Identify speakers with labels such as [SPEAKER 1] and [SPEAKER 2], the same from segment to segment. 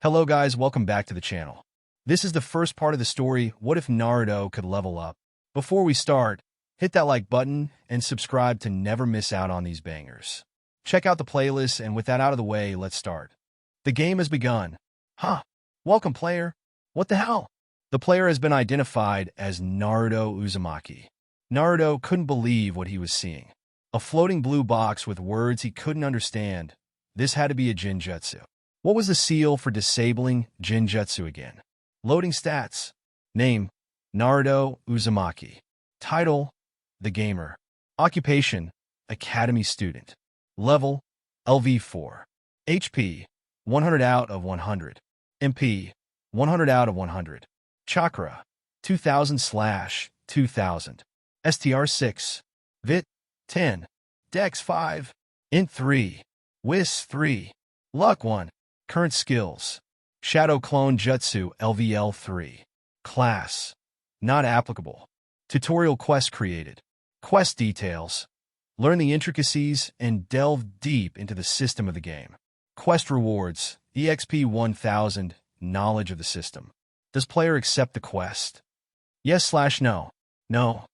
[SPEAKER 1] Hello guys, welcome back to the channel. This is the first part of the story, What If Naruto Could Level Up? Before we start, hit that like button and subscribe to never miss out on these bangers. Check out the playlist, and with that out of the way, let's start. The game has begun. Huh. Welcome, player. What the hell? The player has been identified as Naruto Uzumaki. Naruto couldn't believe what he was seeing. A floating blue box with words he couldn't understand. This had to be a Jinjutsu. What was the seal for disabling Jinjutsu again? Loading stats. Name, Naruto Uzumaki. Title, The Gamer. Occupation, Academy Student. Level, LV4. HP, 100 out of 100. MP, 100 out of 100. Chakra, 2000/2000. STR 6. Vit, 10. Dex 5. Int 3. Whis 3. Luck 1. Current skills. Shadow Clone Jutsu LVL 3. Class. Not applicable. Tutorial quest created. Quest details. Learn the intricacies and delve deep into the system of the game. Quest rewards. EXP 1000. Knowledge of the system. Does player accept the quest? Yes/no. No.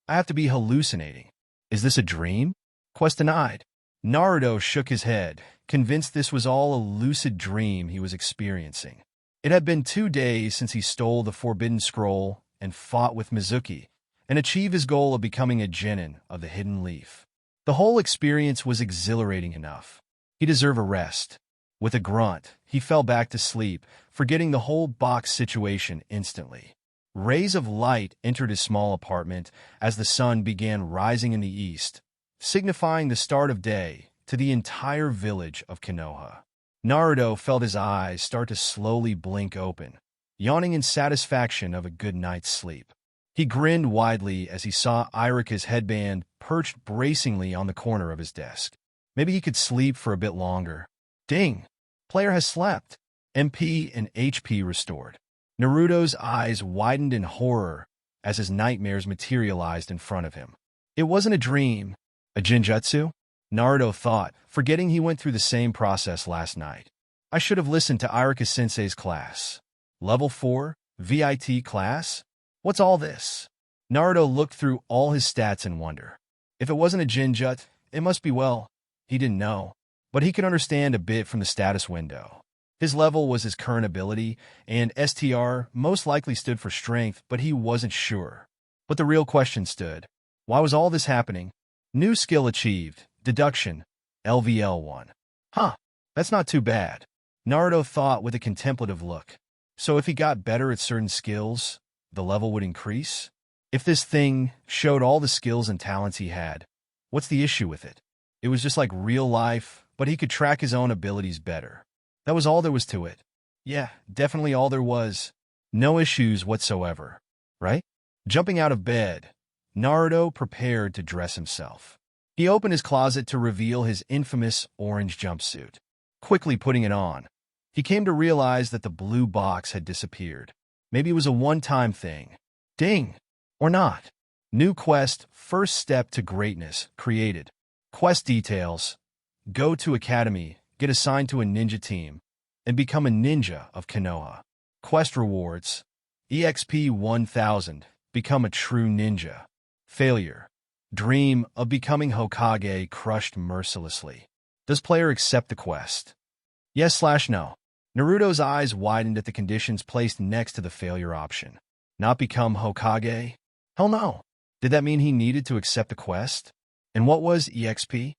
[SPEAKER 1] I have to be hallucinating. Is this a dream? Quest denied. Naruto shook his head, convinced this was all a lucid dream he was experiencing. It had been 2 days since he stole the Forbidden Scroll and fought with Mizuki, and achieved his goal of becoming a genin of the Hidden Leaf. The whole experience was exhilarating enough. He deserved a rest. With a grunt, he fell back to sleep, forgetting the whole box situation instantly. Rays of light entered his small apartment as the sun began rising in the east, signifying the start of day to the entire village of Konoha. Naruto felt his eyes start to slowly blink open, yawning in satisfaction of a good night's sleep. He grinned widely as he saw Irika's headband perched bracingly on the corner of his desk. Maybe he could sleep for a bit longer. Ding! Player has slept. MP and HP restored. Naruto's eyes widened in horror as his nightmares materialized in front of him. It wasn't a dream. A Jinjutsu? Naruto thought, forgetting he went through the same process last night. I should have listened to Irika-sensei's class. Level 4? VIT class? What's all this? Naruto looked through all his stats in wonder. If it wasn't a Jinjut, it must be, well, he didn't know. But he could understand a bit from the status window. His level was his current ability, and STR most likely stood for strength, but he wasn't sure. But the real question stood. Why was all this happening? New skill achieved. Deduction. LVL 1. Huh. That's not too bad. Naruto thought with a contemplative look. So if he got better at certain skills, the level would increase? If this thing showed all the skills and talents he had, what's the issue with it? It was just like real life, but he could track his own abilities better. That was all there was to it. Yeah, definitely all there was. No issues whatsoever. Right? Jumping out of bed, Naruto prepared to dress himself. He opened his closet to reveal his infamous orange jumpsuit. Quickly putting it on, he came to realize that the blue box had disappeared. Maybe it was a one-time thing. Ding! Or not. New quest, first step to greatness, created. Quest details. Go to Academy, get assigned to a ninja team, and become a ninja of Konoha. Quest rewards. EXP 1000, become a true ninja. Failure. Dream of becoming Hokage crushed mercilessly. Does player accept the quest? Yes/no. Naruto's eyes widened at the conditions placed next to the failure option. Not become Hokage? Hell no. Did that mean he needed to accept the quest? And what was EXP?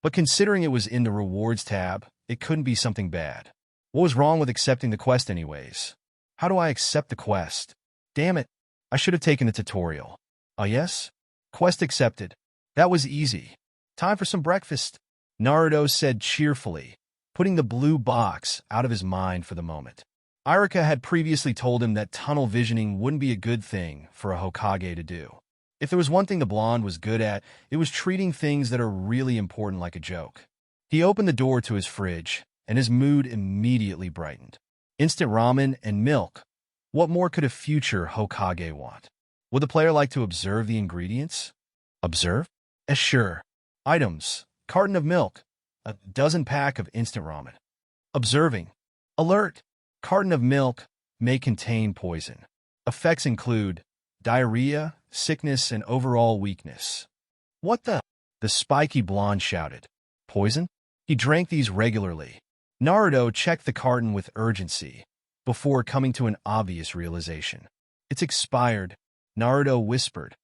[SPEAKER 1] But considering it was in the rewards tab, it couldn't be something bad. What was wrong with accepting the quest anyways? How do I accept the quest? Damn it. I should have taken the tutorial. Oh yes? Quest accepted. That was easy. Time for some breakfast, Naruto said cheerfully, putting the blue box out of his mind for the moment. Irika had previously told him that tunnel visioning wouldn't be a good thing for a Hokage to do. If there was one thing the blonde was good at, it was treating things that are really important like a joke. He opened the door to his fridge, and his mood immediately brightened. Instant ramen and milk. What more could a future Hokage want? Would the player like to observe the ingredients? Observe? Sure. Items. Carton of milk. A dozen pack of instant ramen. Observing. Alert. Carton of milk may contain poison. Effects include diarrhea, sickness, and overall weakness. What the? The spiky blonde shouted. Poison? He drank these regularly. Naruto checked the carton with urgency before coming to an obvious realization. It's expired, Naruto whispered.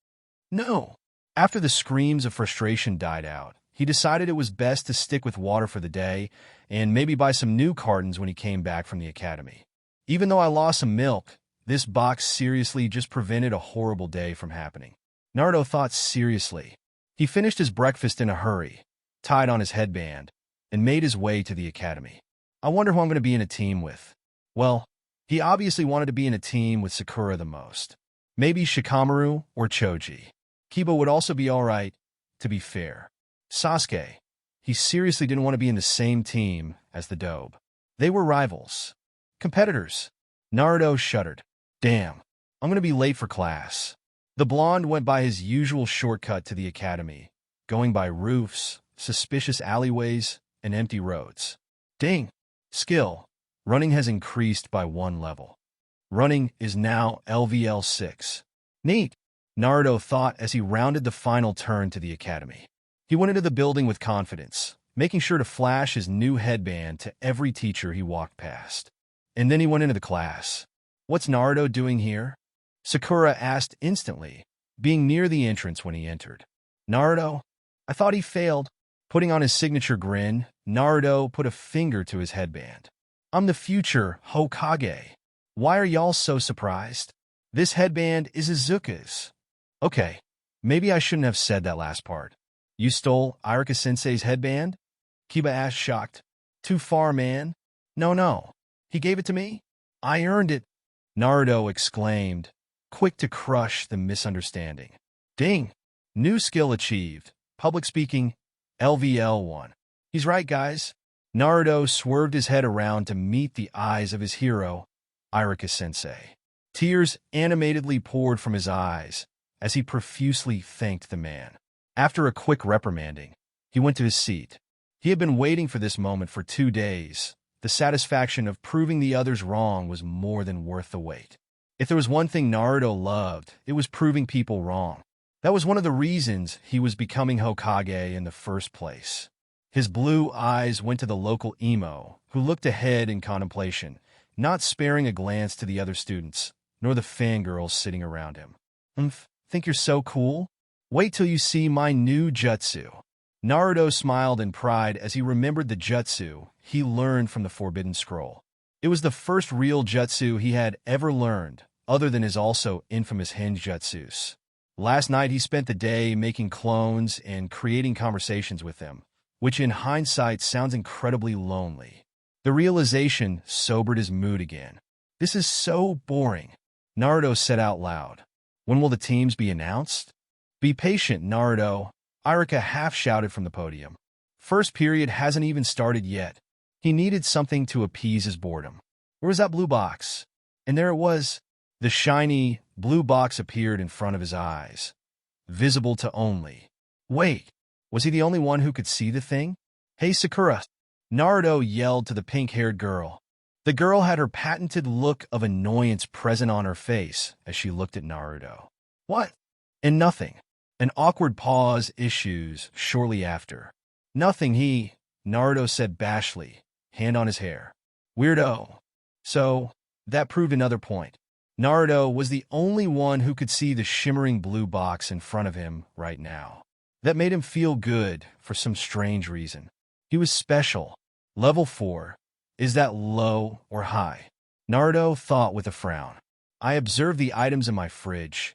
[SPEAKER 1] No. After the screams of frustration died out, he decided it was best to stick with water for the day and maybe buy some new cartons when he came back from the academy. Even though I lost some milk, this box seriously just prevented a horrible day from happening. Naruto thought seriously. He finished his breakfast in a hurry, tied on his headband, and made his way to the academy. I wonder who I'm going to be in a team with. Well, he obviously wanted to be in a team with Sakura the most. Maybe Shikamaru or Choji. Kiba would also be alright, to be fair. Sasuke. He seriously didn't want to be in the same team as the Dobe. They were rivals. Competitors. Naruto shuddered. Damn, I'm going to be late for class. The blonde went by his usual shortcut to the academy, going by roofs, suspicious alleyways, and empty roads. Ding! Skill. Running has increased by 1 level. Running is now LVL 6. Neat, Naruto thought as he rounded the final turn to the academy. He went into the building with confidence, making sure to flash his new headband to every teacher he walked past. And then he went into the class. What's Naruto doing here? Sakura asked instantly, being near the entrance when he entered. Naruto? I thought he failed. Putting on his signature grin, Naruto put a finger to his headband. I'm the future Hokage. Why are y'all so surprised? This headband is Izuku's. Okay, maybe I shouldn't have said that last part. You stole Iruka-sensei's headband? Kiba asked, shocked. Too far, man. No. He gave it to me? I earned it, Naruto exclaimed, quick to crush the misunderstanding. Ding! New skill achieved. Public speaking, LVL 1. He's right, guys. Naruto swerved his head around to meet the eyes of his hero, Iruka-sensei. Tears animatedly poured from his eyes as he profusely thanked the man. After a quick reprimanding, he went to his seat. He had been waiting for this moment for 2 days. The satisfaction of proving the others wrong was more than worth the wait. If there was one thing Naruto loved, it was proving people wrong. That was one of the reasons he was becoming Hokage in the first place. His blue eyes went to the local emo, who looked ahead in contemplation, not sparing a glance to the other students, nor the fangirls sitting around him. Think you're so cool? Wait till you see my new jutsu. Naruto smiled in pride as he remembered the jutsu he learned from the Forbidden Scroll. It was the first real jutsu he had ever learned, other than his also infamous hinjutsus. Last night he spent the day making clones and creating conversations with them, which in hindsight sounds incredibly lonely. The realization sobered his mood again. This is so boring, Naruto said out loud. When will the teams be announced? Be patient, Naruto, Iruka half-shouted from the podium. First period hasn't even started yet. He needed something to appease his boredom. Where was that blue box? And there it was. The shiny, blue box appeared in front of his eyes, visible to only. Wait, was he the only one who could see the thing? Hey, Sakura! Naruto yelled to the pink-haired girl. The girl had her patented look of annoyance present on her face as she looked at Naruto. What? And nothing. An awkward pause issues shortly after. Nothing, Naruto said bashfully, hand on his hair. Weirdo. So, that proved another point. Naruto was the only one who could see the shimmering blue box in front of him right now. That made him feel good for some strange reason. He was special. Level 4. Is that low or high? Naruto thought with a frown. I observe the items in my fridge.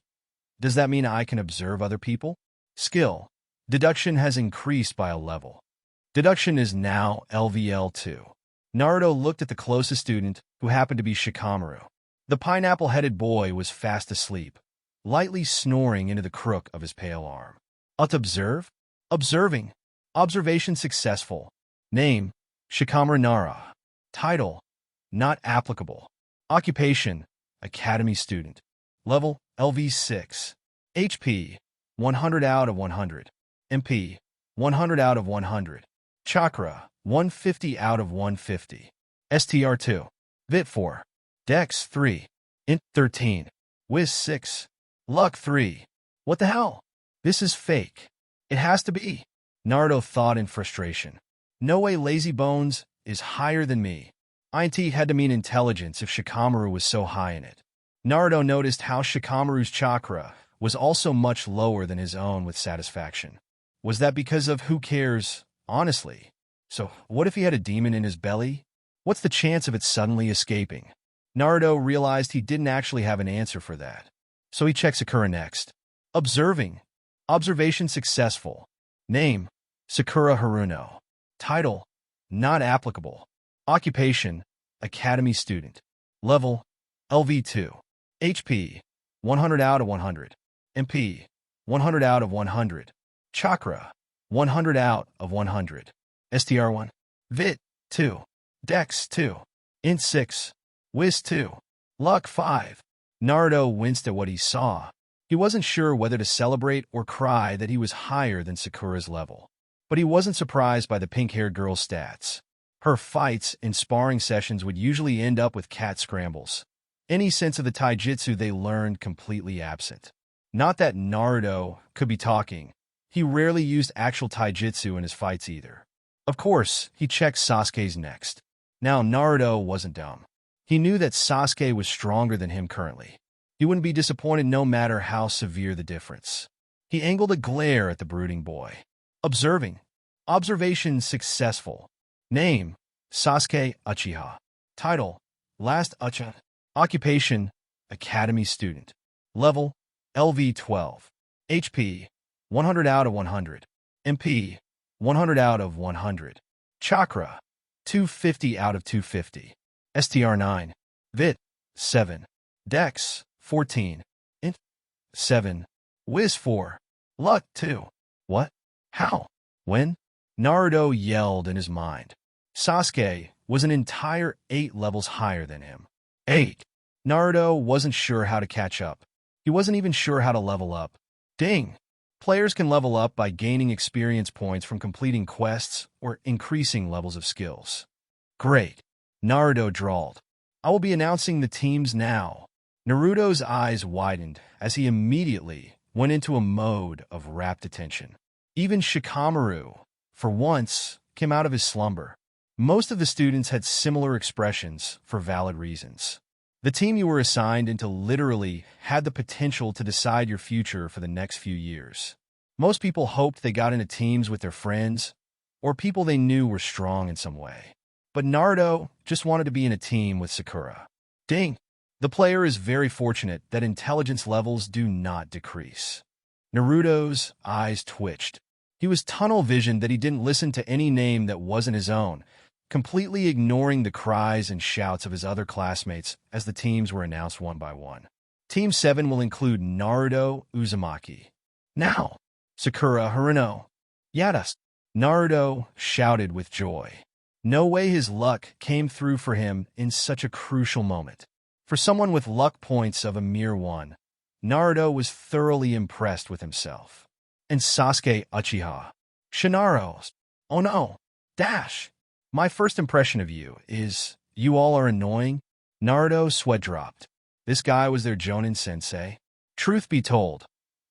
[SPEAKER 1] Does that mean I can observe other people? Skill. Deduction has increased by a level. Deduction is now LVL 2. Naruto looked at the closest student, who happened to be Shikamaru. The pineapple-headed boy was fast asleep, lightly snoring into the crook of his pale arm. Observe? Observing. Observation successful. Name, Shikamaru Nara. Title, not applicable. Occupation, academy student. Level, LV 6. HP, 100 out of 100. MP, 100 out of 100. Chakra, 150 out of 150. STR 2. Vit 4. Dex 3. Int 13. Wiz 6. Luck 3. What the hell? This is fake. It has to be. Naruto thought in frustration. No way Lazy Bones is higher than me. INT had to mean intelligence if Shikamaru was so high in it. Naruto noticed how Shikamaru's chakra was also much lower than his own with satisfaction. Was that because of who cares, honestly? So what if he had a demon in his belly? What's the chance of it suddenly escaping? Naruto realized he didn't actually have an answer for that. So he checks Sakura next. Observing. Observation successful. Name, Sakura Haruno. Title, not applicable. Occupation, academy student. Level, LV2. HP, 100 out of 100. MP, 100 out of 100. Chakra, 100 out of 100. STR1. Vit, 2. Dex, 2. Int 6. Wiz 2. Luck 5. Naruto winced at what he saw. He wasn't sure whether to celebrate or cry that he was higher than Sakura's level. But he wasn't surprised by the pink-haired girl's stats. Her fights in sparring sessions would usually end up with cat scrambles. Any sense of the taijutsu they learned completely absent. Not that Naruto could be talking. He rarely used actual taijutsu in his fights either. Of course, he checked Sasuke's next. Now, Naruto wasn't dumb. He knew that Sasuke was stronger than him currently. He wouldn't be disappointed no matter how severe the difference. He angled a glare at the brooding boy. Observing. Observation successful. Name, Sasuke Uchiha. Title, Last Uchiha. Occupation, academy student. Level, LV12. HP, 100 out of 100. MP, 100 out of 100. Chakra, 250 out of 250. STR9. Vit, 7. Dex, 14. Int, 7. Wiz 4. Luck 2. What? How? When? Naruto yelled in his mind. Sasuke was an entire 8 levels higher than him. 8. Naruto wasn't sure how to catch up. He wasn't even sure how to level up. Ding! Players can level up by gaining experience points from completing quests or increasing levels of skills. Great. Naruto drawled. I will be announcing the teams now. Naruto's eyes widened as he immediately went into a mode of rapt attention. Even Shikamaru, for once, came out of his slumber. Most of the students had similar expressions for valid reasons. The team you were assigned into literally had the potential to decide your future for the next few years. Most people hoped they got into teams with their friends or people they knew were strong in some way. But Naruto just wanted to be in a team with Sakura. Ding! The player is very fortunate that intelligence levels do not decrease. Naruto's eyes twitched. He was tunnel-visioned that he didn't listen to any name that wasn't his own, completely ignoring the cries and shouts of his other classmates as the teams were announced one by one. Team 7 will include Naruto Uzumaki. Now, Sakura Haruno. Yadas. Naruto shouted with joy. No way his luck came through for him in such a crucial moment. For someone with luck points of a mere 1, Naruto was thoroughly impressed with himself. And Sasuke Uchiha. Shinaro. Oh no. Dash. My first impression of you is, you all are annoying. Naruto sweat dropped. This guy was their Jonin sensei. Truth be told,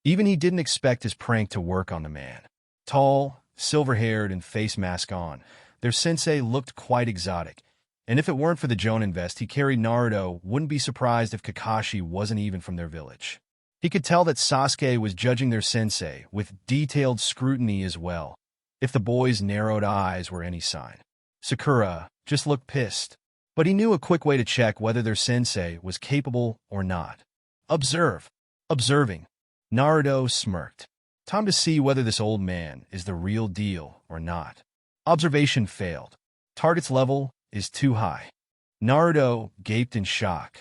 [SPEAKER 1] even he didn't expect his prank to work on the man. Tall, silver-haired, and face mask on, their sensei looked quite exotic. And if it weren't for the Jonin vest he carried, Naruto wouldn't be surprised if Kakashi wasn't even from their village. He could tell that Sasuke was judging their sensei with detailed scrutiny as well, if the boy's narrowed eyes were any sign. Sakura just looked pissed, but he knew a quick way to check whether their sensei was capable or not. Observe. Observing. Naruto smirked. Time to see whether this old man is the real deal or not. Observation failed. Target's level is too high. Naruto gaped in shock.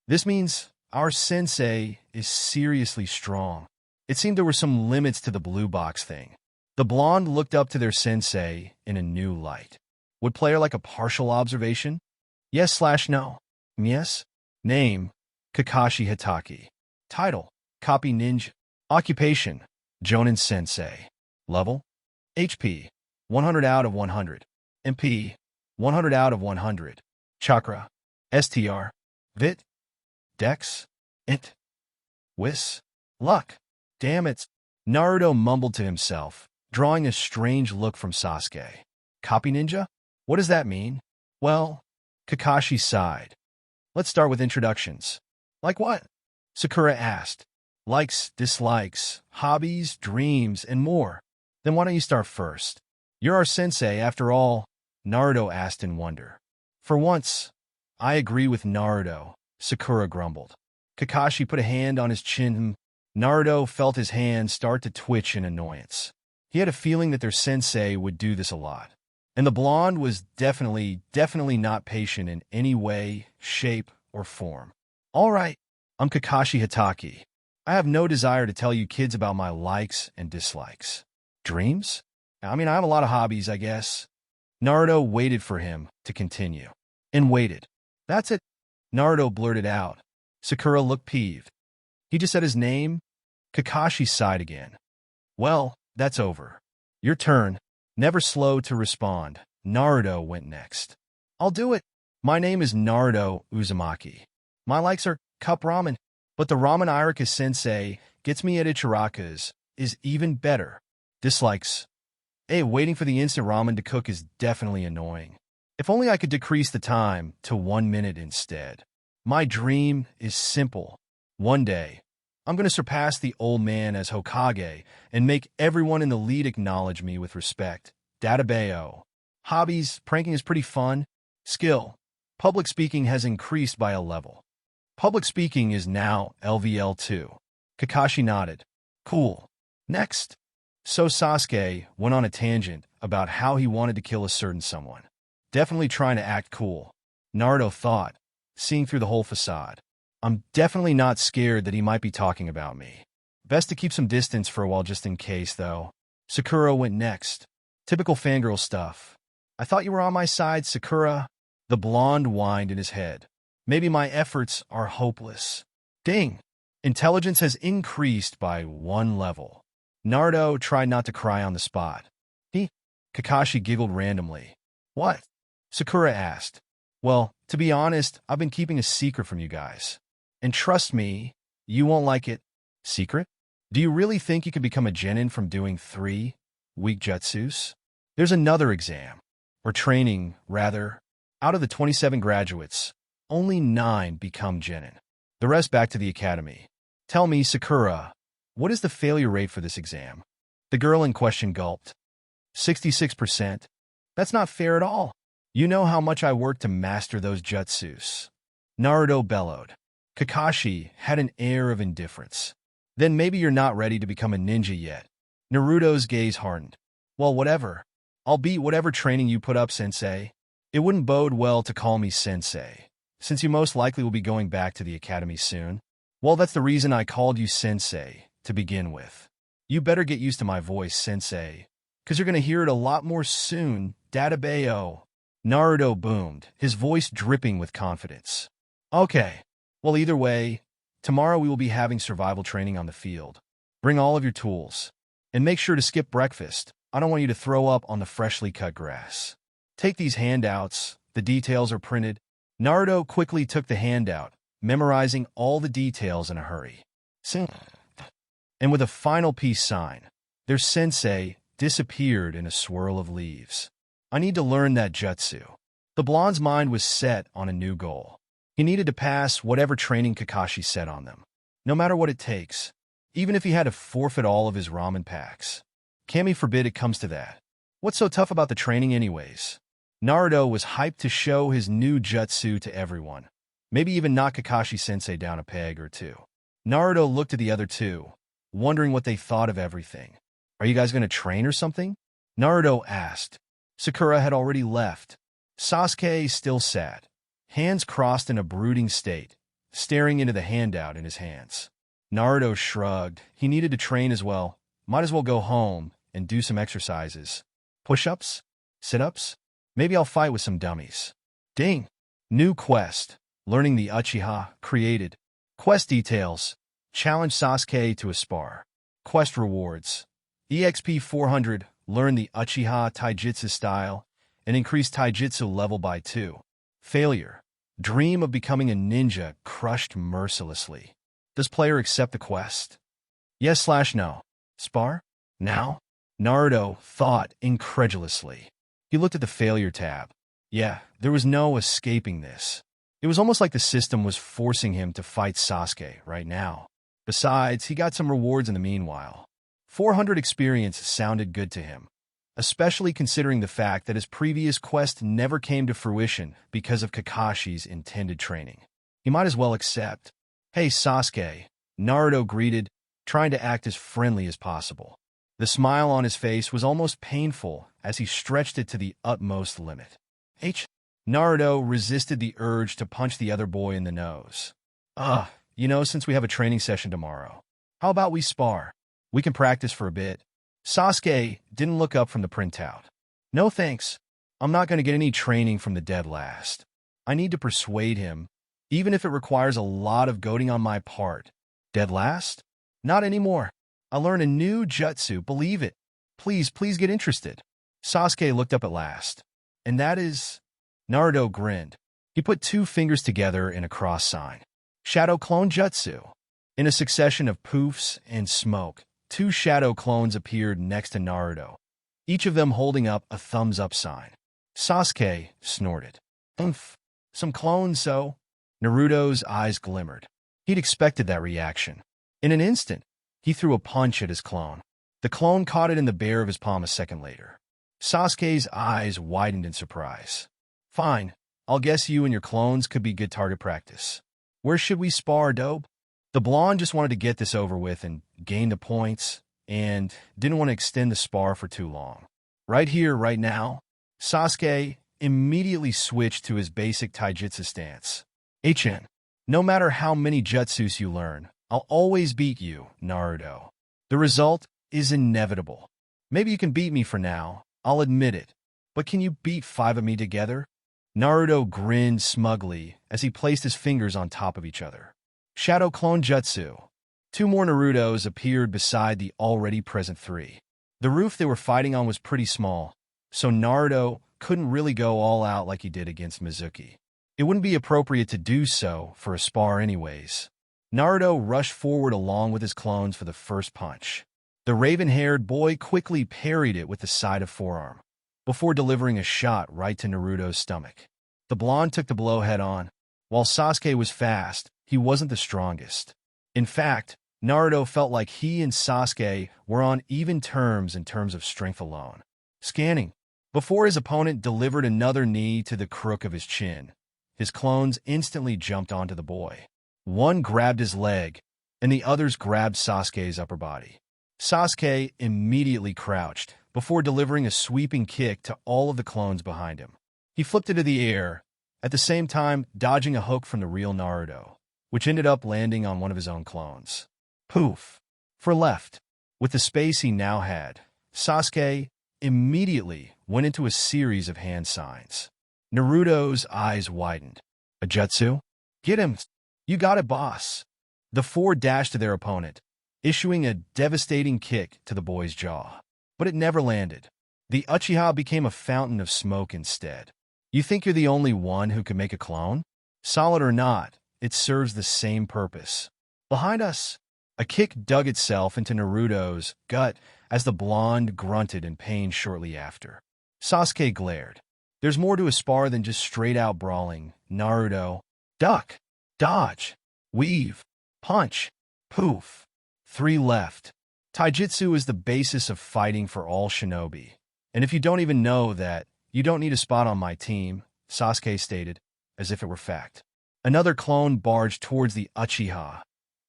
[SPEAKER 1] This means our sensei is seriously strong. It seemed there were some limits to the blue box thing. The blonde looked up to their sensei in a new light. Would player like a partial observation? Yes/no. Yes. Name, Kakashi Hitaki. Title, Copy Ninja. Occupation, Jonin Sensei. Level, HP, 100 out of 100. MP, 100 out of 100. Chakra, STR. Vit. Dex. Int. Wis. Luck. Damn it. Naruto mumbled to himself, drawing a strange look from Sasuke. Copy ninja? What does that mean? Well, Kakashi sighed. Let's start with introductions. Like what? Sakura asked. Likes, dislikes, hobbies, dreams, and more. Then why don't you start first? You're our sensei, after all, Naruto asked in wonder. For once, I agree with Naruto, Sakura grumbled. Kakashi put a hand on his chin. Naruto felt his hand start to twitch in annoyance. He had a feeling that their sensei would do this a lot. And the blonde was definitely not patient in any way, shape, or form. All right, I'm Kakashi Hatake. I have no desire to tell you kids about my likes and dislikes. Dreams? I mean, I have a lot of hobbies, I guess. Naruto waited for him to continue. And waited. That's it, Naruto blurted out. Sakura looked peeved. He just said his name. Kakashi sighed again. Well, that's over. Your turn. Never slow to respond, Naruto went next. I'll do it. My name is Naruto Uzumaki. My likes are cup ramen, but the ramen Irika sensei gets me at Ichiraku's is even better. Dislikes. Hey, waiting for the instant ramen to cook is definitely annoying. If only I could decrease the time to 1 minute instead. My dream is simple. One day, I'm going to surpass the old man as Hokage and make everyone in the lead acknowledge me with respect. Databeo. Hobbies, pranking is pretty fun. Skill. Public speaking has increased by a level. Public speaking is now LVL2. Kakashi nodded. Cool. Next. So Sasuke went on a tangent about how he wanted to kill a certain someone. Definitely trying to act cool. Naruto thought, seeing through the whole facade. I'm definitely not scared that he might be talking about me. Best to keep some distance for a while just in case, though. Sakura went next. Typical fangirl stuff. I thought you were on my side, Sakura. The blonde whined in his head. Maybe my efforts are hopeless. Ding! Intelligence has increased by 1 level. Naruto tried not to cry on the spot. Kakashi giggled randomly. What? Sakura asked. Well, to be honest, I've been keeping a secret from you guys. And trust me, you won't like it. Secret? Do you really think you could become a genin from doing 3 weak jutsus? There's another exam. Or training, rather. Out of the 27 graduates, only 9 become genin. The rest back to the academy. Tell me, Sakura, what is the failure rate for this exam? The girl in question gulped. 66%. That's not fair at all. You know how much I worked to master those jutsus. Naruto bellowed. Kakashi had an air of indifference. Then maybe you're not ready to become a ninja yet. Naruto's gaze hardened. Well, whatever. I'll beat whatever training you put up, sensei. It wouldn't bode well to call me sensei, since you most likely will be going back to the academy soon. Well, that's the reason I called you sensei, to begin with. You better get used to my voice, sensei, because you're going to hear it a lot more soon, Databeo. Naruto boomed, his voice dripping with confidence. Okay. Well, either way, tomorrow we will be having survival training on the field. Bring all of your tools. And make sure to skip breakfast. I don't want you to throw up on the freshly cut grass. Take these handouts. The details are printed. Naruto quickly took the handout, memorizing all the details in a hurry. And with a final peace sign, their sensei disappeared in a swirl of leaves. I need to learn that jutsu. The blonde's mind was set on a new goal. He needed to pass whatever training Kakashi set on them, no matter what it takes, even if he had to forfeit all of his ramen packs. Kami forbid it comes to that. What's so tough about the training anyways? Naruto was hyped to show his new jutsu to everyone, maybe even knock Kakashi-sensei down a peg or two. Naruto looked at the other two, wondering what they thought of everything. Are you guys going to train or something? Naruto asked. Sakura had already left. Sasuke still sat, hands crossed in a brooding state, staring into the handout in his hands. Naruto shrugged. He needed to train as well. Might as well go home and do some exercises. Push-ups? Sit-ups? Maybe I'll fight with some dummies. Ding! New quest. Learning the Uchiha. Created. Quest details. Challenge Sasuke to a spar. Quest rewards. EXP 400. Learn the Uchiha taijutsu style and increase taijutsu level by 2. Failure. dream of becoming a ninja crushed mercilessly. Does player accept the quest? Yes/no. Spar? Now? Naruto thought incredulously. He looked at the failure tab. Yeah, there was no escaping this. It was almost like the system was forcing him to fight Sasuke right now. Besides, he got some rewards in the meanwhile. 400 experience sounded good to him, especially considering the fact that his previous quest never came to fruition because of Kakashi's intended training. He might as well accept. Hey Sasuke, Naruto greeted, trying to act as friendly as possible. The smile on his face was almost painful as he stretched it to the utmost limit. Naruto resisted the urge to punch the other boy in the nose. Since we have a training session tomorrow, how about we spar? We can practice for a bit. Sasuke didn't look up from the printout. No thanks. I'm not going to get any training from the dead last. I need to persuade him, even if it requires a lot of goading on my part. Dead last? Not anymore. I learned a new jutsu, believe it. Please get interested. Sasuke looked up at last. And that is... Naruto grinned. He put two fingers together in a cross sign. Shadow clone jutsu. In a succession of poofs and smoke, two shadow clones appeared next to Naruto, each of them holding up a thumbs-up sign. Sasuke snorted. Oomph. Some clones, so? Naruto's eyes glimmered. He'd expected that reaction. In an instant, he threw a punch at his clone. The clone caught it in the bare of his palm a second later. Sasuke's eyes widened in surprise. Fine, I'll guess you and your clones could be good target practice. Where should we spar, dope? The blonde just wanted to get this over with and gain the points, and didn't want to extend the spar for too long. Right here, right now, Sasuke immediately switched to his basic taijutsu stance. No matter how many jutsus you learn, I'll always beat you, Naruto. The result is inevitable. Maybe you can beat me for now, I'll admit it. But can you beat 5 of me together? Naruto grinned smugly as he placed his fingers on top of each other. Shadow clone jutsu. 2 more Narutos appeared beside the already present 3. The roof they were fighting on was pretty small, so Naruto couldn't really go all out like he did against Mizuki. It wouldn't be appropriate to do so for a spar anyways. Naruto rushed forward along with his clones for the first punch. The raven-haired boy quickly parried it with the side of forearm, before delivering a shot right to Naruto's stomach. The blonde took the blow head-on. While Sasuke was fast, he wasn't the strongest. In fact, Naruto felt like he and Sasuke were on even terms in terms of strength alone. Scanning. Before his opponent delivered another knee to the crook of his chin, his clones instantly jumped onto the boy. One grabbed his leg, and the others grabbed Sasuke's upper body. Sasuke immediately crouched, before delivering a sweeping kick to all of the clones behind him. He flipped into the air, at the same time dodging a hook from the real Naruto, which ended up landing on one of his own clones. Poof. For left. With the space he now had, Sasuke immediately went into a series of hand signs. Naruto's eyes widened. A jutsu? Get him! You got it, boss! The 4 dashed to their opponent, issuing a devastating kick to the boy's jaw. But it never landed. The Uchiha became a fountain of smoke instead. You think you're the only one who can make a clone? Solid or not, it serves the same purpose. Behind us, a kick dug itself into Naruto's gut as the blonde grunted in pain shortly after. Sasuke glared. There's more to a spar than just straight-out brawling, Naruto. Duck. Dodge. Weave. Punch. Poof. 3 left. Taijutsu is the basis of fighting for all shinobi. And if you don't even know that, you don't need a spot on my team, Sasuke stated, as if it were fact. Another clone barged towards the Uchiha,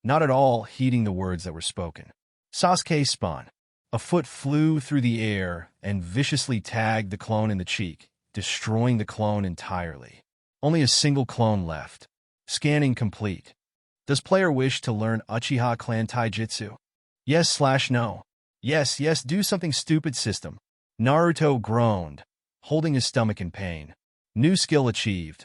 [SPEAKER 1] not at all heeding the words that were spoken. Sasuke spun. A foot flew through the air and viciously tagged the clone in the cheek, destroying the clone entirely. Only a single clone left. Scanning complete. Does player wish to learn Uchiha clan taijutsu? Yes/no. Yes, do something stupid, system. Naruto groaned, holding his stomach in pain. New skill achieved.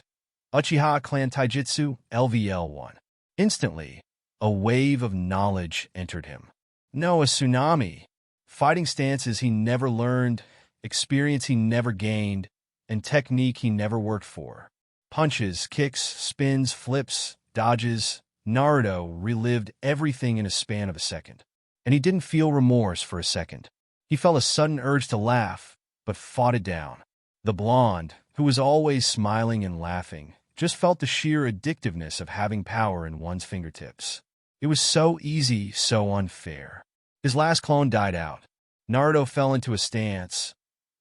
[SPEAKER 1] Uchiha clan taijutsu, LVL1. Instantly, a wave of knowledge entered him. No, a tsunami. Fighting stances he never learned, experience he never gained, and technique he never worked for. Punches, kicks, spins, flips, dodges. Naruto relived everything in a span of a second. And he didn't feel remorse for a second. He felt a sudden urge to laugh, but fought it down. The blonde, who was always smiling and laughing, just felt the sheer addictiveness of having power in one's fingertips. It was so easy, so unfair. His last clone died out. Naruto fell into a stance,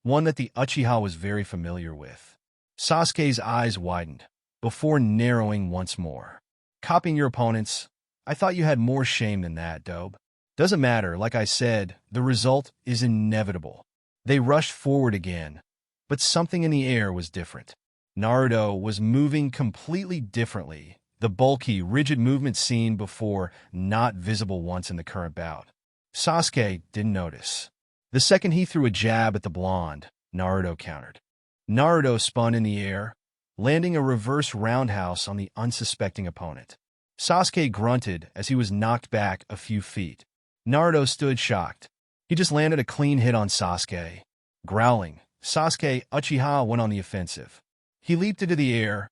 [SPEAKER 1] one that the Uchiha was very familiar with. Sasuke's eyes widened, before narrowing once more. Copying your opponents? I thought you had more shame than that, dope. Doesn't matter, like I said, the result is inevitable. They rushed forward again, but something in the air was different. Naruto was moving completely differently, the bulky, rigid movement seen before not visible once in the current bout. Sasuke didn't notice. The second he threw a jab at the blonde, Naruto countered. Naruto spun in the air, landing a reverse roundhouse on the unsuspecting opponent. Sasuke grunted as he was knocked back a few feet. Naruto stood shocked. He just landed a clean hit on Sasuke. Growling, Sasuke Uchiha went on the offensive. He leaped into the air,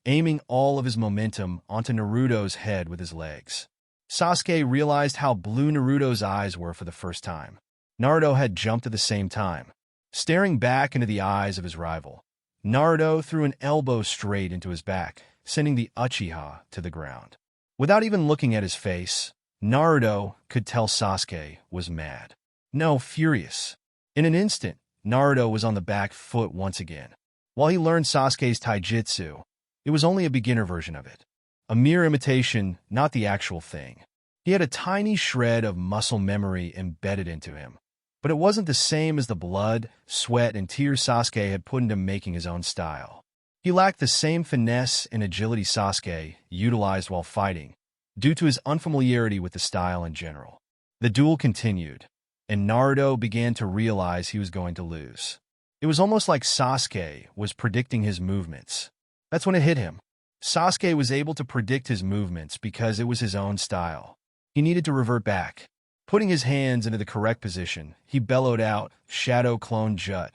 [SPEAKER 1] aiming all of his momentum onto Naruto's head with his legs. Sasuke realized how blue Naruto's eyes were for the first time. Naruto had jumped at the same time. Staring back into the eyes of his rival, Naruto threw an elbow straight into his back, sending the Uchiha to the ground. Without even looking at his face, Naruto could tell Sasuke was mad. No, furious. In an instant, Naruto was on the back foot once again. While he learned Sasuke's taijutsu, it was only a beginner version of it. A mere imitation, not the actual thing. He had a tiny shred of muscle memory embedded into him. But it wasn't the same as the blood, sweat, and tears Sasuke had put into making his own style. He lacked the same finesse and agility Sasuke utilized while fighting, due to his unfamiliarity with the style in general. The duel continued, and Naruto began to realize he was going to lose. It was almost like Sasuke was predicting his movements. That's when it hit him. Sasuke was able to predict his movements because it was his own style. He needed to revert back. Putting his hands into the correct position, he bellowed out, "Shadow Clone Jut."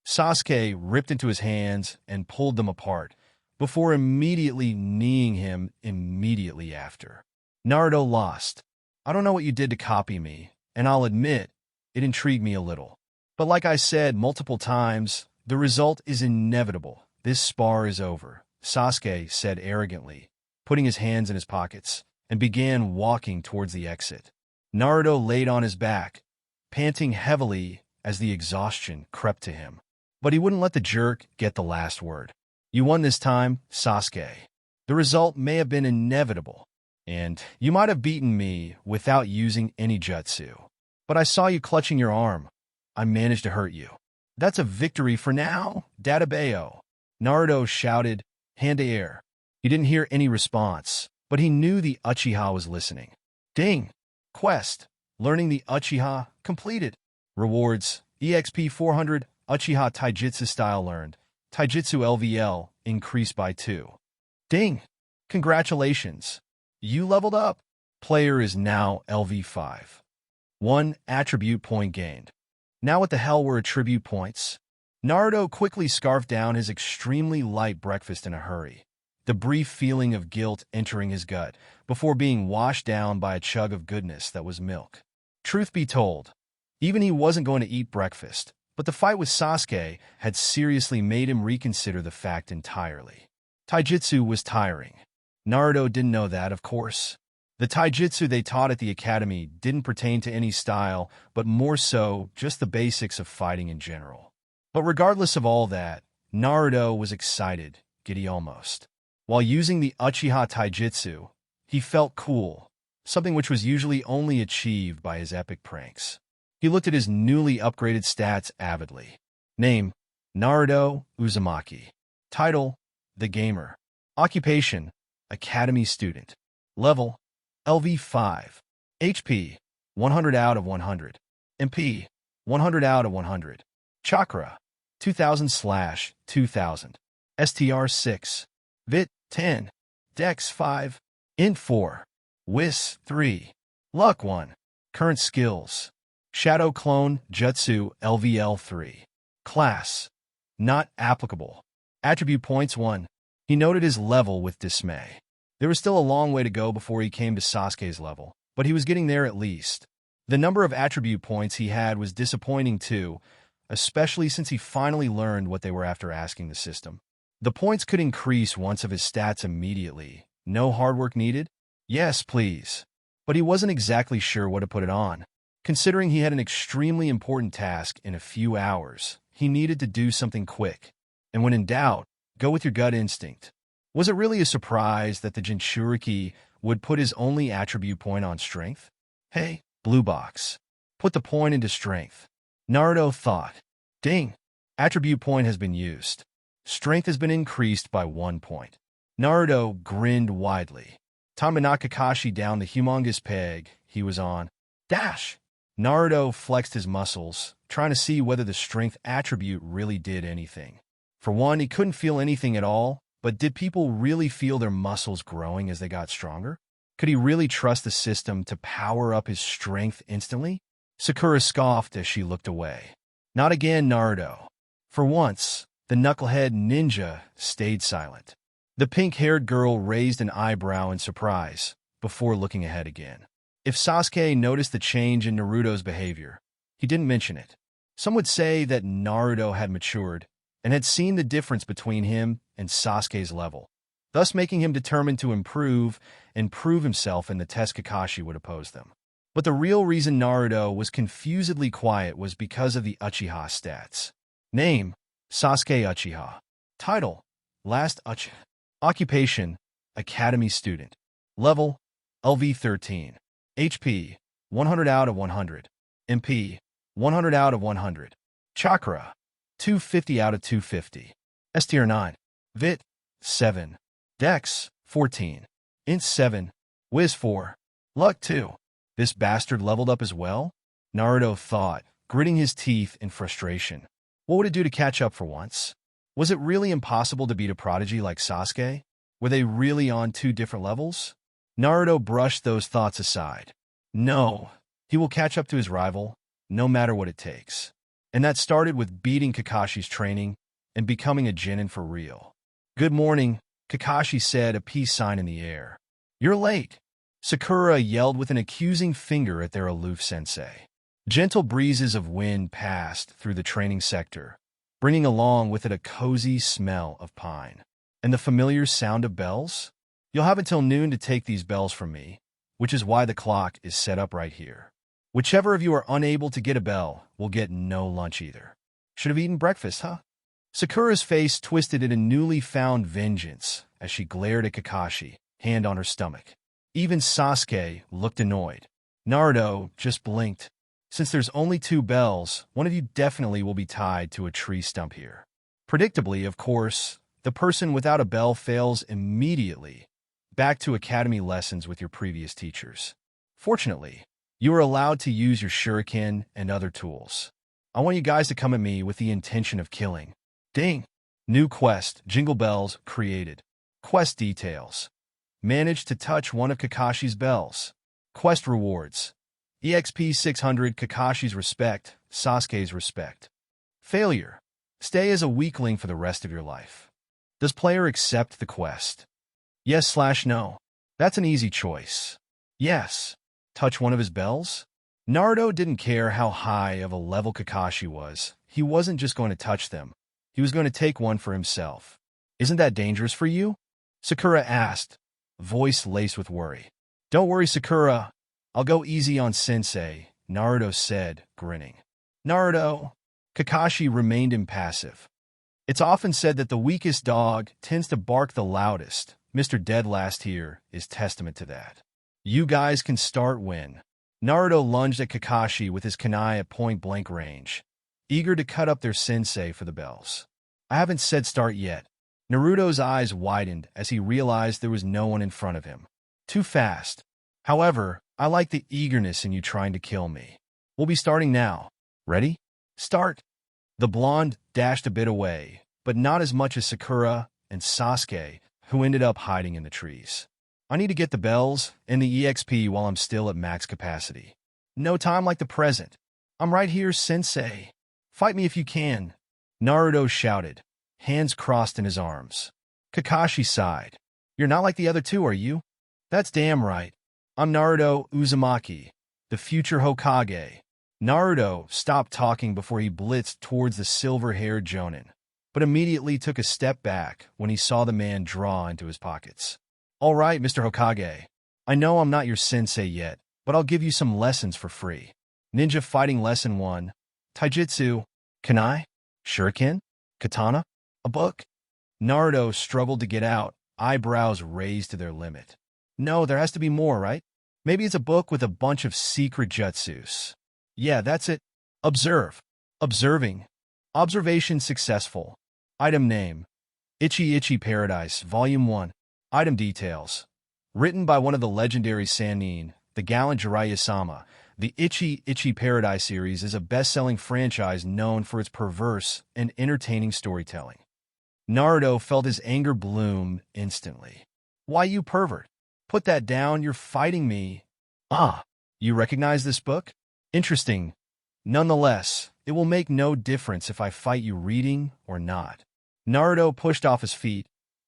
[SPEAKER 1] Sasuke ripped into his hands and pulled them apart, before immediately kneeing him immediately after. Naruto lost. I don't know what you did to copy me, and I'll admit, it intrigued me a little. But like I said multiple times, the result is inevitable. This spar is over, Sasuke said arrogantly, putting his hands in his pockets, and began walking towards the exit. Naruto laid on his back, panting heavily as the exhaustion crept to him. But he wouldn't let the jerk get the last word. You won this time, Sasuke. The result may have been inevitable, and you might have beaten me without using any jutsu. But I saw you clutching your arm. I managed to hurt you. That's a victory for now, Databeo. Naruto shouted, hand to air. He didn't hear any response, but he knew the Uchiha was listening. Ding! Quest, learning the Uchiha, completed. Rewards, EXP 400, Uchiha Taijutsu style learned. Taijutsu LVL, increased by 2. Ding! Congratulations! You leveled up. Player is now LV5. 1 attribute point gained. Now what the hell were attribute points? Naruto quickly scarfed down his extremely light breakfast in a hurry, the brief feeling of guilt entering his gut before being washed down by a chug of goodness that was milk. Truth be told, even he wasn't going to eat breakfast, but the fight with Sasuke had seriously made him reconsider the fact entirely. Taijutsu was tiring. Naruto didn't know that, of course. The taijutsu they taught at the academy didn't pertain to any style, but more so just the basics of fighting in general. But regardless of all that, Naruto was excited, giddy almost. While using the Uchiha taijutsu, he felt cool, something which was usually only achieved by his epic pranks. He looked at his newly upgraded stats avidly. Name, Naruto Uzumaki. Title, The Gamer. Occupation, Academy Student. Level, LV5. HP, 100 out of 100. MP, 100 out of 100. Chakra, 2000/2000. STR 6. Vit 10. Dex 5. Int 4. Wis 3. Luck 1. Current skills. Shadow Clone Jutsu LVL 3. Class. Not applicable. Attribute points 1. He noted his level with dismay. There was still a long way to go before he came to Sasuke's level, but he was getting there at least. The number of attribute points he had was disappointing too, especially since he finally learned what they were after asking the system. The points could increase once of his stats immediately. No hard work needed? Yes, please. But he wasn't exactly sure what to put it on. Considering he had an extremely important task in a few hours, he needed to do something quick. And when in doubt, go with your gut instinct. Was it really a surprise that the Jinchuriki would put his only attribute point on strength? Hey, blue box. Put the point into strength. Naruto thought. Ding! Attribute point has been used. Strength has been increased by 1 point. Naruto grinned widely. Time to knock Kakashi down the humongous peg he was on. Dash! Naruto flexed his muscles, trying to see whether the strength attribute really did anything. For one, he couldn't feel anything at all, but did people really feel their muscles growing as they got stronger? Could he really trust the system to power up his strength instantly? Sakura scoffed as she looked away. Not again, Naruto. For once, the knucklehead ninja stayed silent. The pink-haired girl raised an eyebrow in surprise, before looking ahead again. If Sasuke noticed the change in Naruto's behavior, he didn't mention it. Some would say that Naruto had matured and had seen the difference between him and Sasuke's level, thus making him determined to improve and prove himself in the test Kakashi would oppose them. But the real reason Naruto was confusedly quiet was because of the Uchiha stats. Name: Sasuke Uchiha. Title: Last Uchiha. Occupation: Academy student. Level: LV 13. HP: 100 out of 100. MP: 100 out of 100. Chakra: 250 out of 250. S tier 9. Vit: 7. Dex: 14. Int 7. Wiz 4. Luck 2. This bastard leveled up as well? Naruto thought, gritting his teeth in frustration. What would it do to catch up for once? Was it really impossible to beat a prodigy like Sasuke? Were they really on 2 different levels? Naruto brushed those thoughts aside. No, he will catch up to his rival, no matter what it takes. And that started with beating Kakashi's training and becoming a genin for real. Good morning, Kakashi said, a peace sign in the air. You're late, Sakura yelled with an accusing finger at their aloof sensei. Gentle breezes of wind passed through the training sector, bringing along with it a cozy smell of pine. And the familiar sound of bells? You'll have until noon to take these bells from me, which is why the clock is set up right here. Whichever of you are unable to get a bell will get no lunch either. Should have eaten breakfast, huh? Sakura's face twisted in a newly found vengeance as she glared at Kakashi, hand on her stomach. Even Sasuke looked annoyed. Naruto just blinked. Since there's only 2 bells, one of you definitely will be tied to a tree stump here. Predictably, of course, the person without a bell fails immediately. Back to academy lessons with your previous teachers. Fortunately, you are allowed to use your shuriken and other tools. I want you guys to come at me with the intention of killing. Ding! New quest, Jingle Bells, created. Quest details. Managed to touch one of Kakashi's bells. Quest rewards. EXP 600, Kakashi's respect, Sasuke's respect. Failure. Stay as a weakling for the rest of your life. Does player accept the quest? Yes/no. That's an easy choice. Yes. Touch one of his bells? Naruto didn't care how high of a level Kakashi was. He wasn't just going to touch them. He was going to take one for himself. Isn't that dangerous for you? Sakura asked, voice laced with worry. Don't worry, Sakura. I'll go easy on sensei, Naruto said, grinning. Naruto. Kakashi remained impassive. It's often said that the weakest dog tends to bark the loudest. Mr. Deadlast here is testament to that. You guys can start when. Naruto lunged at Kakashi with his kunai at point-blank range, eager to cut up their sensei for the bells. I haven't said start yet. Naruto's eyes widened as he realized there was no one in front of him. Too fast. However, I like the eagerness in you trying to kill me. We'll be starting now. Ready? Start. The blonde dashed a bit away, but not as much as Sakura and Sasuke, who ended up hiding in the trees. I need to get the bells and the EXP while I'm still at max capacity. No time like the present. I'm right here, sensei. Fight me if you can. Naruto shouted, hands crossed in his arms. Kakashi sighed. You're not like the other two, are you? That's damn right. I'm Naruto Uzumaki, the future Hokage. Naruto stopped talking before he blitzed towards the silver-haired Jonin, but immediately took a step back when he saw the man draw into his pockets. All right, Mr. Hokage. I know I'm not your sensei yet, but I'll give you some lessons for free. Ninja Fighting Lesson 1. Taijutsu. Kunai? Shuriken? Katana? A book? Naruto struggled to get out, eyebrows raised to their limit. No, there has to be more, right? Maybe it's a book with a bunch of secret jutsus. Yeah, that's it. Observe. Observing. Observation successful. Item name. Ichi Paradise, Volume 1. Item details. Written by one of the legendary Sannin, the gallant Jiraiya-sama, the Ichi Paradise series is a best-selling franchise known for its perverse and entertaining storytelling. Naruto felt his anger bloom instantly. Why, you pervert? Put that down, you're fighting me. Ah, you recognize this book? Interesting. Nonetheless, it will make no difference if I fight you reading or not. Naruto pushed off his feet,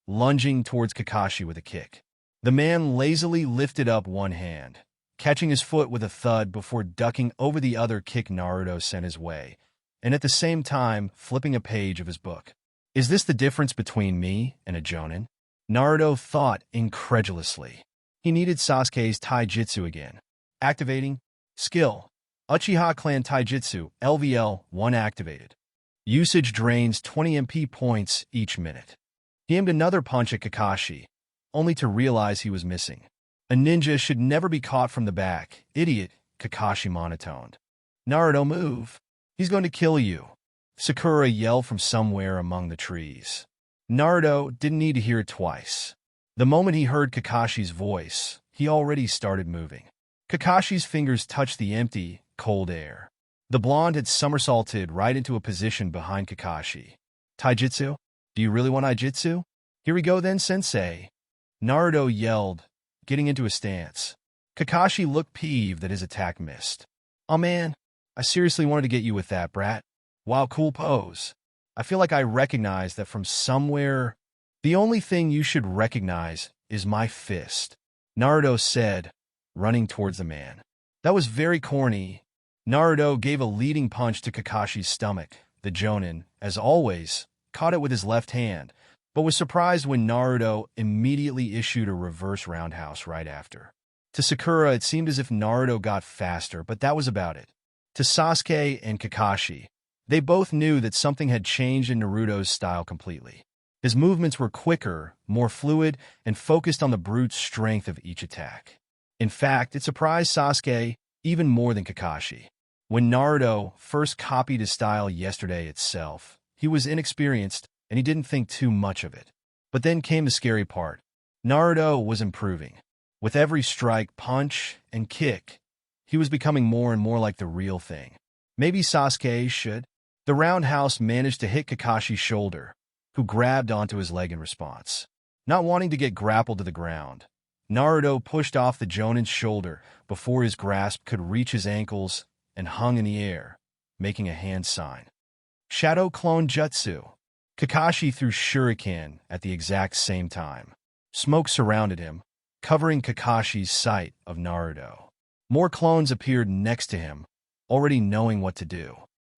[SPEAKER 1] lunging towards Kakashi with a kick. The man lazily lifted up one hand, catching his foot with a thud before ducking over the other kick Naruto sent his way, and at the same time flipping a page of his book. Is this the difference between me and a Jonin? Naruto thought incredulously. He needed Sasuke's taijutsu again. Activating. Skill. Uchiha Clan Taijutsu, LVL 1 activated. Usage drains 20 MP points each minute. He aimed another punch at Kakashi, only to realize he was missing. A ninja should never be caught from the back. Idiot, Kakashi monotoned. Naruto, move. He's going to kill you. Sakura yelled from somewhere among the trees. Naruto didn't need to hear it twice. The moment he heard Kakashi's voice, he already started moving. Kakashi's fingers touched the empty, cold air. The blonde had somersaulted right into a position behind Kakashi. Taijutsu? Do you really want Taijutsu? Here we go then, sensei. Naruto yelled, getting into a stance. Kakashi looked peeved that his attack missed. Oh man, I seriously wanted to get you with that, brat. Wow, cool pose. I feel like I recognize that from somewhere. The only thing you should recognize is my fist, Naruto said, running towards the man. That was very corny. Naruto gave a leading punch to Kakashi's stomach. The Jonin, as always, caught it with his left hand, but was surprised when Naruto immediately issued a reverse roundhouse right after. To Sakura, it seemed as if Naruto got faster, but that was about it. To Sasuke and Kakashi, they both knew that something had changed in Naruto's style completely. His movements were quicker, more fluid, and focused on the brute strength of each attack. In fact, it surprised Sasuke even more than Kakashi. When Naruto first copied his style yesterday itself, he was inexperienced and he didn't think too much of it. But then came the scary part. Naruto was improving. With every strike, punch, and kick, he was becoming more and more like the real thing. Maybe Sasuke should. The roundhouse managed to hit Kakashi's shoulder, who grabbed onto his leg in response. Not wanting to get grappled to the ground, Naruto pushed off the Jonin's shoulder before his grasp could reach his ankles and hung in the air, making a hand sign. Shadow Clone Jutsu. Kakashi threw shuriken at the exact same time. Smoke surrounded him, covering Kakashi's sight of Naruto. More clones appeared next to him, already knowing what to do.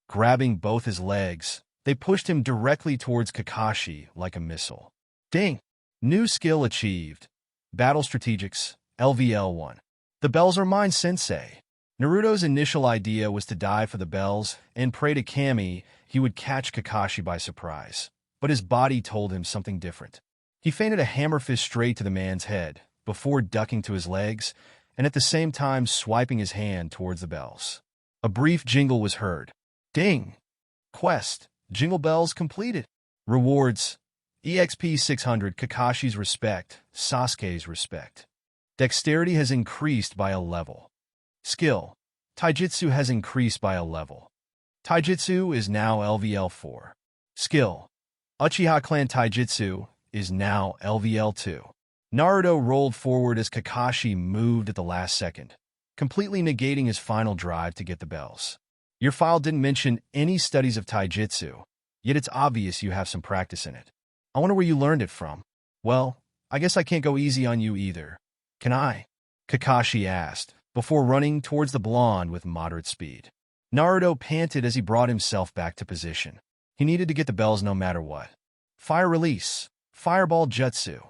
[SPEAKER 1] Grabbing both his legs, they pushed him directly towards Kakashi like a missile. Ding! New skill achieved. Battle Strategics, LVL 1. The bells are mine, sensei. Naruto's initial idea was to dive for the bells and pray to Kami he would catch Kakashi by surprise. But his body told him something different. He feinted a hammer fist straight to the man's head, before ducking to his legs, and at the same time swiping his hand towards the bells. A brief jingle was heard. Ding! Quest. Jingle bells completed. Rewards. EXP 600. Kakashi's respect. Sasuke's respect. Dexterity has increased by a level. Skill. Taijutsu has increased by a level. Taijutsu is now LVL 4. Skill. Uchiha Clan Taijutsu is now LVL 2. Naruto rolled forward as Kakashi moved at the last second, completely negating his final drive to get the bells. Your file didn't mention any studies of taijutsu, yet it's obvious you have some practice in it. I wonder where you learned it from. Well, I guess I can't go easy on you either. Can I? Kakashi asked, before running towards the blonde with moderate speed. Naruto panted as he brought himself back to position. He needed to get the bells no matter what. Fire release. Fireball jutsu.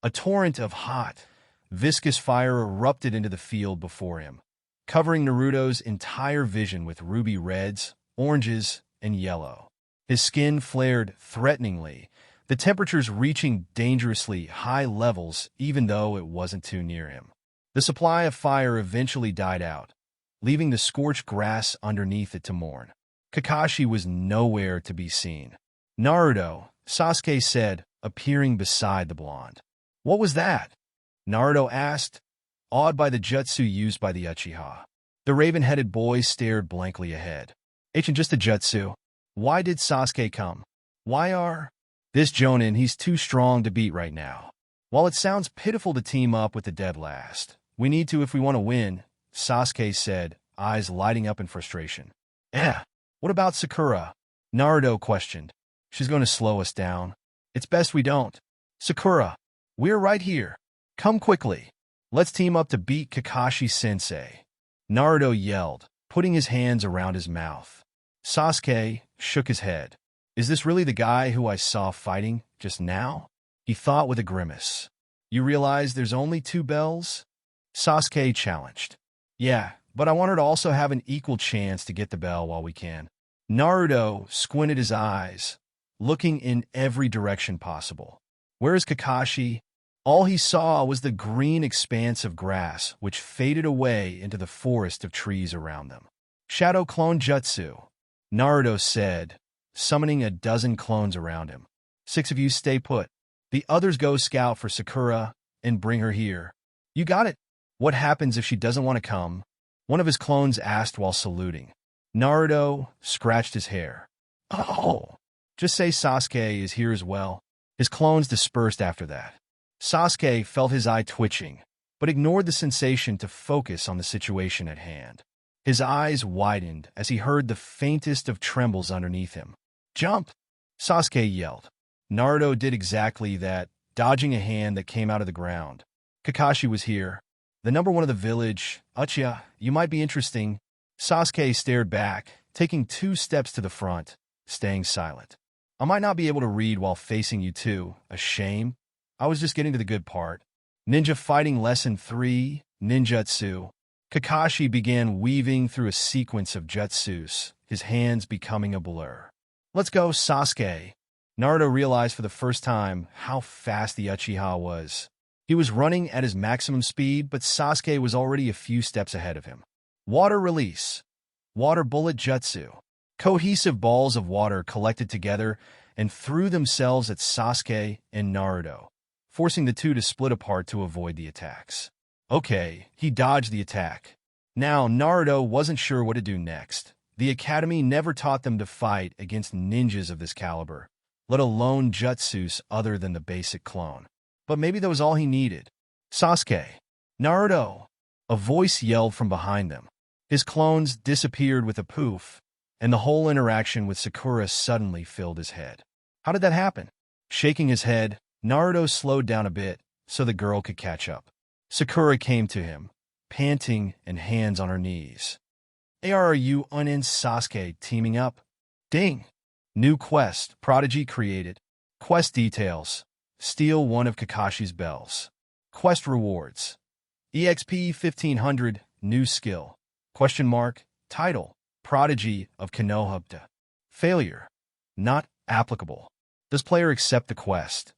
[SPEAKER 1] A torrent of hot, viscous fire erupted into the field before him, covering Naruto's entire vision with ruby reds, oranges, and yellow. His skin flared threateningly, the temperatures reaching dangerously high levels even though it wasn't too near him. The supply of fire eventually died out, leaving the scorched grass underneath it to mourn. Kakashi was nowhere to be seen. Naruto, Sasuke said, appearing beside the blonde. What was that? Naruto asked, awed by the jutsu used by the Uchiha. The raven-headed boy stared blankly ahead. Ain't just a jutsu. Why did Sasuke come? Why are... This Jonin, he's too strong to beat right now. While it sounds pitiful to team up with the dead last, we need to if we want to win, Sasuke said, eyes lighting up in frustration. What about Sakura? Naruto questioned. She's going to slow us down. It's best we don't. Sakura, we're right here. Come quickly. Let's team up to beat Kakashi-sensei. Naruto yelled, putting his hands around his mouth. Sasuke shook his head. Is this really the guy who I saw fighting just now? He thought with a grimace. You realize there's only 2 bells? Sasuke challenged. Yeah, but I want her to also have an equal chance to get the bell while we can. Naruto squinted his eyes, looking in every direction possible. Where is Kakashi? All he saw was the green expanse of grass, which faded away into the forest of trees around them. Shadow clone jutsu, Naruto said, summoning a dozen clones around him. 6 of you stay put. The others go scout for Sakura and bring her here. You got it. What happens if she doesn't want to come? One of his clones asked while saluting. Naruto scratched his hair. Oh, just say Sasuke is here as well. His clones dispersed after that. Sasuke felt his eye twitching, but ignored the sensation to focus on the situation at hand. His eyes widened as he heard the faintest of trembles underneath him. Jump! Sasuke yelled. Naruto did exactly that, dodging a hand that came out of the ground. Kakashi was here. The number 1 of the village, Uchiha, you might be interesting. Sasuke stared back, taking 2 steps to the front, staying silent. I might not be able to read while facing you two. A shame. I was just getting to the good part. Ninja Fighting Lesson 3, Ninjutsu. Kakashi began weaving through a sequence of jutsus, his hands becoming a blur. Let's go, Sasuke. Naruto realized for the first time how fast the Uchiha was. He was running at his maximum speed, but Sasuke was already a few steps ahead of him. Water release. Water bullet jutsu. Cohesive balls of water collected together and threw themselves at Sasuke and Naruto, forcing the two to split apart to avoid the attacks. Okay, he dodged the attack. Now, Naruto wasn't sure what to do next. The academy never taught them to fight against ninjas of this caliber, let alone jutsus other than the basic clone. But maybe that was all he needed. Sasuke. Naruto. A voice yelled from behind them. His clones disappeared with a poof, and the whole interaction with Sakura suddenly filled his head. How did that happen? Shaking his head, Naruto slowed down a bit so the girl could catch up. Sakura came to him, panting and hands on her knees. Are you and Sasuke teaming up? Ding! New quest, Prodigy created. Quest details. Steal one of Kakashi's bells. Quest rewards. EXP 1500, new skill. Question mark, title, Prodigy of Konoha. Failure. Not applicable. Does player accept the quest?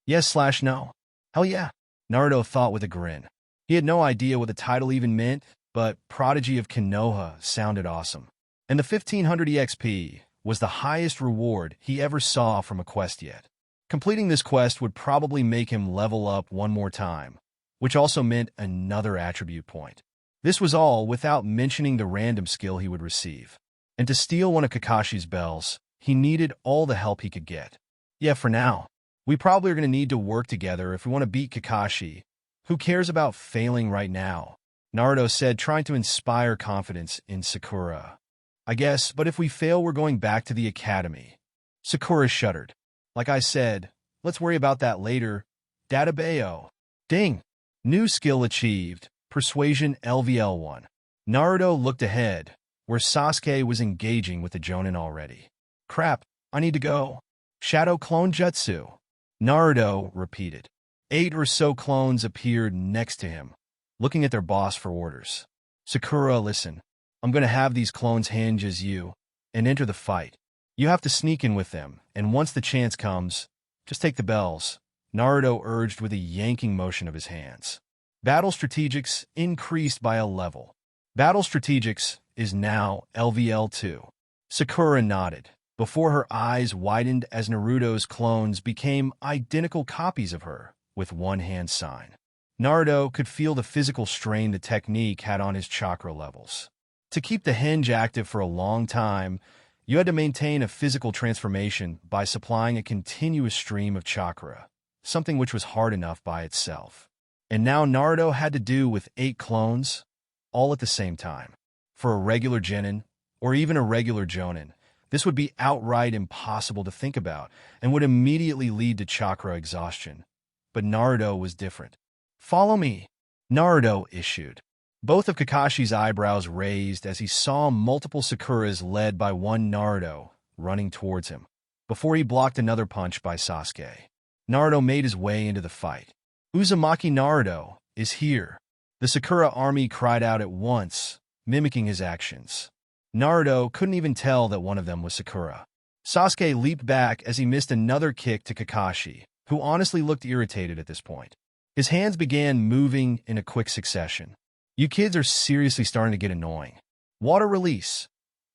[SPEAKER 1] Yes/no. Hell yeah. Naruto thought with a grin. He had no idea what the title even meant, but Prodigy of Konoha sounded awesome. And the 1500 EXP was the highest reward he ever saw from a quest yet. Completing this quest would probably make him level up one more time, which also meant another attribute point. This was all without mentioning the random skill he would receive. And to steal one of Kakashi's bells, he needed all the help he could get. Yeah, for now. We probably are going to need to work together if we want to beat Kakashi. Who cares about failing right now? Naruto said, trying to inspire confidence in Sakura. I guess, but if we fail, we're going back to the academy. Sakura shuddered. Like I said, let's worry about that later. Databeo. Ding. New skill achieved. Persuasion LVL1. Naruto looked ahead, where Sasuke was engaging with the Jonin already. Crap, I need to go. Shadow clone jutsu. Naruto repeated. 8 or so clones appeared next to him, looking at their boss for orders. Sakura, listen. I'm going to have these clones hinge as you and enter the fight. You have to sneak in with them, and once the chance comes, just take the bells. Naruto urged with a yanking motion of his hands. Battle strategics increased by a level. Battle strategics is now LVL2. Sakura nodded, before her eyes widened as Naruto's clones became identical copies of her, with one hand sign. Naruto could feel the physical strain the technique had on his chakra levels. To keep the hinge active for a long time, you had to maintain a physical transformation by supplying a continuous stream of chakra, something which was hard enough by itself. And now Naruto had to do with 8 clones, all at the same time. For a regular genin, or even a regular jonin, this would be outright impossible to think about and would immediately lead to chakra exhaustion. But Naruto was different. Follow me, Naruto issued. Both of Kakashi's eyebrows raised as he saw multiple Sakuras led by one Naruto running towards him, before he blocked another punch by Sasuke. Naruto made his way into the fight. Uzumaki Naruto is here. The Sakura army cried out at once, mimicking his actions. Naruto couldn't even tell that one of them was Sakura. Sasuke leaped back as he missed another kick to Kakashi, who honestly looked irritated at this point. His hands began moving in a quick succession. You kids are seriously starting to get annoying. Water release.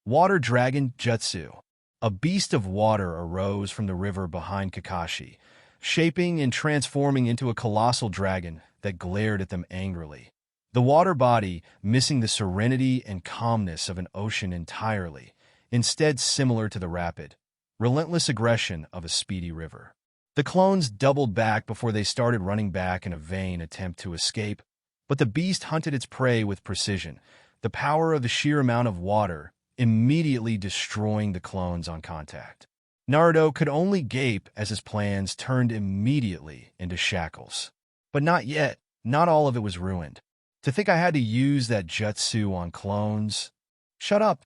[SPEAKER 1] Water dragon jutsu. A beast of water arose from the river behind Kakashi, shaping and transforming into a colossal dragon that glared at them angrily. The water body missing the serenity and calmness of an ocean entirely, instead similar to the rapid, relentless aggression of a speedy river. The clones doubled back before they started running back in a vain attempt to escape, but the beast hunted its prey with precision, the power of the sheer amount of water immediately destroying the clones on contact. Naruto could only gape as his plans turned immediately into shackles. But not yet. Not all of it was ruined. To think I had to use that jutsu on clones? Shut up!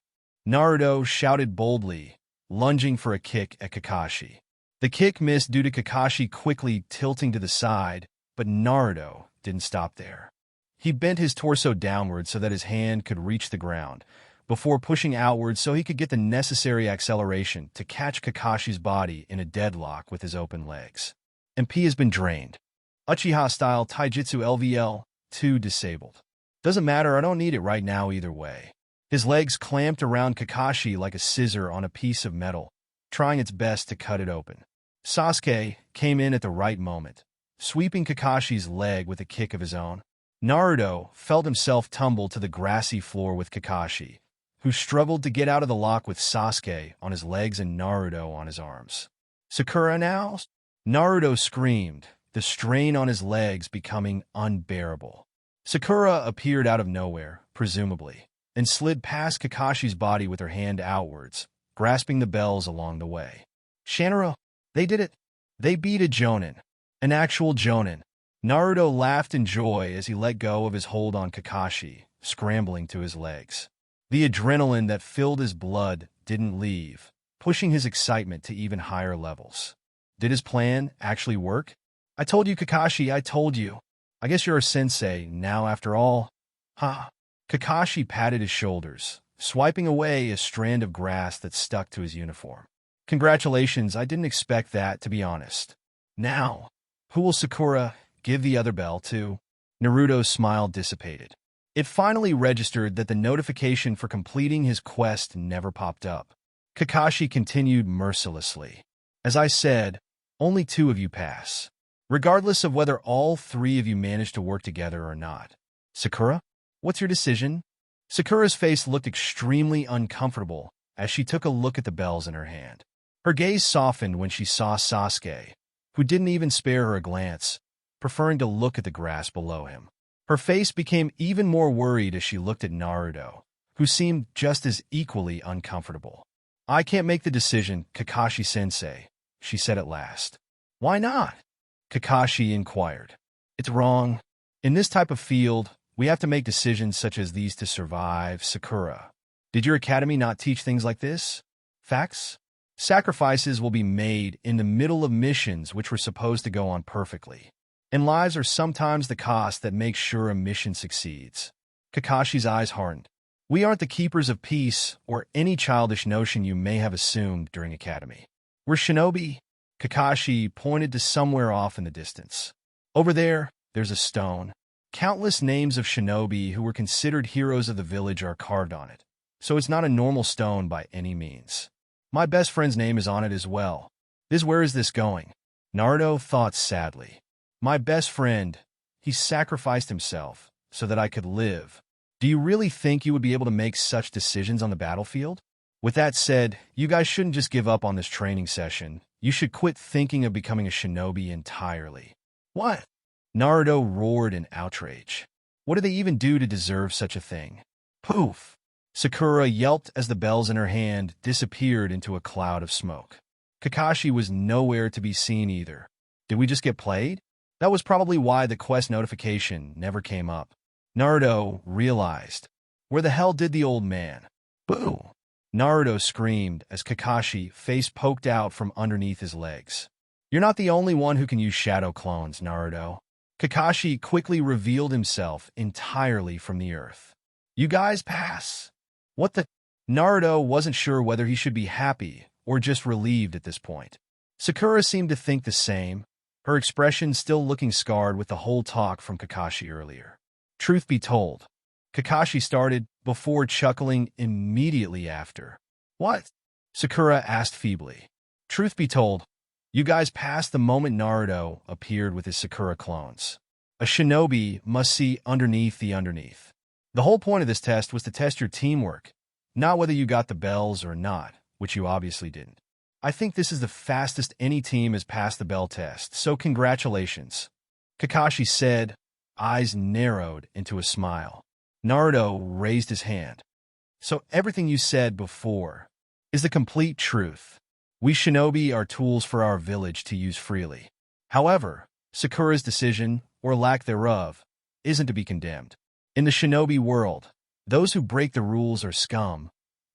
[SPEAKER 1] Naruto shouted boldly, lunging for a kick at Kakashi. The kick missed due to Kakashi quickly tilting to the side, but Naruto didn't stop there. He bent his torso downward so that his hand could reach the ground, before pushing outward so he could get the necessary acceleration to catch Kakashi's body in a deadlock with his open legs. MP has been drained. Uchiha-style taijutsu LVL 2 disabled. Doesn't matter, I don't need it right now either way. His legs clamped around Kakashi like a scissor on a piece of metal, trying its best to cut it open. Sasuke came in at the right moment, sweeping Kakashi's leg with a kick of his own. Naruto felt himself tumble to the grassy floor with Kakashi, who struggled to get out of the lock with Sasuke on his legs and Naruto on his arms. Sakura now? Naruto screamed, the strain on his legs becoming unbearable. Sakura appeared out of nowhere, presumably, and slid past Kakashi's body with her hand outwards, grasping the bells along the way. Shanara, they did it. They beat a Jonin. An actual Jonin. Naruto laughed in joy as he let go of his hold on Kakashi, scrambling to his legs. The adrenaline that filled his blood didn't leave, pushing his excitement to even higher levels. Did his plan actually work? I told you, Kakashi, I told you. I guess you're a sensei now after all. Ha! Kakashi patted his shoulders, swiping away a strand of grass that stuck to his uniform. Congratulations, I didn't expect that, to be honest. Now, who will Sakura give the other bell to? Naruto's smile dissipated. It finally registered that the notification for completing his quest never popped up. Kakashi continued mercilessly. As I said, only 2 of you pass, regardless of whether all 3 of you manage to work together or not. Sakura, what's your decision? Sakura's face looked extremely uncomfortable as she took a look at the bells in her hand. Her gaze softened when she saw Sasuke, who didn't even spare her a glance, preferring to look at the grass below him. Her face became even more worried as she looked at Naruto, who seemed just as equally uncomfortable. I can't make the decision, Kakashi-sensei, she said at last. Why not? Kakashi inquired. It's wrong. In this type of field, we have to make decisions such as these to survive, Sakura. Did your academy not teach things like this? Facts? Sacrifices will be made in the middle of missions which were supposed to go on perfectly. And lives are sometimes the cost that makes sure a mission succeeds. Kakashi's eyes hardened. We aren't the keepers of peace or any childish notion you may have assumed during academy. We're shinobi. Kakashi pointed to somewhere off in the distance. Over there, there's a stone. Countless names of shinobi who were considered heroes of the village are carved on it. So it's not a normal stone by any means. My best friend's name is on it as well. Where is this going? Naruto thought sadly. My best friend, he sacrificed himself so that I could live. Do you really think you would be able to make such decisions on the battlefield? With that said, you guys shouldn't just give up on this training session. You should quit thinking of becoming a shinobi entirely. What? Naruto roared in outrage. What did they even do to deserve such a thing? Poof! Sakura yelped as the bells in her hand disappeared into a cloud of smoke. Kakashi was nowhere to be seen either. Did we just get played? That was probably why the quest notification never came up. Naruto realized. Where the hell did the old man? Boo! Naruto screamed as Kakashi face poked out from underneath his legs. You're not the only one who can use shadow clones, Naruto. Kakashi quickly revealed himself entirely from the earth. You guys pass. What the? Naruto wasn't sure whether he should be happy or just relieved at this point. Sakura seemed to think the same, her expression still looking scarred with the whole talk from Kakashi earlier. Truth be told, Kakashi started before chuckling immediately after. What? Sakura asked feebly. Truth be told, you guys passed the moment Naruto appeared with his Sakura clones. A shinobi must see underneath the underneath. The whole point of this test was to test your teamwork, not whether you got the bells or not, which you obviously didn't. I think this is the fastest any team has passed the bell test, so congratulations. Kakashi said, eyes narrowed into a smile. Naruto raised his hand. So everything you said before is the complete truth. We shinobi are tools for our village to use freely. However, Sakura's decision, or lack thereof, isn't to be condemned. In the shinobi world, those who break the rules are scum.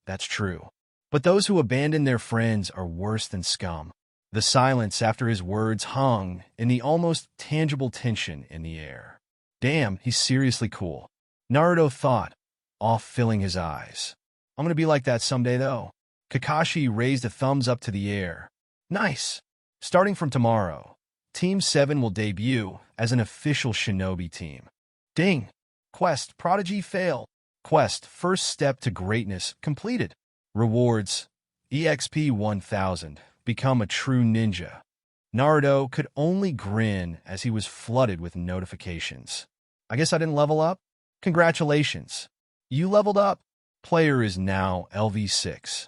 [SPEAKER 1] That's true. But those who abandon their friends are worse than scum. The silence after his words hung in the almost tangible tension in the air. Damn, he's seriously cool. Naruto thought, off filling his eyes. I'm gonna be like that someday, though. Kakashi raised a thumbs up to the air. Nice. Starting from tomorrow, Team 7 will debut as an official shinobi team. Ding! Quest Prodigy fail. Quest First Step to Greatness completed. Rewards EXP 1000. Become a true ninja. Naruto could only grin as he was flooded with notifications. I guess I didn't level up? Congratulations. You leveled up. Player is now LV6.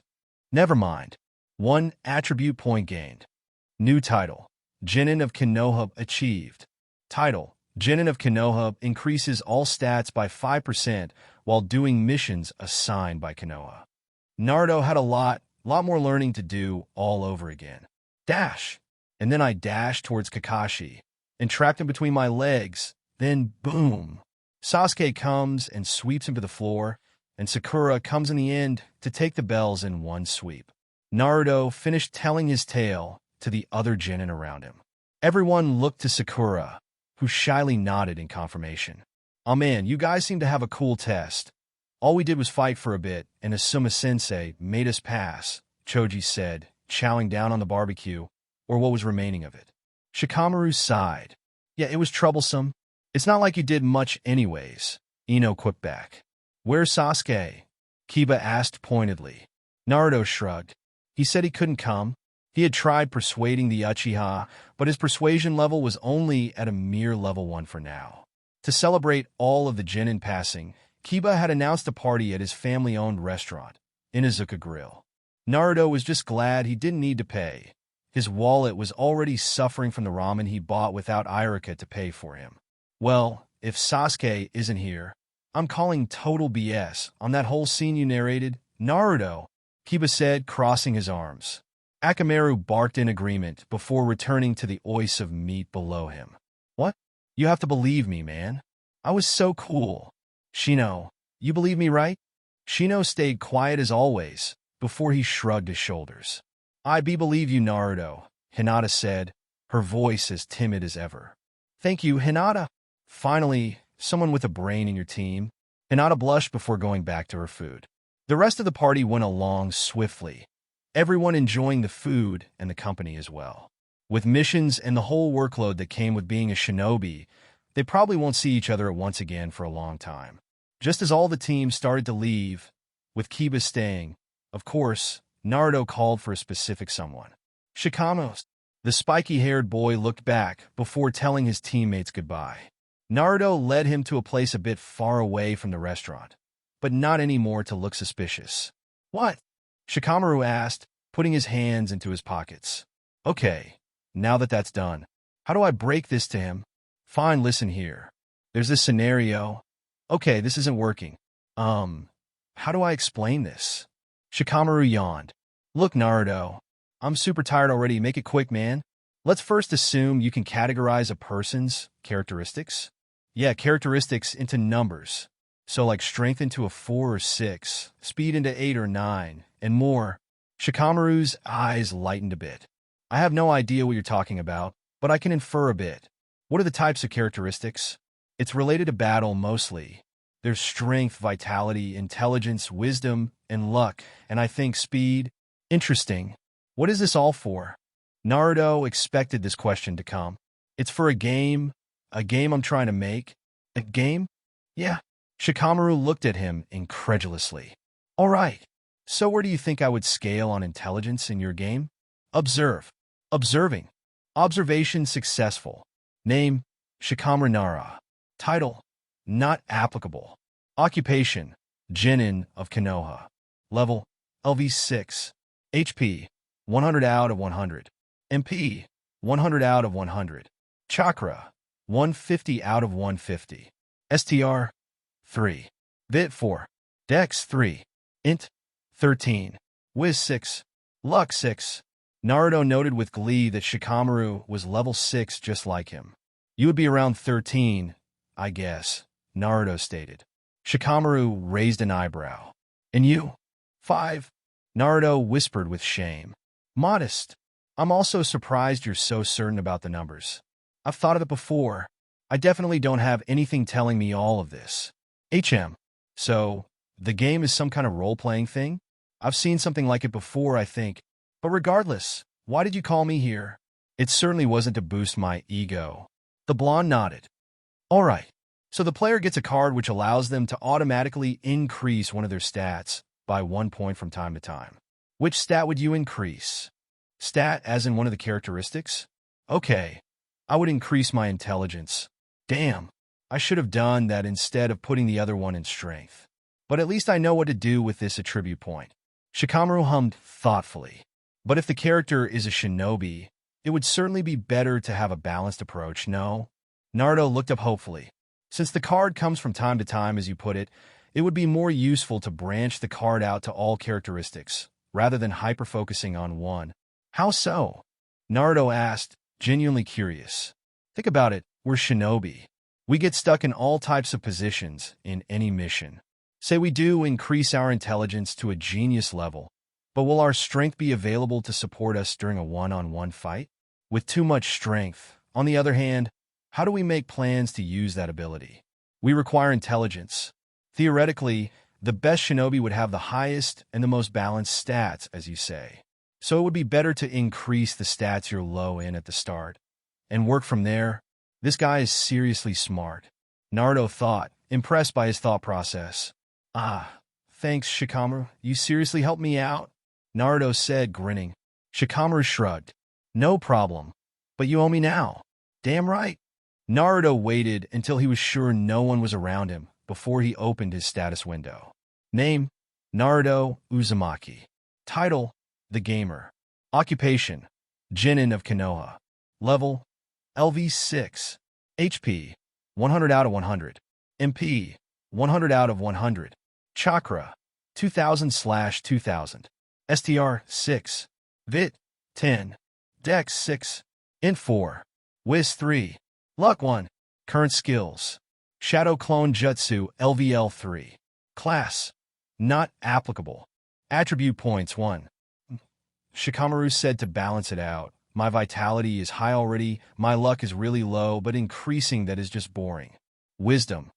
[SPEAKER 1] Never mind. 1 attribute point gained. New title. Genin of Konoha achieved. Title. Genin of Konoha increases all stats by 5% while doing missions assigned by Konoha. Naruto had a lot more learning to do all over again. Dash. And then I dashed towards Kakashi and trapped him between my legs. Then boom. Sasuke comes and sweeps him to the floor, and Sakura comes in the end to take the bells in one sweep. Naruto finished telling his tale to the other genin around him. Everyone looked to Sakura, who shyly nodded in confirmation. Oh man, you guys seem to have a cool test. All we did was fight for a bit, and Asuma-sensei made us pass, Choji said, chowing down on the barbecue, or what was remaining of it. Shikamaru sighed. Yeah, it was troublesome. It's not like you did much anyways, Ino quipped back. Where's Sasuke? Kiba asked pointedly. Naruto shrugged. He said he couldn't come. He had tried persuading the Uchiha, but his persuasion level was only at a mere level 1 for now. To celebrate all of the genin passing, Kiba had announced a party at his family-owned restaurant, Inazuka Grill. Naruto was just glad he didn't need to pay. His wallet was already suffering from the ramen he bought without Iruka to pay for him. Well, if Sasuke isn't here, I'm calling total BS on that whole scene you narrated. Naruto, Kiba said, crossing his arms. Akamaru barked in agreement before returning to the oise of meat below him. What? You have to believe me, man. I was so cool. Shino, you believe me, right? Shino stayed quiet as always before he shrugged his shoulders. I believe you, Naruto, Hinata said, her voice as timid as ever. Thank you, Hinata. Finally, someone with a brain in your team. Hinata blushed before going back to her food. The rest of the party went along swiftly, everyone enjoying the food and the company as well. With missions and the whole workload that came with being a shinobi, they probably won't see each other once again for a long time. Just as all the teams started to leave, with Kiba staying, of course, Naruto called for a specific someone. Shikamos. The spiky-haired boy looked back before telling his teammates goodbye. Naruto led him to a place a bit far away from the restaurant, but not anymore to look suspicious. What? Shikamaru asked, putting his hands into his pockets. Okay, now that that's done, how do I break this to him? Fine, listen here. There's this scenario. Okay, this isn't working. How do I explain this? Shikamaru yawned. Look, Naruto, I'm super tired already. Make it quick, man. Let's first assume you can categorize a person's characteristics. Yeah, characteristics into numbers. So like strength into a 4 or 6, speed into 8 or 9, and more. Shikamaru's eyes lightened a bit. I have no idea what you're talking about, but I can infer a bit. What are the types of characteristics? It's related to battle mostly. There's strength, vitality, intelligence, wisdom, and luck, and I think speed. Interesting. What is this all for? Naruto expected this question to come. It's for a game I'm trying to make. A game? Yeah. Shikamaru looked at him incredulously. All right. So where do you think I would scale on intelligence in your game? Observe. Observing. Observation successful. Name, Shikamaru Nara. Title, not applicable. Occupation, Genin of Konoha. Level, LV6. HP, 100 out of 100. MP, 100 out of 100. Chakra, 150 out of 150. STR, 3. Vit 4. Dex 3. Int, 13. Wiz 6. Luck 6. Naruto noted with glee that Shikamaru was level 6 just like him. You would be around 13, I guess, Naruto stated. Shikamaru raised an eyebrow. And you? 5. Naruto whispered with shame. Modest. I'm also surprised you're so certain about the numbers. I've thought of it before. I definitely don't have anything telling me all of this. So, the game is some kind of role-playing thing? I've seen something like it before, I think. But regardless, why did you call me here? It certainly wasn't to boost my ego. The blonde nodded. All right. So the player gets a card which allows them to automatically increase one of their stats by 1 point from time to time. Which stat would you increase? Stat as in one of the characteristics? Okay. I would increase my intelligence. Damn. I should have done that instead of putting the other one in strength. But at least I know what to do with this attribute point. Shikamaru hummed thoughtfully. But if the character is a shinobi, it would certainly be better to have a balanced approach, no? Naruto looked up hopefully. Since the card comes from time to time, as you put it, it would be more useful to branch the card out to all characteristics, rather than hyper-focusing on one. How so? Naruto asked, genuinely curious. Think about it, we're shinobi. We get stuck in all types of positions in any mission. Say we do increase our intelligence to a genius level, but will our strength be available to support us during a one-on-one fight? With too much strength, on the other hand, how do we make plans to use that ability? We require intelligence. Theoretically, the best shinobi would have the highest and the most balanced stats, as you say. So it would be better to increase the stats you're low in at the start, and work from there. This guy is seriously smart. Naruto thought, impressed by his thought process. Ah, thanks, Shikamaru. You seriously helped me out? Naruto said, grinning. Shikamaru shrugged. No problem. But you owe me now. Damn right. Naruto waited until he was sure no one was around him before he opened his status window. Name, Naruto Uzumaki. Title, The Gamer. Occupation, Genin of Konoha. Level, LV6. HP, 100 out of 100. MP, 100 out of 100. Chakra, 2000/2000. STR, 6. Vit, 10. Dex 6. Int 4. Wiz 3. Luck 1. Current skills. Shadow Clone Jutsu LVL 3. Class. Not applicable. Attribute points 1. Shikamaru said to balance it out. My vitality is high already, my luck is really low, but increasing that is just boring. Wisdom.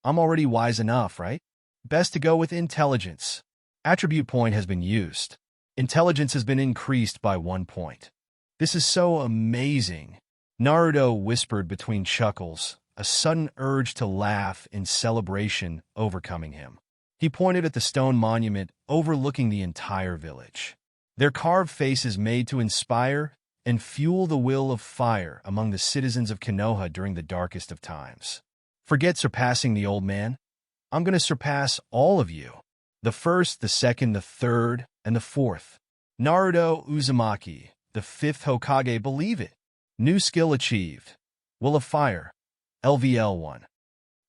[SPEAKER 1] I'm already wise enough, right? Best to go with intelligence. Attribute point has been used. Intelligence has been increased by 1 point. This is so amazing. Naruto whispered between chuckles, a sudden urge to laugh in celebration overcoming him. He pointed at the stone monument overlooking the entire village. Their carved faces made to inspire and fuel the will of fire among the citizens of Konoha during the darkest of times. Forget surpassing the old man. I'm going to surpass all of you. The first, the second, the third, and the fourth. Naruto Uzumaki, the fifth Hokage, believe it. New skill achieved. Will of Fire. LVL 1.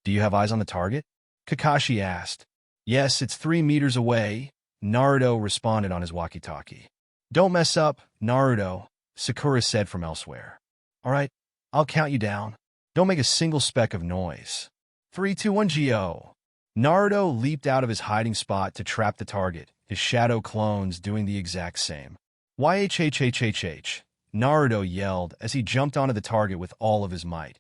[SPEAKER 1] Do you have eyes on the target? Kakashi asked. Yes, it's 3 meters away. Naruto responded on his walkie-talkie. Don't mess up, Naruto, Sakura said from elsewhere. All right, I'll count you down. Don't make a single speck of noise. 3, 2, 1, Go. Naruto leaped out of his hiding spot to trap the target, his shadow clones doing the exact same. YHHHHH, Naruto yelled as he jumped onto the target with all of his might,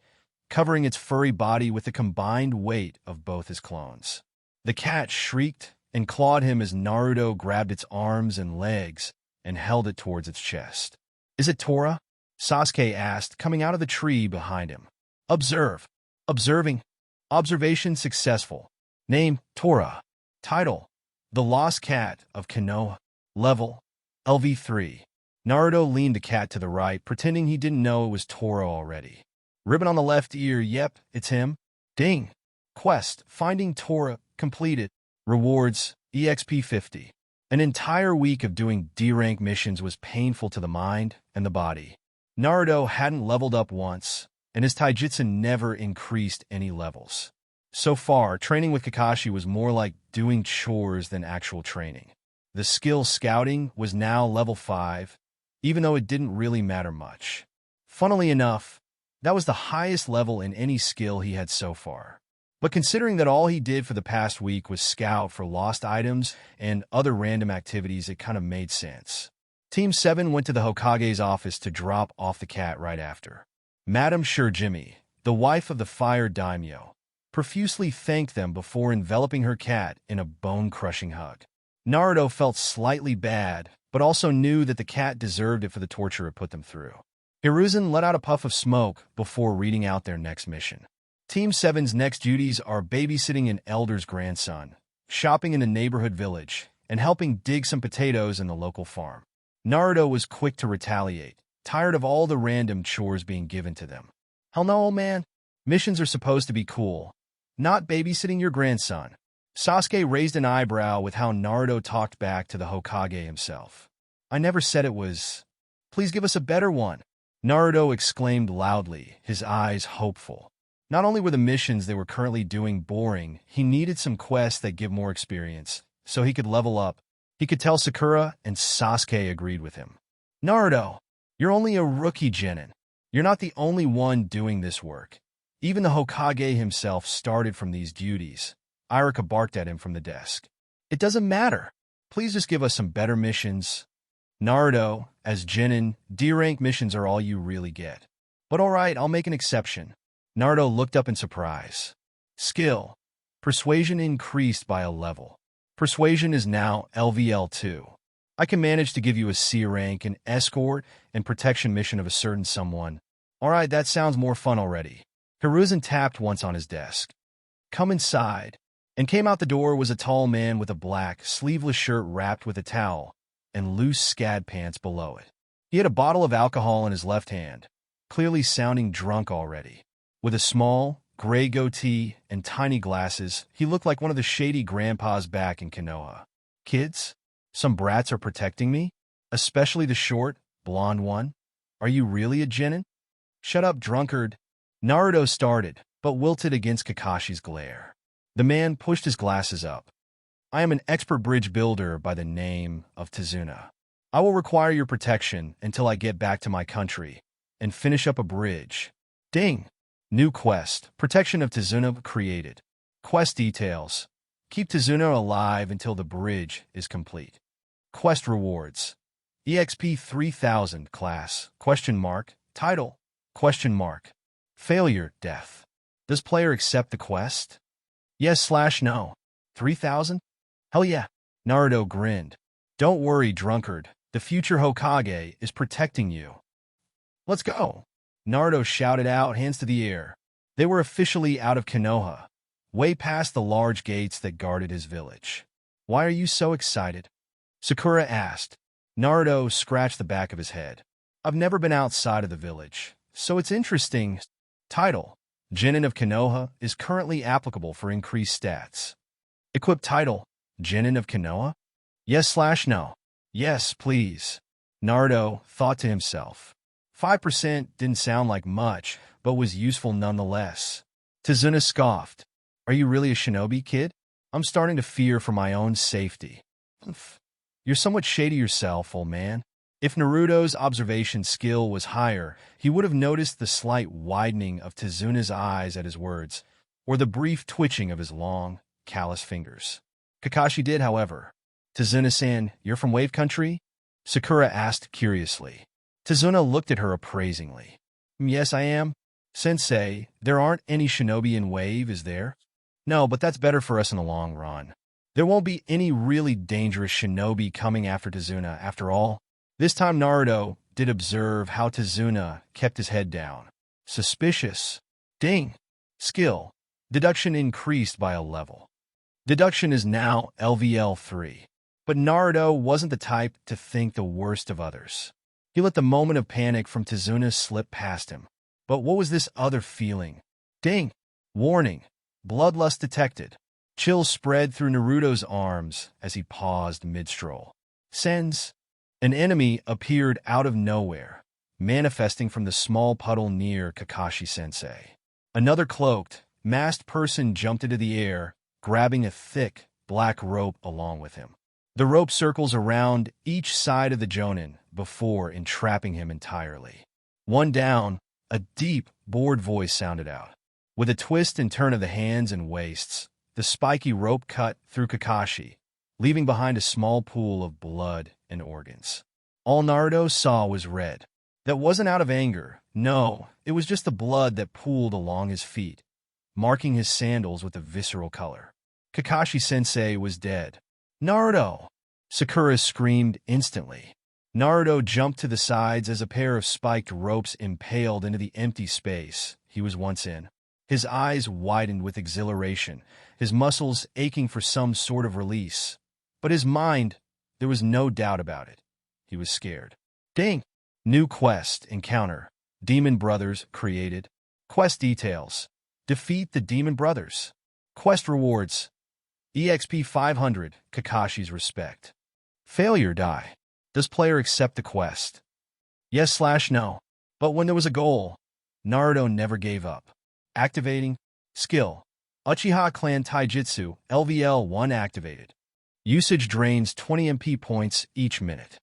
[SPEAKER 1] covering its furry body with the combined weight of both his clones. The cat shrieked and clawed him as Naruto grabbed its arms and legs and held it towards its chest. Is it Tora? Sasuke asked, coming out of the tree behind him. Observe. Observing. Observation successful. Name, Tora. Title, The Lost Cat of Konoha. Level, LV3. Naruto leaned the cat to the right, pretending he didn't know it was Tora already. Ribbon on the left ear, yep, it's him. Ding. Quest, Finding Tora, completed. Rewards, EXP 50. An entire week of doing D-rank missions was painful to the mind and the body. Naruto hadn't leveled up once, and his taijutsu never increased any levels. So far, training with Kakashi was more like doing chores than actual training. The skill Scouting was now level 5, even though it didn't really matter much. Funnily enough, that was the highest level in any skill he had so far. But considering that all he did for the past week was scout for lost items and other random activities, it kind of made sense. Team 7 went to the Hokage's office to drop off the cat right after. Madame Shurjimi, the wife of the fire daimyo, profusely thanked them before enveloping her cat in a bone-crushing hug. Naruto felt slightly bad, but also knew that the cat deserved it for the torture it put them through. Hiruzen let out a puff of smoke before reading out their next mission. Team 7's next duties are babysitting an elder's grandson, shopping in a neighborhood village, and helping dig some potatoes in the local farm. Naruto was quick to retaliate, tired of all the random chores being given to them. Hell no, old man. Missions are supposed to be cool, not babysitting your grandson. Sasuke raised an eyebrow with how Naruto talked back to the Hokage himself. I never said it was. Please give us a better one. Naruto exclaimed loudly, his eyes hopeful. Not only were the missions they were currently doing boring, he needed some quests that give more experience, so he could level up. He could tell Sakura, and Sasuke agreed with him. Naruto, you're only a rookie genin. You're not the only one doing this work. Even the Hokage himself started from these duties. Iruka barked at him from the desk. It doesn't matter. Please just give us some better missions. Naruto, as genin, D-rank missions are all you really get. But alright, I'll make an exception. Naruto looked up in surprise. Skill. Persuasion increased by a level. Persuasion is now LVL 2. I can manage to give you a C rank, an escort, and protection mission of a certain someone. Alright, that sounds more fun already. Hiruzen tapped once on his desk. Come inside. And came out the door was a tall man with a black, sleeveless shirt wrapped with a towel, and loose scad pants below it. He had a bottle of alcohol in his left hand, clearly sounding drunk already. With a small, gray goatee and tiny glasses, he looked like one of the shady grandpas back in Konoha. Kids? Some brats are protecting me? Especially the short, blonde one? Are you really a genin? Shut up, drunkard. Naruto started, but wilted against Kakashi's glare. The man pushed his glasses up. I am an expert bridge builder by the name of Tazuna. I will require your protection until I get back to my country and finish up a bridge. Ding! New quest. Protection of Tazuna created. Quest details. Keep Tazuna alive until the bridge is complete. Quest rewards. EXP 3000 class. Question mark. Title. Question mark. Failure. Death. Does player accept the quest? Yes/no. 3000? Hell yeah. Naruto grinned. Don't worry, drunkard. The future Hokage is protecting you. Let's go. Naruto shouted out, hands to the air. They were officially out of Konoha, way past the large gates that guarded his village. Why are you so excited? Sakura asked. Naruto scratched the back of his head. I've never been outside of the village, so it's interesting. Title. Genin of Konoha is currently applicable for increased stats. Equip title. Genin of Konoha? Yes/no. Yes, please. Naruto thought to himself. 5% didn't sound like much, but was useful nonetheless. Tazuna scoffed. Are you really a shinobi, kid? I'm starting to fear for my own safety. You're somewhat shady yourself, old man. If Naruto's observation skill was higher, he would have noticed the slight widening of Tazuna's eyes at his words, or the brief twitching of his long, callous fingers. Kakashi did, however. Tazuna-san, you're from Wave Country? Sakura asked curiously. Tazuna looked at her appraisingly. Yes, I am. Sensei, there aren't any shinobi in Wave, is there? No, but that's better for us in the long run. There won't be any really dangerous shinobi coming after Tazuna, after all. This time Naruto did observe how Tazuna kept his head down. Suspicious. Ding. Skill. Deduction increased by a level. Deduction is now LVL 3. But Naruto wasn't the type to think the worst of others. He let the moment of panic from Tazuna slip past him. But what was this other feeling? Ding! Warning! Bloodlust detected. Chills spread through Naruto's arms as he paused mid-stroll. Sense. An enemy appeared out of nowhere, manifesting from the small puddle near Kakashi-sensei. Another cloaked, masked person jumped into the air, grabbing a thick, black rope along with him. The rope circles around each side of the jonin before entrapping him entirely. One down, a deep, bored voice sounded out. With a twist and turn of the hands and waists, the spiky rope cut through Kakashi, leaving behind a small pool of blood and organs. All Naruto saw was red. That wasn't out of anger. No, it was just the blood that pooled along his feet, marking his sandals with a visceral color. Kakashi-sensei was dead. Naruto! Sakura screamed instantly. Naruto jumped to the sides as a pair of spiked ropes impaled into the empty space he was once in. His eyes widened with exhilaration, his muscles aching for some sort of release. But his mind, there was no doubt about it. He was scared. Ding! New quest encounter. Demon Brothers created. Quest details. Defeat the Demon Brothers. Quest rewards. EXP 500, Kakashi's respect. Failure die. Does player accept the quest? Yes/no. But when there was a goal, Naruto never gave up. Activating. Skill. Uchiha Clan Taijutsu, LVL 1 activated. Usage drains 20 MP points each minute.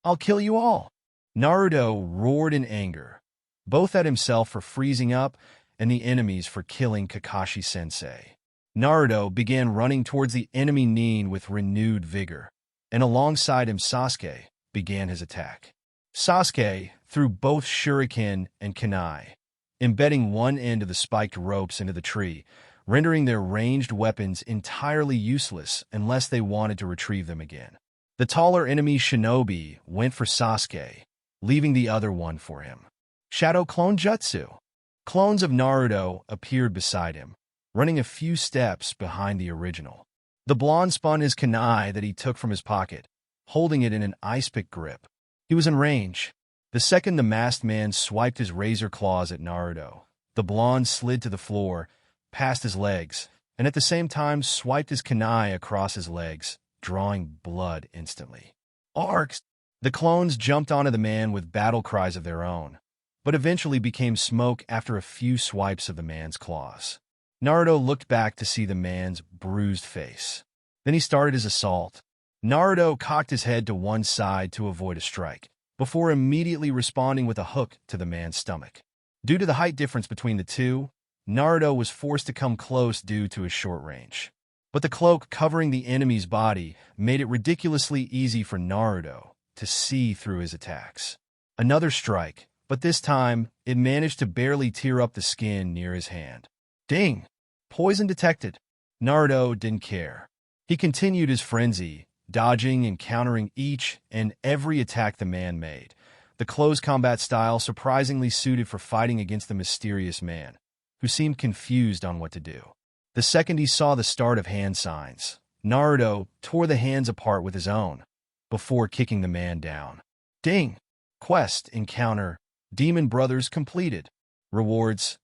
[SPEAKER 1] I'll kill you all. Naruto roared in anger, both at himself for freezing up and the enemies for killing Kakashi-sensei. Naruto began running towards the enemy Nin with renewed vigor, and alongside him Sasuke began his attack. Sasuke threw both shuriken and kunai, embedding one end of the spiked ropes into the tree, rendering their ranged weapons entirely useless unless they wanted to retrieve them again. The taller enemy shinobi went for Sasuke, leaving the other one for him. Shadow Clone Jutsu. Clones of Naruto appeared beside him, running a few steps behind the original. The blonde spun his kunai that he took from his pocket, holding it in an ice-pick grip. He was in range. The second the masked man swiped his razor claws at Naruto, the blonde slid to the floor, past his legs, and at the same time swiped his kunai across his legs, drawing blood instantly. Arcs! The clones jumped onto the man with battle cries of their own, but eventually became smoke after a few swipes of the man's claws. Naruto looked back to see the man's bruised face. Then he started his assault. Naruto cocked his head to one side to avoid a strike, before immediately responding with a hook to the man's stomach. Due to the height difference between the two, Naruto was forced to come close due to his short range. But the cloak covering the enemy's body made it ridiculously easy for Naruto to see through his attacks. Another strike, but this time it managed to barely tear up the skin near his hand. Ding! Poison detected. Naruto didn't care. He continued his frenzy, dodging and countering each and every attack the man made. The close combat style surprisingly suited for fighting against the mysterious man, who seemed confused on what to do. The second he saw the start of hand signs, Naruto tore the hands apart with his own, before kicking the man down. Ding! Quest encounter Demon Brothers completed. Rewards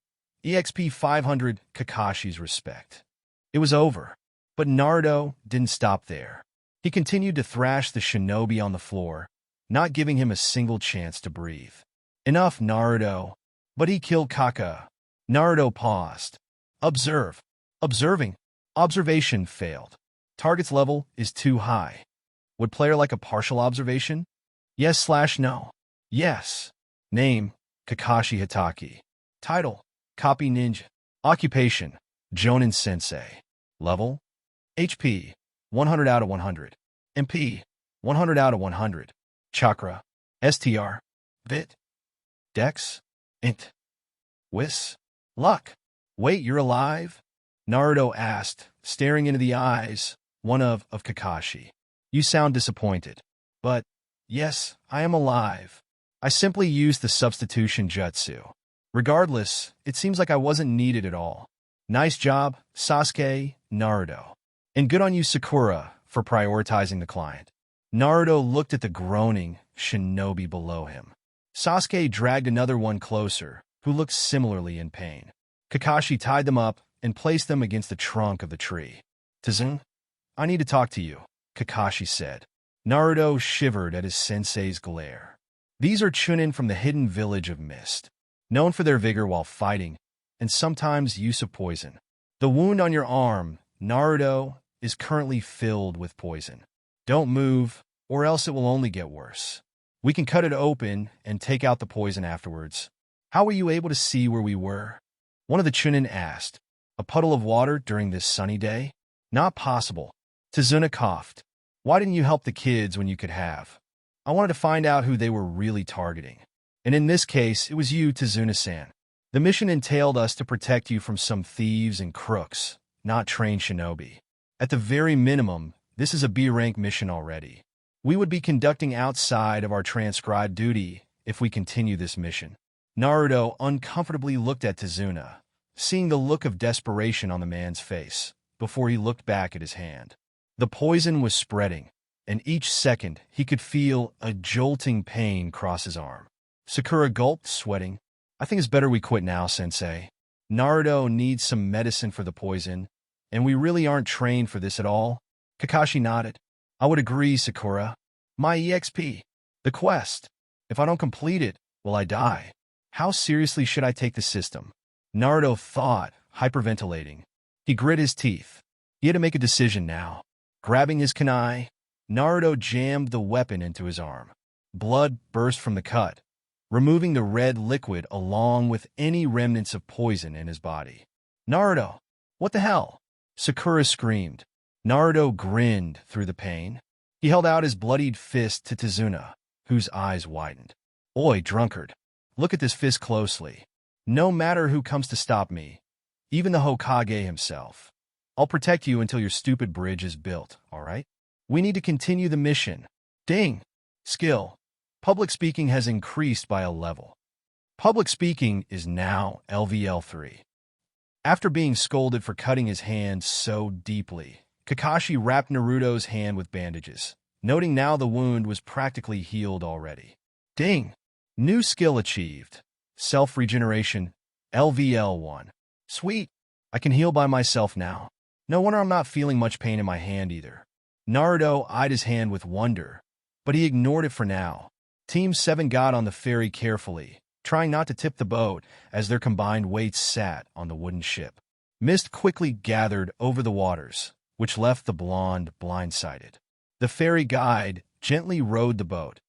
[SPEAKER 1] EXP 500 Kakashi's respect. It was over, but Naruto didn't stop there. He continued to thrash the shinobi on the floor, not giving him a single chance to breathe. Enough, Naruto. But he killed Kaka. Naruto paused. Observe. Observing. Observation failed. Target's level is too high. Would player like a partial observation? Yes/no. Yes. Name, Kakashi Hatake. Title, Copy Ninja. Occupation, Jonin Sensei. Level, HP, 100 out of 100. MP, 100 out of 100. Chakra, STR. Vit. Dex, Int. Whis. Luck. Wait, you're alive? Naruto asked, staring into the eyes, one of Kakashi. You sound disappointed. But, yes, I am alive. I simply used the substitution jutsu. Regardless, it seems like I wasn't needed at all. Nice job, Sasuke, Naruto. And good on you, Sakura, for prioritizing the client. Naruto looked at the groaning shinobi below him. Sasuke dragged another one closer, who looked similarly in pain. Kakashi tied them up and placed them against the trunk of the tree. Tazun, I need to talk to you, Kakashi said. Naruto shivered at his sensei's glare. These are chunin from the hidden village of Mist, known for their vigor while fighting, and sometimes use of poison. The wound on your arm, Naruto, is currently filled with poison. Don't move, or else it will only get worse. We can cut it open and take out the poison afterwards. How were you able to see where we were? One of the chunin asked. A puddle of water during this sunny day? Not possible. Tazuna coughed. Why didn't you help the kids when you could have? I wanted to find out who they were really targeting. And in this case, it was you, Tazuna-san. The mission entailed us to protect you from some thieves and crooks, not trained shinobi. At the very minimum, this is a B-rank mission already. We would be conducting outside of our transcribed duty if we continue this mission. Naruto uncomfortably looked at Tazuna, seeing the look of desperation on the man's face, before he looked back at his hand. The poison was spreading, and each second he could feel a jolting pain cross his arm. Sakura gulped, sweating. I think it's better we quit now, Sensei. Naruto needs some medicine for the poison, and we really aren't trained for this at all. Kakashi nodded. I would agree, Sakura. My EXP. The quest. If I don't complete it, will I die? How seriously should I take the system? Naruto thought, hyperventilating. He grit his teeth. He had to make a decision now. Grabbing his kunai, Naruto jammed the weapon into his arm. Blood burst from the cut, removing the red liquid along with any remnants of poison in his body. Naruto! What the hell? Sakura screamed. Naruto grinned through the pain. He held out his bloodied fist to Tazuna, whose eyes widened. Oi, drunkard. Look at this fist closely. No matter who comes to stop me, even the Hokage himself, I'll protect you until your stupid bridge is built, all right? We need to continue the mission. Ding! Skill. Public speaking has increased by a level. Public speaking is now LVL 3. After being scolded for cutting his hand so deeply, Kakashi wrapped Naruto's hand with bandages, noting now the wound was practically healed already. Ding! New skill achieved. Self-regeneration, LVL 1. Sweet. I can heal by myself now. No wonder I'm not feeling much pain in my hand either. Naruto eyed his hand with wonder, but he ignored it for now. Team 7 got on the ferry carefully, trying not to tip the boat as their combined weights sat on the wooden ship. Mist quickly gathered over the waters, which left the blonde blindsided. The fairy guide gently rowed the boat,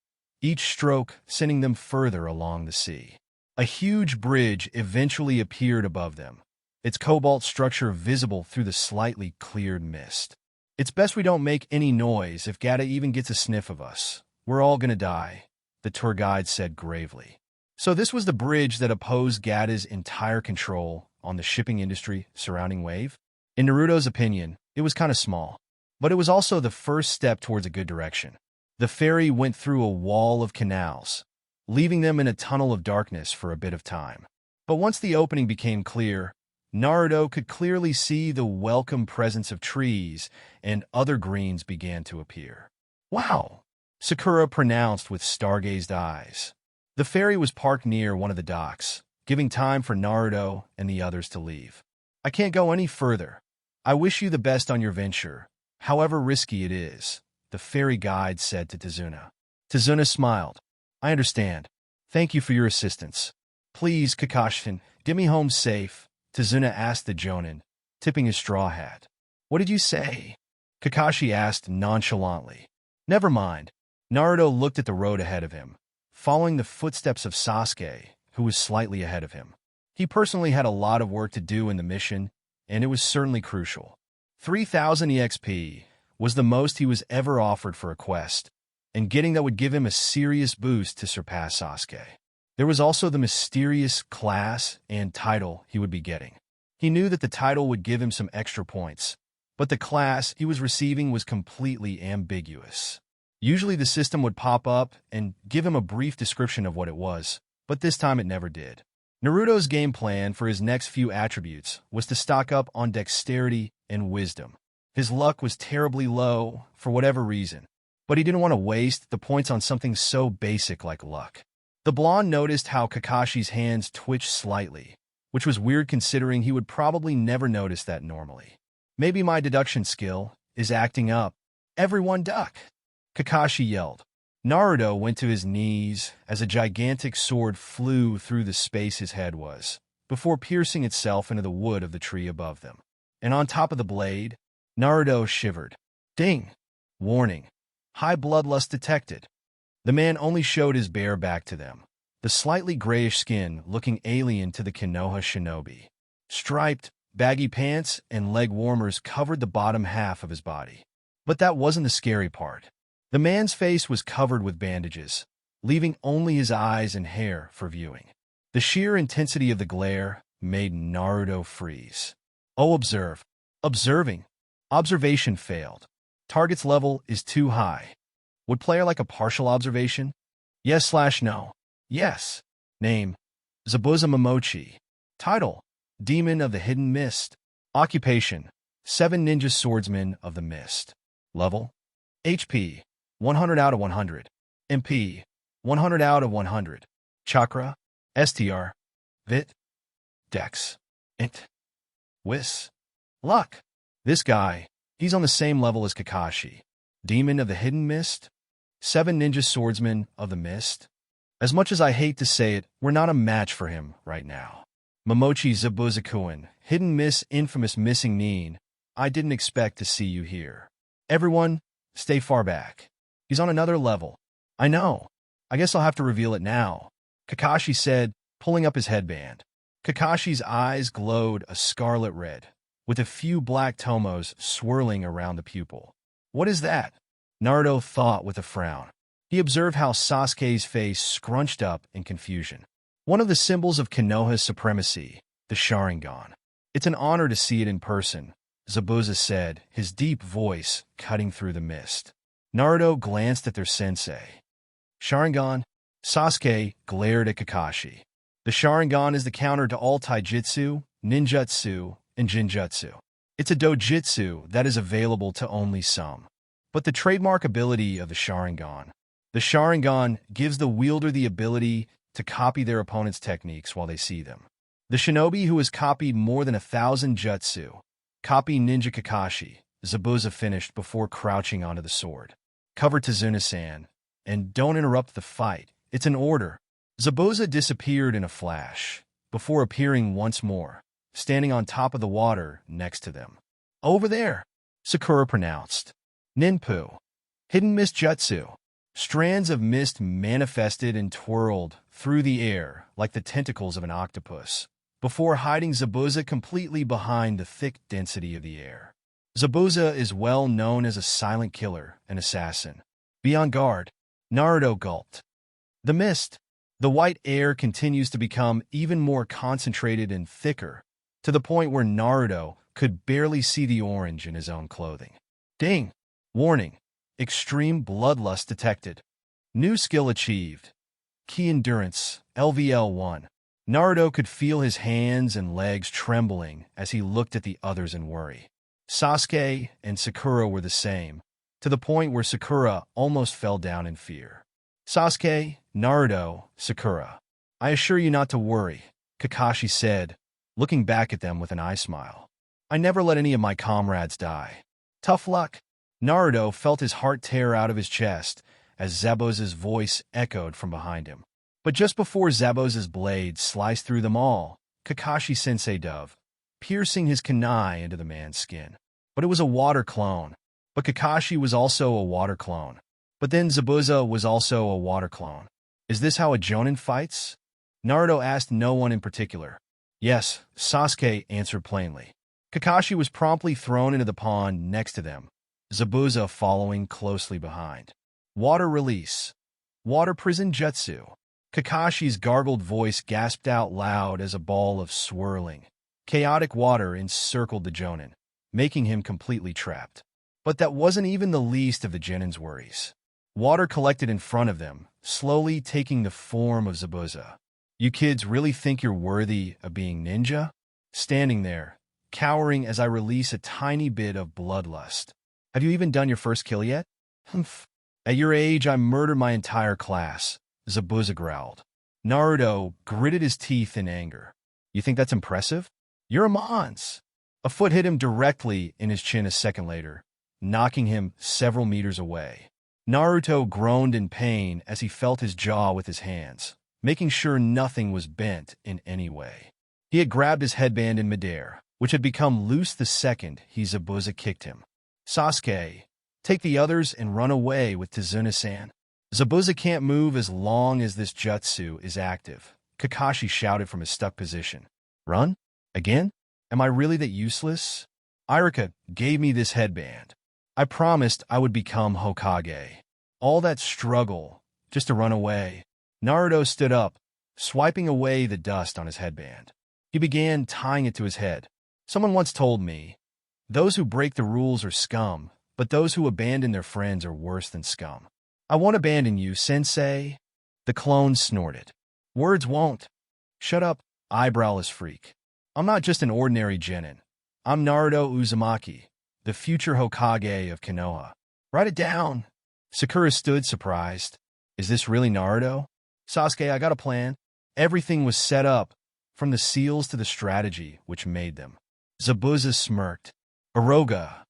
[SPEAKER 1] each stroke sending them further along the sea. A huge bridge eventually appeared above them, its cobalt structure visible through the slightly cleared mist. "It's best we don't make any noise if Gata even gets a sniff of us. We're all gonna die," the tour guide said gravely. So this was the bridge that opposed Gata's entire control on the shipping industry surrounding Wave? In Naruto's opinion, it was kind of small, but it was also the first step towards a good direction. The ferry went through a wall of canals, leaving them in a tunnel of darkness for a bit of time. But once the opening became clear, Naruto could clearly see the welcome presence of trees, and other greens began to appear. "Wow!" Sakura pronounced with stargazed eyes. The ferry was parked near one of the docks, giving time for Naruto and the others to leave. "I can't go any further. I wish you the best on your venture, however risky it is," the fairy guide said to Tazuna. Tazuna smiled. "I understand. Thank you for your assistance. Please, Kakashi, get me home safe," Tazuna asked the Jonin, tipping his straw hat. "What did you say?" Kakashi asked nonchalantly. "Never mind." Naruto looked at the road ahead of him, following the footsteps of Sasuke, who was slightly ahead of him. He personally had a lot of work to do in the mission, and it was certainly crucial. 3,000 EXP was the most he was ever offered for a quest, and getting that would give him a serious boost to surpass Sasuke. There was also the mysterious class and title he would be getting. He knew that the title would give him some extra points, but the class he was receiving was completely ambiguous. Usually the system would pop up and give him a brief description of what it was, but this time it never did. Naruto's game plan for his next few attributes was to stock up on dexterity and wisdom. His luck was terribly low for whatever reason, but he didn't want to waste the points on something so basic like luck. The blonde noticed how Kakashi's hands twitched slightly, which was weird considering he would probably never notice that normally. "Maybe my deduction skill is acting up. Everyone duck!" Kakashi yelled. Naruto went to his knees as a gigantic sword flew through the space his head was, before piercing itself into the wood of the tree above them. And on top of the blade, Naruto shivered. Ding! Warning. High bloodlust detected. The man only showed his bare back to them, the slightly grayish skin looking alien to the Konoha shinobi. Striped, baggy pants and leg warmers covered the bottom half of his body. But that wasn't the scary part. The man's face was covered with bandages, leaving only his eyes and hair for viewing. The sheer intensity of the glare made Naruto freeze. "Oh, observe." Observing. Observation failed. Target's level is too high. Would player like a partial observation? Yes/no. Yes. Name: Zabuza Momochi. Title: Demon of the Hidden Mist. Occupation: 7 Ninja Swordsman of the Mist. Level: HP: 100 out of 100. MP: 100 out of 100. Chakra: STR. Vit: Dex. Int. Wis. Luck. This guy, he's on the same level as Kakashi. Demon of the Hidden Mist? 7 Ninja Swordsman of the Mist? As much as I hate to say it, we're not a match for him right now. Momochi Zabuzakuin, Hidden Mist, infamous missing Nin. I didn't expect to see you here. Everyone, stay far back. He's on another level. I know. I guess I'll have to reveal it now, Kakashi said, pulling up his headband. Kakashi's eyes glowed a scarlet red, with a few black tomos swirling around the pupil. What is that? Naruto thought with a frown. He observed how Sasuke's face scrunched up in confusion. One of the symbols of Konoha's supremacy, the sharingan. It's an honor to see it in person, Zabuza said, his deep voice cutting through the mist. Naruto glanced at their sensei. Sharingan? Sasuke glared at Kakashi. The Sharingan is the counter to all taijutsu, ninjutsu, and jinjutsu. It's a dojutsu that is available to only some. But the trademark ability of the Sharingan gives the wielder the ability to copy their opponent's techniques while they see them. The shinobi who has copied more than 1,000 jutsu, copy Ninja Kakashi, Zabuza finished before crouching onto the sword. Cover Tazuna-san, and don't interrupt the fight. It's an order. Zabuza disappeared in a flash, before appearing once more, standing on top of the water next to them. Over there, Sakura pronounced. Ninpu. Hidden mist jutsu. Strands of mist manifested and twirled through the air like the tentacles of an octopus, before hiding Zabuza completely behind the thick density of the air. Zabuza is well known as a silent killer and assassin. Be on guard. Naruto gulped. The mist. The white air continues to become even more concentrated and thicker, to the point where Naruto could barely see the orange in his own clothing. Ding! Warning. Extreme bloodlust detected. New skill achieved. Key endurance, LVL1. Naruto could feel his hands and legs trembling as he looked at the others in worry. Sasuke and Sakura were the same, to the point where Sakura almost fell down in fear. Sasuke, Naruto, Sakura. I assure you not to worry, Kakashi said, looking back at them with an eye smile. I never let any of my comrades die. Tough luck. Naruto felt his heart tear out of his chest as Zabuza's voice echoed from behind him. But just before Zabuza's blade sliced through them all, Kakashi-sensei dove, piercing his kunai into the man's skin. But it was a water clone. But Kakashi was also a water clone. But then Zabuza was also a water clone. Is this how a jonin fights? Naruto asked no one in particular. Yes, Sasuke answered plainly. Kakashi was promptly thrown into the pond next to them, Zabuza following closely behind. Water release. Water prison jutsu. Kakashi's gargled voice gasped out loud as a ball of swirling, chaotic water encircled the jonin, making him completely trapped. But that wasn't even the least of the genin's worries. Water collected in front of them, slowly taking the form of Zabuza. You kids really think you're worthy of being ninja? Standing there, cowering as I release a tiny bit of bloodlust. Have you even done your first kill yet? Humph. At your age, I murdered my entire class, Zabuza growled. Naruto gritted his teeth in anger. You think that's impressive? You're a mons. A foot hit him directly in his chin a second later, knocking him several meters away. Naruto groaned in pain as he felt his jaw with his hands, making sure nothing was bent in any way. He had grabbed his headband in midair, which had become loose the second Zabuza kicked him. Sasuke, take the others and run away with Tazuna-san. Zabuza can't move as long as this jutsu is active, Kakashi shouted from his stuck position. Run? Again? Am I really that useless? Irika gave me this headband. I promised I would become Hokage. All that struggle, just to run away. Naruto stood up, swiping away the dust on his headband. He began tying it to his head. Someone once told me, those who break the rules are scum, but those who abandon their friends are worse than scum. I won't abandon you, sensei. The clone snorted. Words won't. Shut up, eyebrowless freak. I'm not just an ordinary genin. I'm Naruto Uzumaki, the future Hokage of Konoha. Write it down. Sakura stood surprised. Is this really Naruto? Sasuke, I got a plan. Everything was set up, from the seals to the strategy which made them. Zabuza smirked. Oroga.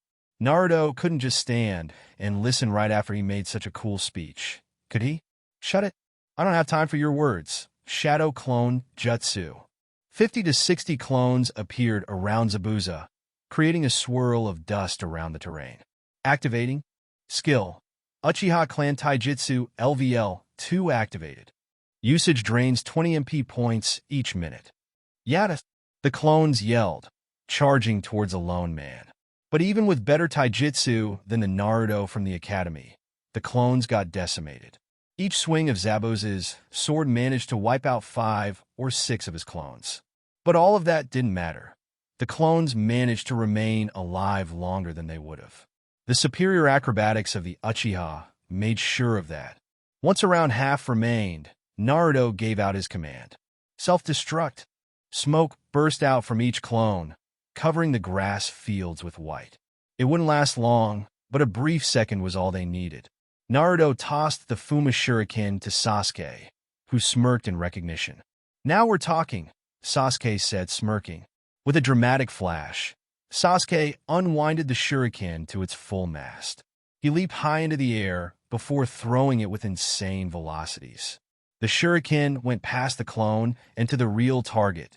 [SPEAKER 1] Naruto couldn't just stand and listen right after he made such a cool speech. Could he? Shut it. I don't have time for your words. Shadow clone jutsu. 50 to 60 clones appeared around Zabuza, creating a swirl of dust around the terrain. Activating. Skill. Uchiha clan taijutsu LVL 2 activated. Usage drains 20 MP points each minute. Yada! The clones yelled, charging towards a lone man. But even with better taijutsu than the Naruto from the academy, the clones got decimated. Each swing of Zabuza's sword managed to wipe out 5 or 6 of his clones. But all of that didn't matter. The clones managed to remain alive longer than they would have. The superior acrobatics of the Uchiha made sure of that. Once around half remained, Naruto gave out his command. Self-destruct. Smoke burst out from each clone, covering the grass fields with white. It wouldn't last long, but a brief second was all they needed. Naruto tossed the Fuma Shuriken to Sasuke, who smirked in recognition. Now we're talking, Sasuke said, smirking. With a dramatic flash, Sasuke unwinded the shuriken to its full mast. He leaped high into the air before throwing it with insane velocities. The shuriken went past the clone and to the real target,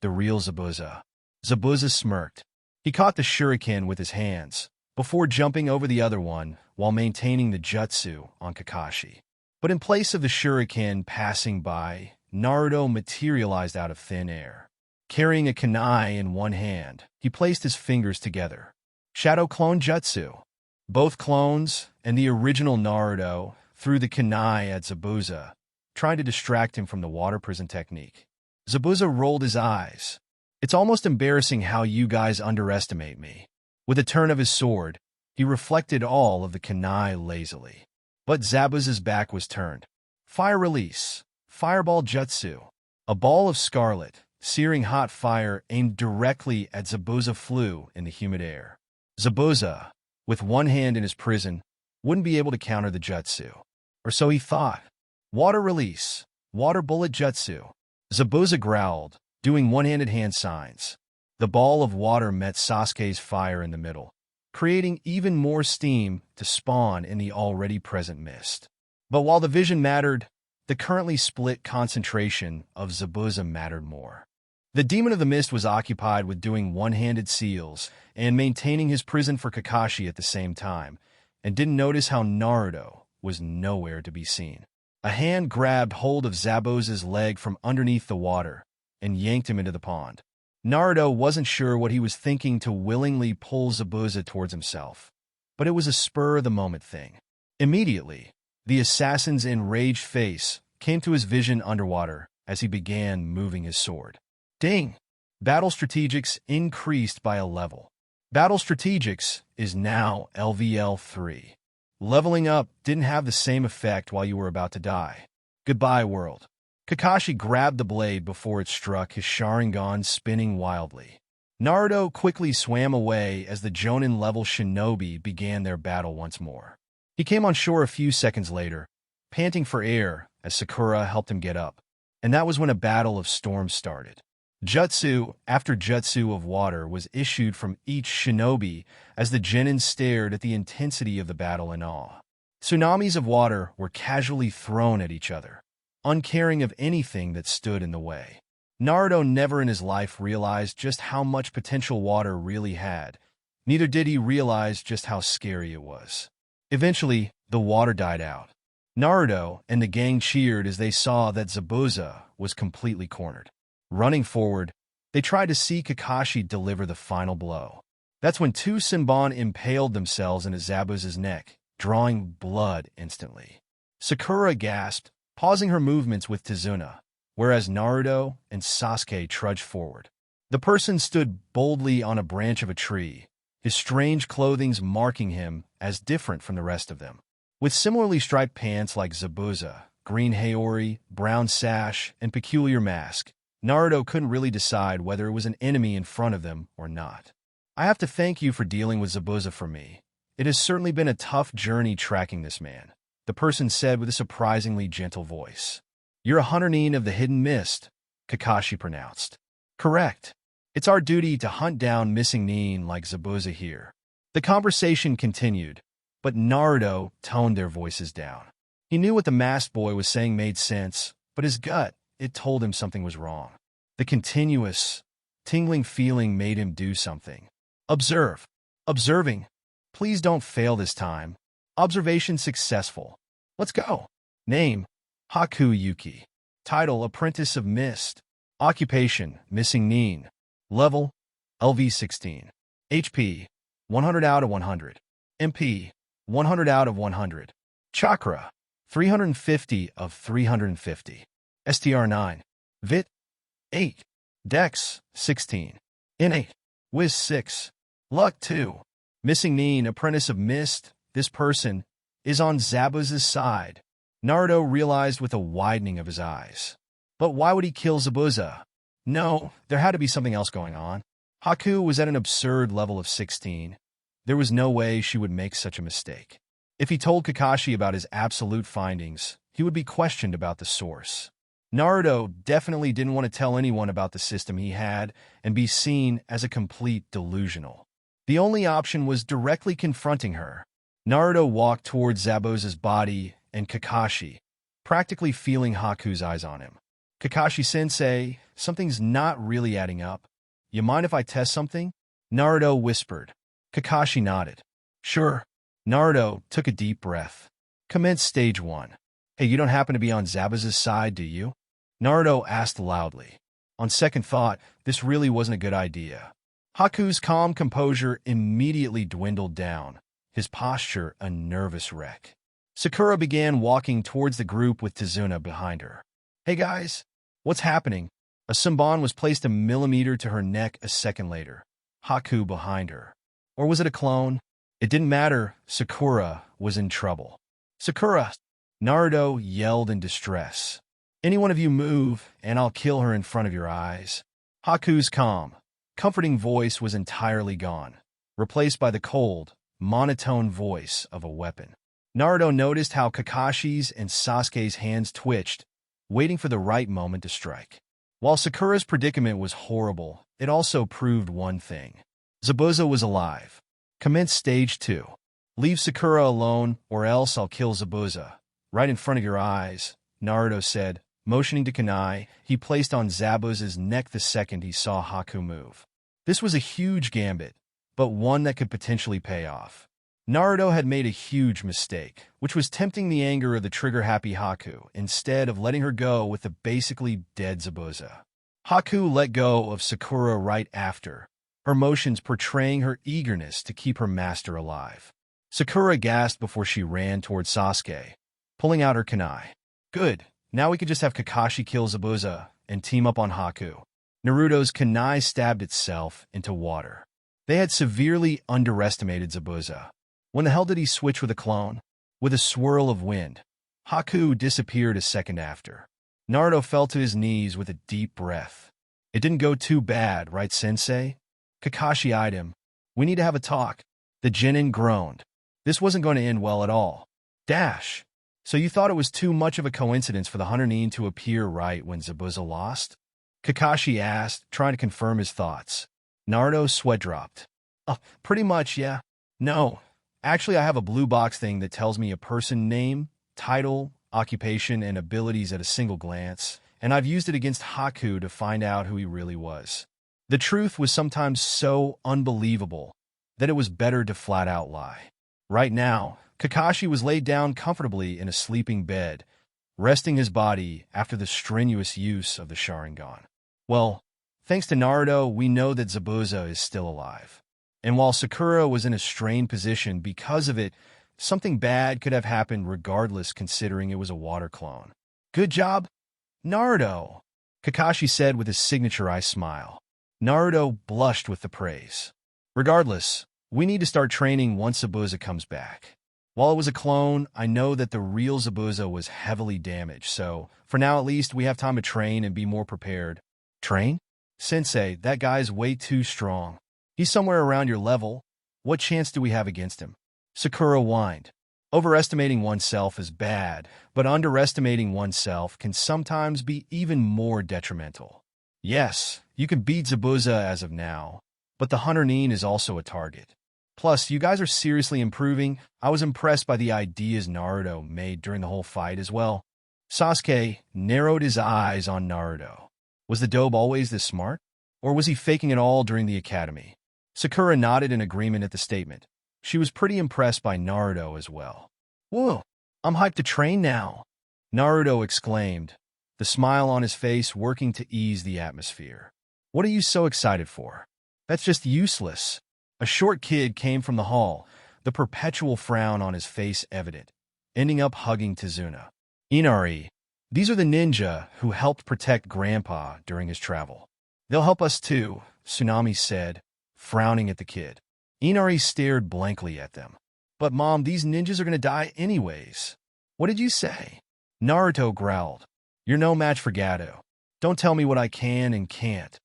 [SPEAKER 1] the real Zabuza. Zabuza smirked. He caught the shuriken with his hands, before jumping over the other one while maintaining the jutsu on Kakashi. But in place of the shuriken passing by, Naruto materialized out of thin air. Carrying a kunai in one hand, he placed his fingers together. Shadow Clone Jutsu. Both clones and the original Naruto threw the kunai at Zabuza, trying to distract him from the water prison technique. Zabuza rolled his eyes. It's almost embarrassing how you guys underestimate me. With a turn of his sword, he reflected all of the kunai lazily. But Zabuza's back was turned. Fire release. Fireball Jutsu. A ball of scarlet, searing hot fire aimed directly at Zabuza flew in the humid air. Zabuza, with one hand in his prison, wouldn't be able to counter the jutsu. Or so he thought. Water release. Water bullet jutsu. Zabuza growled, doing one-handed hand signs. The ball of water met Sasuke's fire in the middle, creating even more steam to spawn in the already present mist. But while the vision mattered, the currently split concentration of Zabuza mattered more. The Demon of the Mist was occupied with doing one-handed seals and maintaining his prison for Kakashi at the same time, and didn't notice how Naruto was nowhere to be seen. A hand grabbed hold of Zabuza's leg from underneath the water and yanked him into the pond. Naruto wasn't sure what he was thinking to willingly pull Zabuza towards himself, but it was a spur-of-the-moment thing. Immediately, the assassin's enraged face came to his vision underwater as he began moving his sword. Ding! Battle Strategics increased by a level. Battle Strategics is now LVL 3. Leveling up didn't have the same effect while you were about to die. Goodbye, world. Kakashi grabbed the blade before it struck his sharingan, spinning wildly. Naruto quickly swam away as the Jonin-level shinobi began their battle once more. He came on shore a few seconds later, panting for air as Sakura helped him get up, and that was when a battle of storms started. Jutsu after jutsu of water was issued from each shinobi as the genin stared at the intensity of the battle in awe. Tsunamis of water were casually thrown at each other, uncaring of anything that stood in the way. Naruto never in his life realized just how much potential water really had. Neither did he realize just how scary it was. Eventually, the water died out. Naruto and the gang cheered as they saw that Zabuza was completely cornered. Running forward, they tried to see Kakashi deliver the final blow. That's when two Senbon impaled themselves into Zabuza's neck, drawing blood instantly. Sakura gasped, pausing her movements with Tizuna, whereas Naruto and Sasuke trudged forward. The person stood boldly on a branch of a tree, his strange clothing marking him as different from the rest of them. With similarly striped pants like Zabuza, green haori, brown sash, and peculiar mask, Naruto couldn't really decide whether it was an enemy in front of them or not. I have to thank you for dealing with Zabuza for me. It has certainly been a tough journey tracking this man, the person said with a surprisingly gentle voice. You're a hunter-nin of the Hidden Mist, Kakashi pronounced. Correct. It's our duty to hunt down missing nin like Zabuza here. The conversation continued, but Naruto toned their voices down. He knew what the masked boy was saying made sense, but his gut, it told him something was wrong. The continuous, tingling feeling made him do something. Observe. Observing. Please don't fail this time. Observation successful. Let's go. Name, Haku Yuki. Title, Apprentice of Mist. Occupation, Missing Nin. Level, LV 16. HP, 100 out of 100. MP, 100 out of 100. Chakra, 350 of 350. STR 9. Vit, 8. Dex, 16. Innate. Wiz 6. Luck 2. Missing nin, Apprentice of Mist. This person is on Zabuza's side. Naruto realized with a widening of his eyes. But why would he kill Zabuza? No, there had to be something else going on. Haku was at an absurd level of 16. There was no way she would make such a mistake. If he told Kakashi about his absolute findings, he would be questioned about the source. Naruto definitely didn't want to tell anyone about the system he had and be seen as a complete delusional. The only option was directly confronting her. Naruto walked towards Zabuza's body and Kakashi, practically feeling Haku's eyes on him. Kakashi-sensei, something's not really adding up. You mind if I test something? Naruto whispered. Kakashi nodded. Sure. Naruto took a deep breath. Commence stage 1. Hey, you don't happen to be on Zabuza's side, do you? Naruto asked loudly. On second thought, this really wasn't a good idea. Haku's calm composure immediately dwindled down, his posture a nervous wreck. Sakura began walking towards the group with Tazuna behind her. Hey guys, what's happening? A sunban was placed a millimeter to her neck a second later. Haku behind her. Or was it a clone? It didn't matter, Sakura was in trouble. Sakura! Naruto yelled in distress. Any one of you move, and I'll kill her in front of your eyes. Haku's calm, comforting voice was entirely gone, replaced by the cold, monotone voice of a weapon. Naruto noticed how Kakashi's and Sasuke's hands twitched, waiting for the right moment to strike. While Sakura's predicament was horrible, it also proved one thing. Zabuza was alive. Commence stage 2. Leave Sakura alone, or else I'll kill Zabuza. Right in front of your eyes, Naruto said, motioning to kunai. He placed on Zabuza's neck the second he saw Haku move. This was a huge gambit, but one that could potentially pay off. Naruto had made a huge mistake, which was tempting the anger of the trigger-happy Haku instead of letting her go with the basically dead Zabuza. Haku let go of Sakura right after, her motions portraying her eagerness to keep her master alive. Sakura gasped before she ran towards Sasuke, pulling out her kunai. Good, now we could just have Kakashi kill Zabuza and team up on Haku. Naruto's kunai stabbed itself into water. They had severely underestimated Zabuza. When the hell did he switch with a clone? With a swirl of wind, Haku disappeared a second after. Naruto fell to his knees with a deep breath. It didn't go too bad, right, sensei? Kakashi eyed him. We need to have a talk. The genin groaned. This wasn't going to end well at all. Dash. So you thought it was too much of a coincidence for the Hunter to appear right when Zabuza lost? Kakashi asked, trying to confirm his thoughts. Naruto's sweat dropped. Pretty much, yeah. No. Actually, I have a blue box thing that tells me a person name, title, occupation, and abilities at a single glance, and I've used it against Haku to find out who he really was. The truth was sometimes so unbelievable that it was better to flat out lie. Right now, Kakashi was laid down comfortably in a sleeping bed, resting his body after the strenuous use of the sharingan. Well, thanks to Naruto, we know that Zabuza is still alive. And while Sakura was in a strained position because of it, something bad could have happened regardless considering it was a water clone. Good job, Naruto, Kakashi said with his signature eye smile. Naruto blushed with the praise. Regardless, we need to start training once Zabuza comes back. While it was a clone, I know that the real Zabuza was heavily damaged, so for now at least we have time to train and be more prepared. Train? Sensei, that guy's way too strong. He's somewhere around your level. What chance do we have against him? Sakura whined. Overestimating oneself is bad, but underestimating oneself can sometimes be even more detrimental. Yes, you can beat Zabuza as of now, but the Hunter is also a target. Plus, you guys are seriously improving. I was impressed by the ideas Naruto made during the whole fight as well. Sasuke narrowed his eyes on Naruto. Was the dobe always this smart? Or was he faking it all during the academy? Sakura nodded in agreement at the statement. She was pretty impressed by Naruto as well. Whoa, I'm hyped to train now, Naruto exclaimed, the smile on his face working to ease the atmosphere. What are you so excited for? That's just useless. A short kid came from the hall, the perpetual frown on his face evident, ending up hugging Tazuna. Inari, these are the ninja who helped protect Grandpa during his travel. They'll help us too, Tsunami said, frowning at the kid. Inari stared blankly at them. But Mom, these ninjas are going to die anyways. What did you say? Naruto growled. You're no match for Gato. Don't tell me what I can and can't.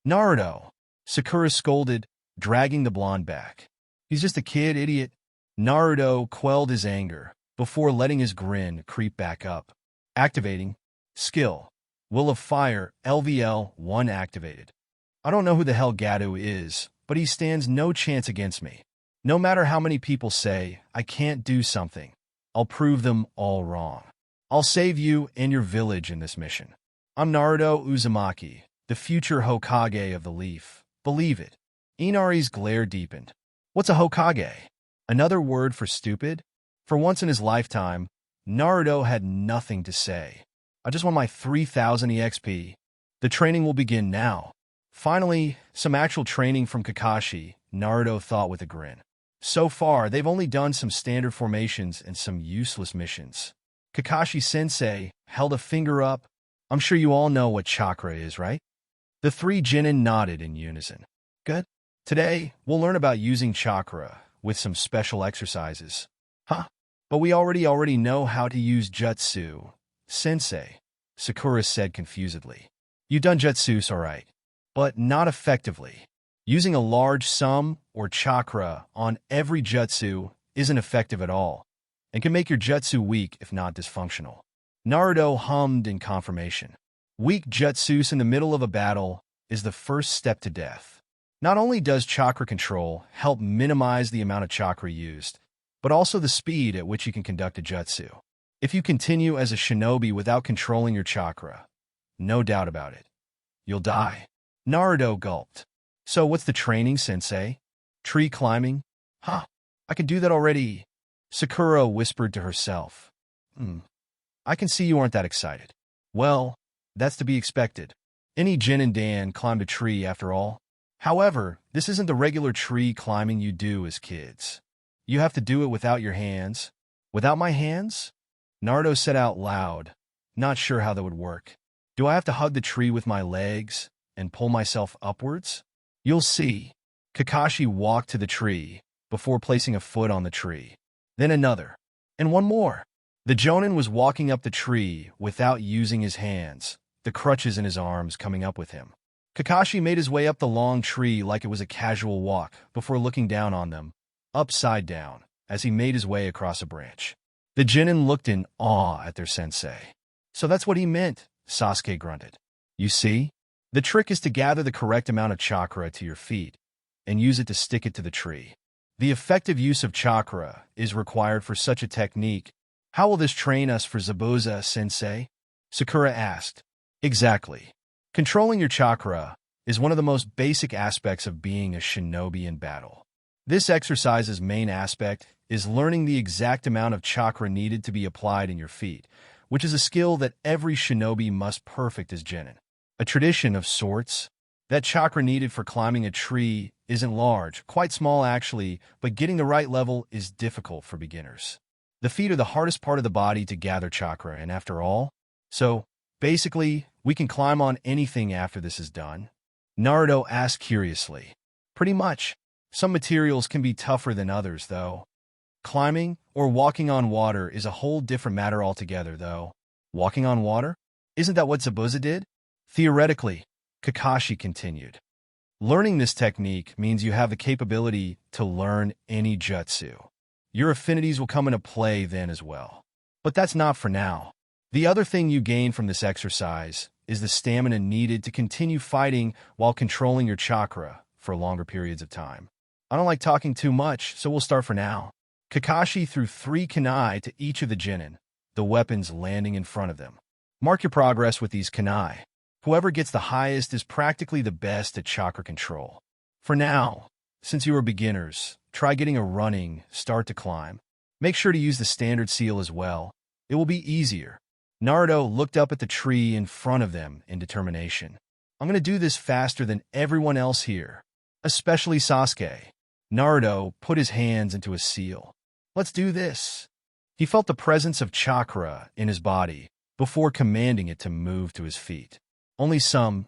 [SPEAKER 1] Naruto, Sakura scolded, dragging the blonde back. He's just a kid, idiot. Naruto quelled his anger before letting his grin creep back up. Activating. Skill. Will of Fire, LVL 1 activated. I don't know who the hell Gato is, but he stands no chance against me. No matter how many people say I can't do something, I'll prove them all wrong. I'll save you and your village in this mission. I'm Naruto Uzumaki, the future Hokage of the Leaf. Believe it. Inari's glare deepened. What's a Hokage? Another word for stupid? For once in his lifetime, Naruto had nothing to say. I just want my 3000 EXP. The training will begin now. Finally, some actual training from Kakashi, Naruto thought with a grin. So far, they've only done some standard formations and some useless missions. Kakashi-sensei held a finger up. I'm sure you all know what chakra is, right? The three Genin nodded in unison. Good. Today, we'll learn about using chakra with some special exercises. Huh? But we already know how to use jutsu. Sensei, Sakura said confusedly. You've done jutsus alright, but not effectively. Using a large sum or chakra on every jutsu isn't effective at all, and can make your jutsu weak if not dysfunctional. Naruto hummed in confirmation. Weak jutsus in the middle of a battle is the first step to death. Not only does chakra control help minimize the amount of chakra used, but also the speed at which you can conduct a jutsu. If you continue as a shinobi without controlling your chakra, no doubt about it, you'll die. Naruto gulped. So what's the training, sensei? Tree climbing? Huh, I can do that already. Sakura whispered to herself. I can see you aren't that excited. Well, that's to be expected. Any Jin and Dan climbed a tree after all. However, this isn't the regular tree climbing you do as kids. You have to do it without your hands. Without my hands? Naruto said out loud, not sure how that would work. Do I have to hug the tree with my legs and pull myself upwards? You'll see. Kakashi walked to the tree before placing a foot on the tree. Then another. And one more. The Jonin was walking up the tree without using his hands, the crutches in his arms coming up with him. Kakashi made his way up the long tree like it was a casual walk before looking down on them, upside down, as he made his way across a branch. The Jonin looked in awe at their sensei. So that's what he meant, Sasuke grunted. You see? The trick is to gather the correct amount of chakra to your feet and use it to stick it to the tree. The effective use of chakra is required for such a technique. How will this train us for Zabuza, sensei? Sakura asked. Exactly. Controlling your chakra is one of the most basic aspects of being a shinobi in battle. This exercise's main aspect is learning the exact amount of chakra needed to be applied in your feet, which is a skill that every shinobi must perfect as genin. A tradition of sorts. That chakra needed for climbing a tree isn't large, quite small actually, but getting the right level is difficult for beginners. The feet are the hardest part of the body to gather chakra, and after all, so basically, we can climb on anything after this is done? Naruto asked curiously. Pretty much. Some materials can be tougher than others, though. Climbing or walking on water is a whole different matter altogether, though. Walking on water? Isn't that what Zabuza did? Theoretically, Kakashi continued. Learning this technique means you have the capability to learn any jutsu. Your affinities will come into play then as well. But that's not for now. The other thing you gain from this exercise is the stamina needed to continue fighting while controlling your chakra for longer periods of time. I don't like talking too much, so we'll start for now. Kakashi threw 3 kunai to each of the genin, the weapons landing in front of them. Mark your progress with these kunai. Whoever gets the highest is practically the best at chakra control. For now, since you are beginners, try getting a running start to climb. Make sure to use the standard seal as well. It will be easier. Naruto looked up at the tree in front of them in determination. I'm going to do this faster than everyone else here, especially Sasuke. Naruto put his hands into a seal. Let's do this. He felt the presence of chakra in his body before commanding it to move to his feet. Only some.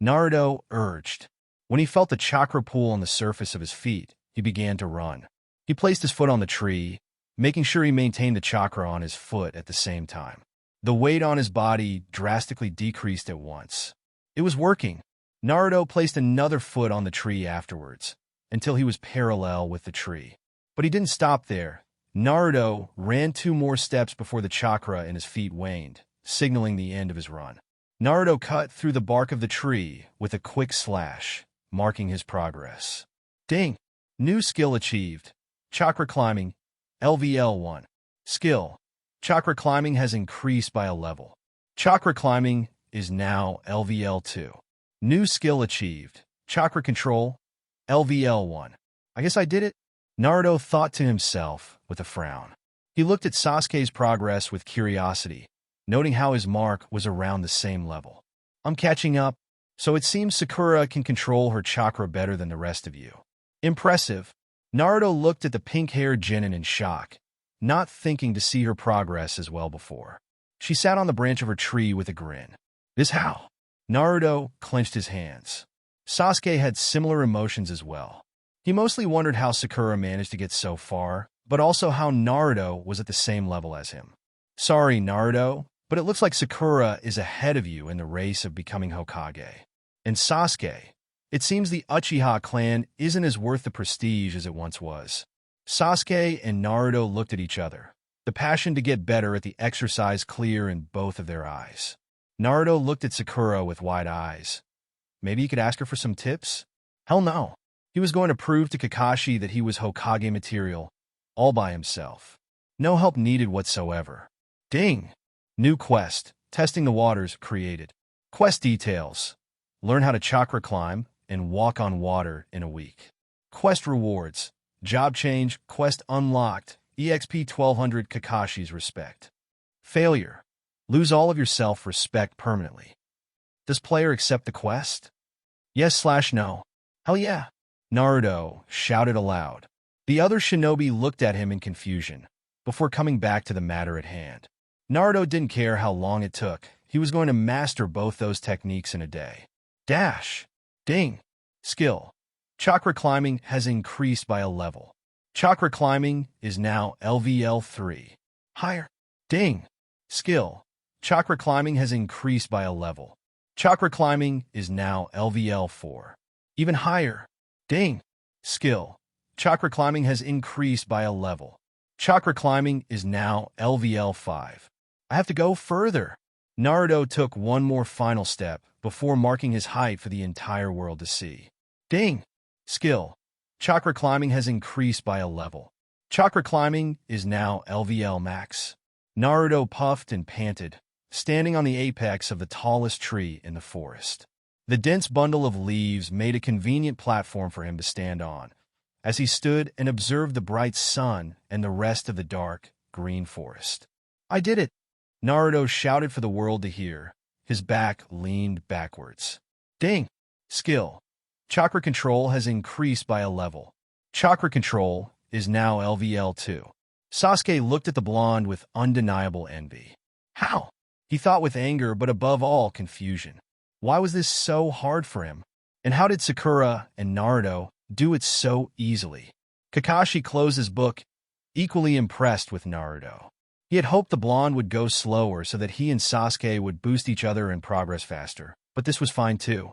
[SPEAKER 1] Naruto urged. When he felt the chakra pool on the surface of his feet, he began to run. He placed his foot on the tree, making sure he maintained the chakra on his foot at the same time. The weight on his body drastically decreased at once. It was working. Naruto placed another foot on the tree afterwards, until he was parallel with the tree. But he didn't stop there. Naruto ran 2 more steps before the chakra in his feet waned, signaling the end of his run. Naruto cut through the bark of the tree with a quick slash, marking his progress. Ding! New skill achieved. Chakra climbing, LVL1. Skill. Chakra climbing has increased by a level. Chakra climbing is now LVL2. New skill achieved. Chakra control, LVL1. I guess I did it. Naruto thought to himself with a frown. He looked at Sasuke's progress with curiosity, noting how his mark was around the same level. I'm catching up, so it seems Sakura can control her chakra better than the rest of you. Impressive. Naruto looked at the pink-haired genin in shock, not thinking to see her progress as well before. She sat on the branch of her tree with a grin. This how? Naruto clenched his hands. Sasuke had similar emotions as well. He mostly wondered how Sakura managed to get so far, but also how Naruto was at the same level as him. Sorry, Naruto, but it looks like Sakura is ahead of you in the race of becoming Hokage. And Sasuke, it seems the Uchiha clan isn't as worth the prestige as it once was. Sasuke and Naruto looked at each other, the passion to get better at the exercise clear in both of their eyes. Naruto looked at Sakura with wide eyes. Maybe he could ask her for some tips? Hell no. He was going to prove to Kakashi that he was Hokage material, all by himself. No help needed whatsoever. Ding! New quest, testing the waters, created. Quest details. Learn how to chakra climb and walk on water in a week. Quest rewards. Job change, quest unlocked, EXP 1200 Kakashi's respect. Failure. Lose all of your self-respect permanently. Does player accept the quest? Yes/no. Hell yeah. Naruto shouted aloud. The other shinobi looked at him in confusion, before coming back to the matter at hand. Naruto didn't care how long it took. He was going to master both those techniques in a day. Dash. Ding. Skill. Chakra climbing has increased by a level. Chakra climbing is now LVL 3. Higher. Ding. Skill. Chakra climbing has increased by a level. Chakra climbing is now LVL 4. Even higher. Ding. Skill. Chakra climbing has increased by a level. Chakra climbing is now LVL 5. I have to go further. Naruto took one more final step before marking his height for the entire world to see. Ding. Skill. Chakra climbing has increased by a level. Chakra climbing is now LVL max. Naruto puffed and panted, standing on the apex of the tallest tree in the forest. The dense bundle of leaves made a convenient platform for him to stand on, as he stood and observed the bright sun and the rest of the dark, green forest. I did it! Naruto shouted for the world to hear. His back leaned backwards. Ding! Skill. Chakra control has increased by a level. Chakra control is now LVL 2. Sasuke looked at the blonde with undeniable envy. How? He thought with anger, but above all, confusion. Why was this so hard for him? And how did Sakura and Naruto do it so easily? Kakashi closed his book, equally impressed with Naruto. He had hoped the blonde would go slower so that he and Sasuke would boost each other and progress faster, but this was fine too.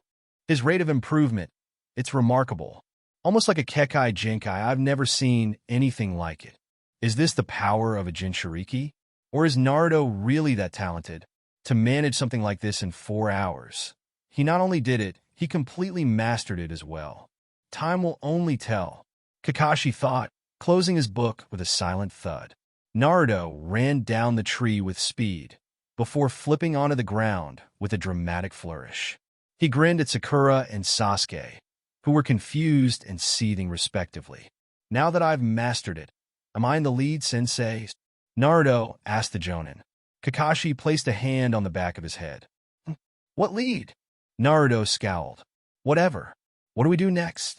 [SPEAKER 1] His rate of improvement, it's remarkable. Almost like a Kekai Jinkai, I've never seen anything like it. Is this the power of a Jinchuriki? Or is Naruto really that talented to manage something like this in 4 hours? He not only did it, he completely mastered it as well. Time will only tell, Kakashi thought, closing his book with a silent thud. Naruto ran down the tree with speed, before flipping onto the ground with a dramatic flourish. He grinned at Sakura and Sasuke, who were confused and seething respectively. Now that I've mastered it, am I in the lead, sensei? Naruto asked the Jonin. Kakashi placed a hand on the back of his head. What lead? Naruto scowled. Whatever. What do we do next?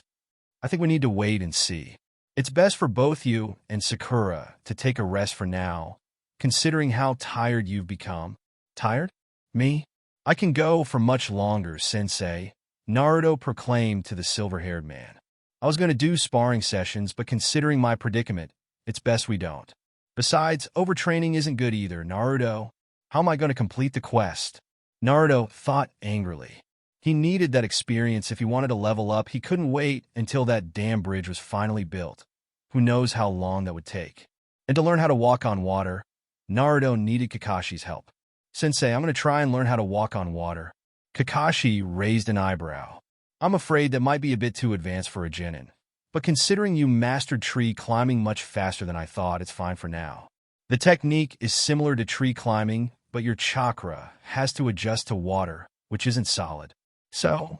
[SPEAKER 1] I think we need to wait and see. It's best for both you and Sakura to take a rest for now, considering how tired you've become. Tired? Me? I can go for much longer, sensei, Naruto proclaimed to the silver-haired man. I was going to do sparring sessions, but considering my predicament, it's best we don't. Besides, overtraining isn't good either, Naruto. How am I going to complete the quest? Naruto thought angrily. He needed that experience if he wanted to level up. He couldn't wait until that damn bridge was finally built. Who knows how long that would take. And to learn how to walk on water, Naruto needed Kakashi's help. Sensei, I'm going to try and learn how to walk on water. Kakashi raised an eyebrow. I'm afraid that might be a bit too advanced for a genin. But considering you mastered tree climbing much faster than I thought, it's fine for now. The technique is similar to tree climbing, but your chakra has to adjust to water, which isn't solid. So?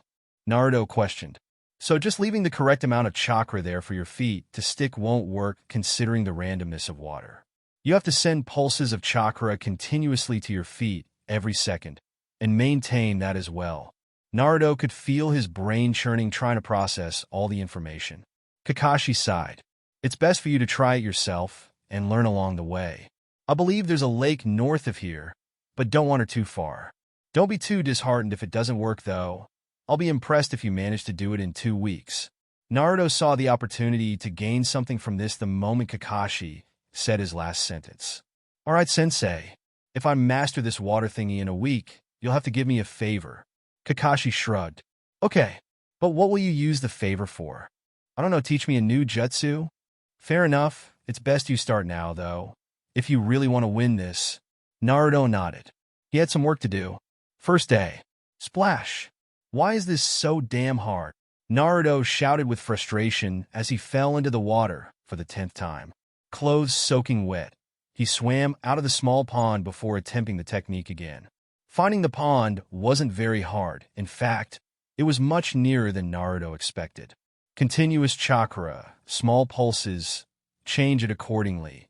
[SPEAKER 1] Naruto questioned. So just leaving the correct amount of chakra there for your feet to stick won't work considering the randomness of water. You have to send pulses of chakra continuously to your feet every second, and maintain that as well. Naruto could feel his brain churning trying to process all the information. Kakashi sighed. It's best for you to try it yourself and learn along the way. I believe there's a lake north of here, but don't wander too far. Don't be too disheartened if it doesn't work, though. I'll be impressed if you manage to do it in 2 weeks. Naruto saw the opportunity to gain something from this the moment Kakashi said his last sentence. All right, sensei. If I master this water thingy in a week, you'll have to give me a favor. Kakashi shrugged. Okay, but what will you use the favor for? I don't know, teach me a new jutsu? Fair enough. It's best you start now, though. If you really want to win this. Naruto nodded. He had some work to do. First day. Splash. Why is this so damn hard? Naruto shouted with frustration as he fell into the water for the 10th time. Clothes soaking wet. He swam out of the small pond before attempting the technique again. Finding the pond wasn't very hard. In fact, it was much nearer than Naruto expected. Continuous chakra, small pulses, change it accordingly.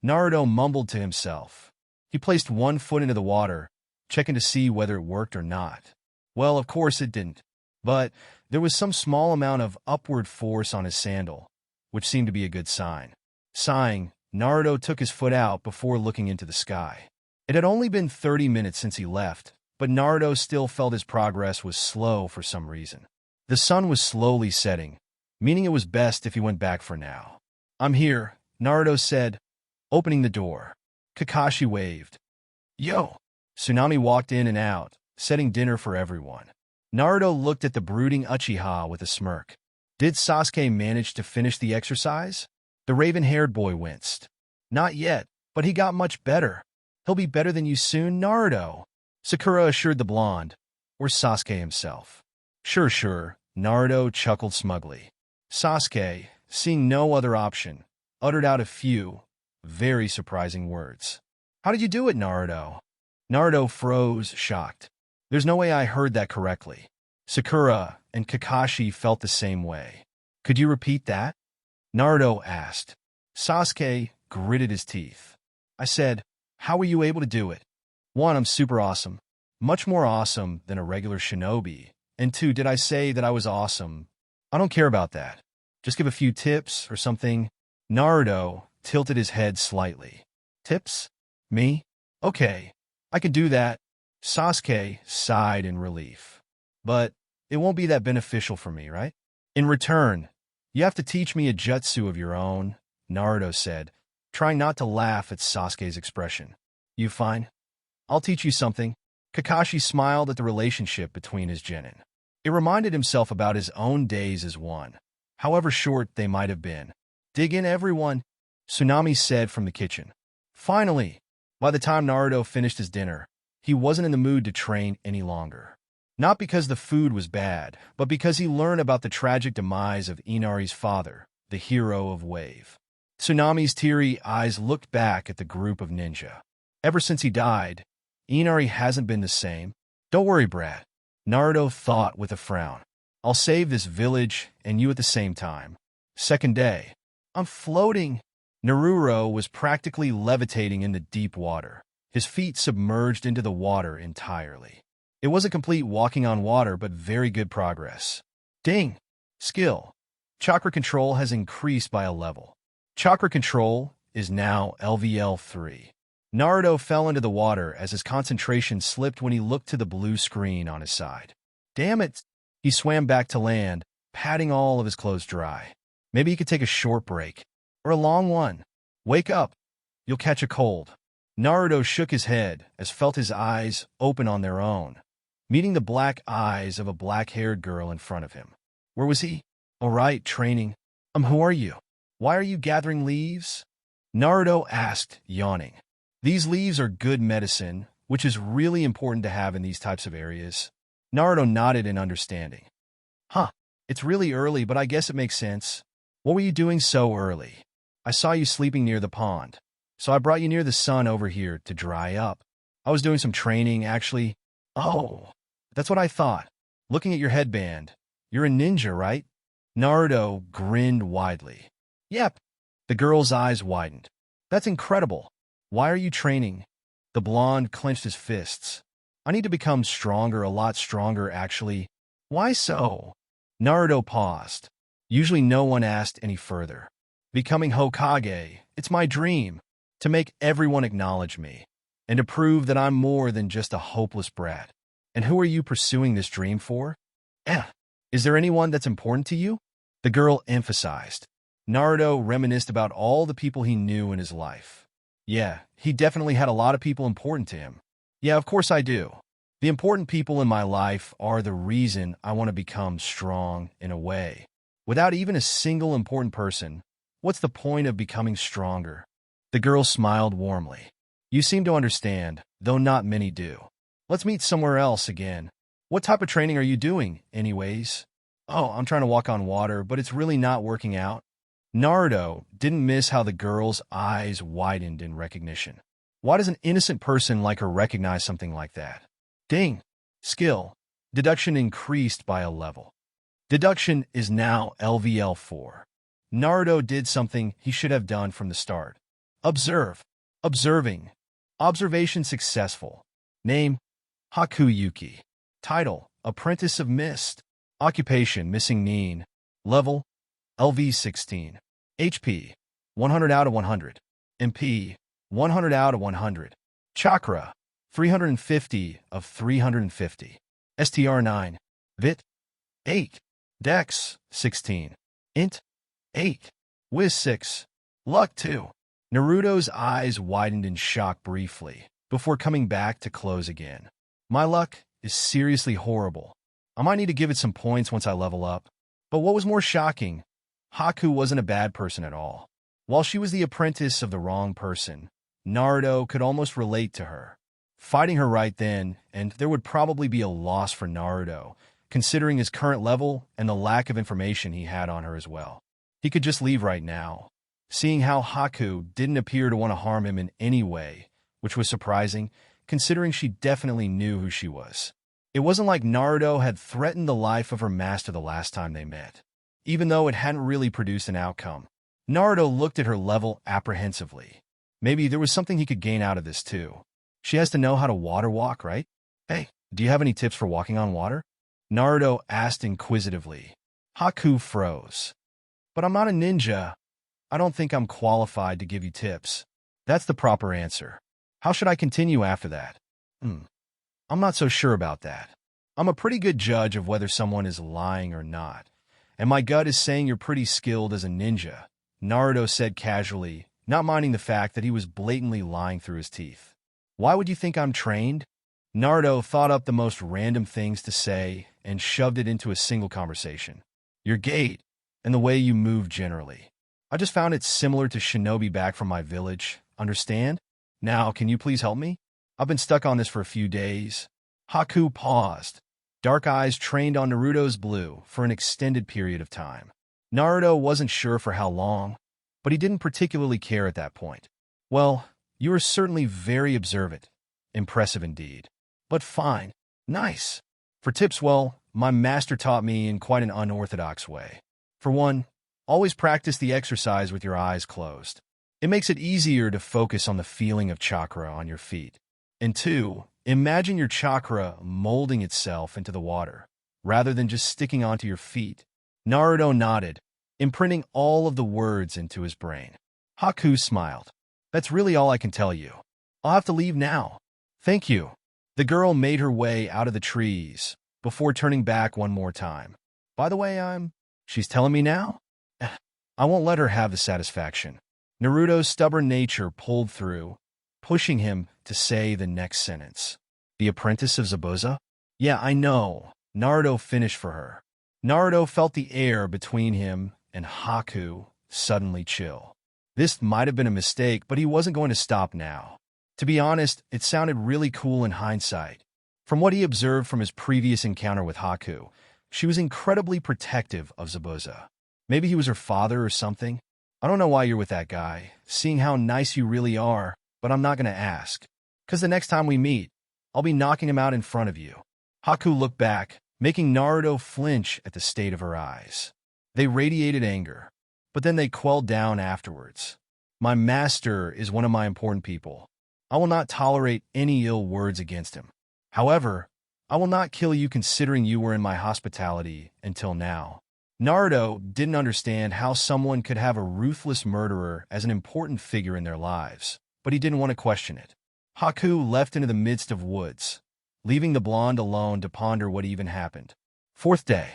[SPEAKER 1] Naruto mumbled to himself. He placed one foot into the water, checking to see whether it worked or not. Well, of course it didn't, but there was some small amount of upward force on his sandal, which seemed to be a good sign. Sighing, Naruto took his foot out before looking into the sky. It had only been 30 minutes since he left, but Naruto still felt his progress was slow for some reason. The sun was slowly setting, meaning it was best if he went back for now. I'm here, Naruto said, opening the door. Kakashi waved. Yo! Tsunami walked in and out, setting dinner for everyone. Naruto looked at the brooding Uchiha with a smirk. Did Sasuke manage to finish the exercise? The raven-haired boy winced. Not yet, but he got much better. He'll be better than you soon, Naruto. Sakura assured the blonde, or Sasuke himself. Sure, Naruto chuckled smugly. Sasuke, seeing no other option, uttered out a few, very surprising words. How did you do it, Naruto? Naruto froze, shocked. There's no way I heard that correctly. Sakura and Kakashi felt the same way. Could you repeat that? Naruto asked. Sasuke gritted his teeth. I said, how were you able to do it? 1, I'm super awesome. Much more awesome than a regular shinobi. And 2, did I say that I was awesome? I don't care about that. Just give a few tips or something. Naruto tilted his head slightly. Tips? Me? Okay, I could do that. Sasuke sighed in relief. But it won't be that beneficial for me, right? In return, you have to teach me a jutsu of your own, Naruto said, trying not to laugh at Sasuke's expression. You fine? I'll teach you something. Kakashi smiled at the relationship between his genin. It reminded himself about his own days as one, however short they might have been. Dig in, everyone, Tsunami said from the kitchen. Finally, by the time Naruto finished his dinner, he wasn't in the mood to train any longer. Not because the food was bad, but because he learned about the tragic demise of Inari's father, the hero of Wave. Tsunami's teary eyes looked back at the group of ninja. Ever since he died, Inari hasn't been the same. Don't worry, Brad, Naruto thought with a frown. I'll save this village and you at the same time. Second day. I'm floating. Naruto was practically levitating in the deep water, his feet submerged into the water entirely. It wasn't complete walking on water, but very good progress. Ding! Skill. Chakra control has increased by a level. Chakra control is now LVL 3. Naruto fell into the water as his concentration slipped when he looked to the blue screen on his side. Damn it! He swam back to land, patting all of his clothes dry. Maybe he could take a short break. Or a long one. Wake up. You'll catch a cold. Naruto shook his head as felt his eyes open on their own, meeting the black eyes of a black-haired girl in front of him. Where was he? All right, training. Who are you? Why are you gathering leaves? Naruto asked, yawning. These leaves are good medicine, which is really important to have in these types of areas. Naruto nodded in understanding. Huh, it's really early, but I guess it makes sense. What were you doing so early? I saw you sleeping near the pond, so I brought you near the sun over here to dry up. I was doing some training, actually. Oh, that's what I thought. Looking at your headband, you're a ninja, right? Naruto grinned widely. Yep. The girl's eyes widened. That's incredible. Why are you training? The blonde clenched his fists. I need to become stronger, a lot stronger, actually. Why so? Naruto paused. Usually no one asked any further. Becoming Hokage, it's my dream. To make everyone acknowledge me. And to prove that I'm more than just a hopeless brat. And who are you pursuing this dream for? Is there anyone that's important to you? The girl emphasized. Naruto reminisced about all the people he knew in his life. Yeah, he definitely had a lot of people important to him. Yeah, of course I do. The important people in my life are the reason I want to become strong in a way. Without even a single important person, what's the point of becoming stronger? The girl smiled warmly. You seem to understand, though not many do. Let's meet somewhere else again. What type of training are you doing, anyways? Oh, I'm trying to walk on water, but it's really not working out. Naruto didn't miss how the girl's eyes widened in recognition. Why does an innocent person like her recognize something like that? Ding! Skill. Deduction increased by a level. Deduction is now LVL4. Naruto did something he should have done from the start. Observe. Observing. Observation successful. Name, Hakuyuki. Title, Apprentice of Mist. Occupation, Missing Nin. Level, LV16. HP, 100 out of 100. MP, 100 out of 100. Chakra, 350 of 350. STR9. Vit, 8. Dex, 16. Int, 8. Wiz 6. Luck 2. Naruto's eyes widened in shock briefly, before coming back to close again. My luck is seriously horrible. I might need to give it some points once I level up. But what was more shocking, Haku wasn't a bad person at all. While she was the apprentice of the wrong person, Naruto could almost relate to her. Fighting her right then, and there would probably be a loss for Naruto, considering his current level and the lack of information he had on her as well. He could just leave right now. Seeing how Haku didn't appear to want to harm him in any way, which was surprising, considering she definitely knew who she was. It wasn't like Naruto had threatened the life of her master the last time they met. Even though it hadn't really produced an outcome, Naruto looked at her level apprehensively. Maybe there was something he could gain out of this too. She has to know how to water walk, right? Hey, do you have any tips for walking on water? Naruto asked inquisitively. Haku froze. But I'm not a ninja. I don't think I'm qualified to give you tips. That's the proper answer. How should I continue after that? I'm not so sure about that. I'm a pretty good judge of whether someone is lying or not. And my gut is saying you're pretty skilled as a ninja, Naruto said casually, not minding the fact that he was blatantly lying through his teeth. Why would you think I'm trained? Naruto thought up the most random things to say and shoved it into a single conversation. Your gait and the way you move generally. I just found it similar to shinobi back from my village. Understand? Now, can you please help me? I've been stuck on this for a few days. Haku paused. Dark eyes trained on Naruto's blue for an extended period of time. Naruto wasn't sure for how long, but he didn't particularly care at that point. Well, you are certainly very observant. Impressive indeed. But fine. Nice. For tips, well, my master taught me in quite an unorthodox way. For one, always practice the exercise with your eyes closed. It makes it easier to focus on the feeling of chakra on your feet. And two, imagine your chakra molding itself into the water, rather than just sticking onto your feet. Naruto nodded, imprinting all of the words into his brain. Haku smiled. That's really all I can tell you. I'll have to leave now. Thank you. The girl made her way out of the trees, before turning back one more time. By the way, she's telling me now? I won't let her have the satisfaction. Naruto's stubborn nature pulled through, pushing him to say the next sentence. The apprentice of Zabuza? Yeah, I know. Naruto finished for her. Naruto felt the air between him and Haku suddenly chill. This might have been a mistake, but he wasn't going to stop now. To be honest, it sounded really cool in hindsight. From what he observed from his previous encounter with Haku, she was incredibly protective of Zabuza. Maybe he was her father or something? I don't know why you're with that guy, seeing how nice you really are, but I'm not going to ask. 'Cause the next time we meet, I'll be knocking him out in front of you. Haku looked back, making Naruto flinch at the state of her eyes. They radiated anger, but then they quelled down afterwards. My master is one of my important people. I will not tolerate any ill words against him. However, I will not kill you considering you were in my hospitality until now. Naruto didn't understand how someone could have a ruthless murderer as an important figure in their lives, but he didn't want to question it. Haku left into the midst of woods, leaving the blonde alone to ponder what even happened. Fourth day.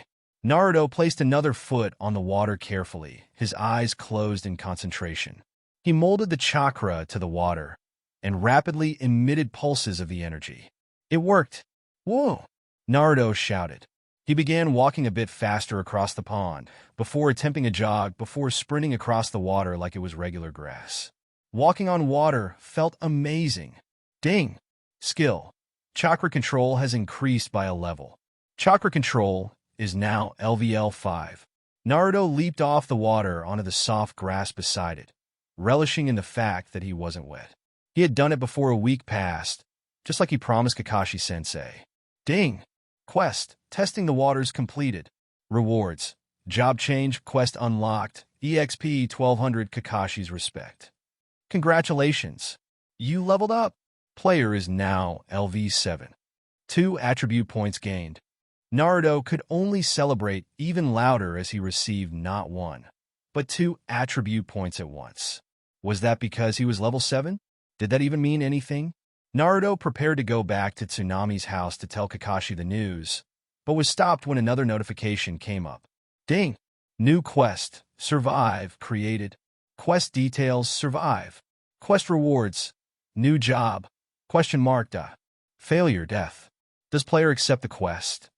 [SPEAKER 1] Naruto placed another foot on the water carefully, his eyes closed in concentration. He molded the chakra to the water and rapidly emitted pulses of the energy. It worked. Whoa! Naruto shouted. He began walking a bit faster across the pond, before attempting a jog, before sprinting across the water like it was regular grass. Walking on water felt amazing. Ding! Skill. Chakra control has increased by a level. Chakra control is now LVL 5. Naruto leaped off the water onto the soft grass beside it, relishing in the fact that he wasn't wet. He had done it before a week passed, just like he promised Kakashi-sensei. Ding! Quest. Testing the waters completed. Rewards. Job change. Quest unlocked. EXP 1200 Kakashi's respect. Congratulations. You leveled up. Player is now LV 7. 2 attribute points gained. Naruto could only celebrate even louder as he received not 1, but 2 attribute points at once. Was that because he was level 7? Did that even mean anything? Naruto prepared to go back to Tsunami's house to tell Kakashi the news, but was stopped when another notification came up. Ding! New quest. Survive. Created. Quest details. Survive. Quest rewards. New job. Question mark. Failure. Death. Does player accept the quest?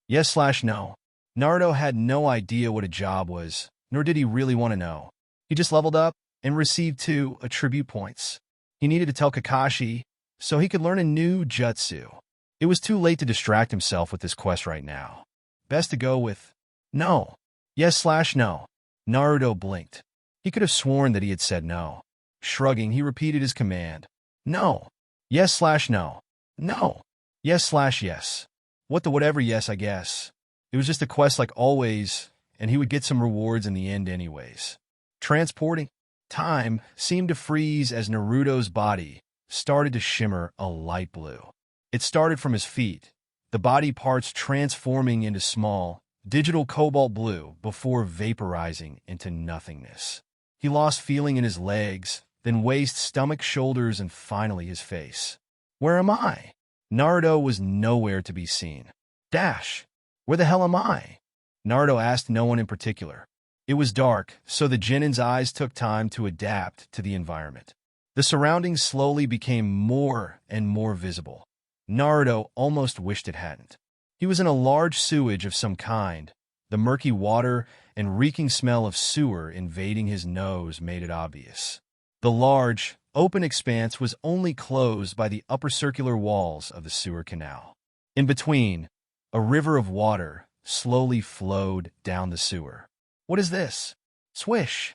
[SPEAKER 1] Yes/no. Naruto had no idea what a job was, nor did he really want to know. He just leveled up and received 2 attribute points. He needed to tell Kakashi so he could learn a new jutsu. It was too late to distract himself with this quest right now. Best to go with no. Yes/no. Naruto blinked. He could have sworn that he had said no. Shrugging, he repeated his command. No. Yes/no. No. Yes/yes. What the whatever, yes, I guess. It was just a quest like always, and he would get some rewards in the end anyways. Transporting. Time seemed to freeze as Naruto's body started to shimmer a light blue. It started from his feet, the body parts transforming into small, digital cobalt blue before vaporizing into nothingness. He lost feeling in his legs, then waist, stomach, shoulders, and finally his face. Where am I? Naruto was nowhere to be seen. Dash! Where the hell am I? Naruto asked no one in particular. It was dark, so the genin's eyes took time to adapt to the environment. The surroundings slowly became more and more visible. Naruto almost wished it hadn't. He was in a large sewage of some kind. The murky water and reeking smell of sewer invading his nose made it obvious. The large, open expanse was only closed by the upper circular walls of the sewer canal. In between, a river of water slowly flowed down the sewer. What is this? Swish!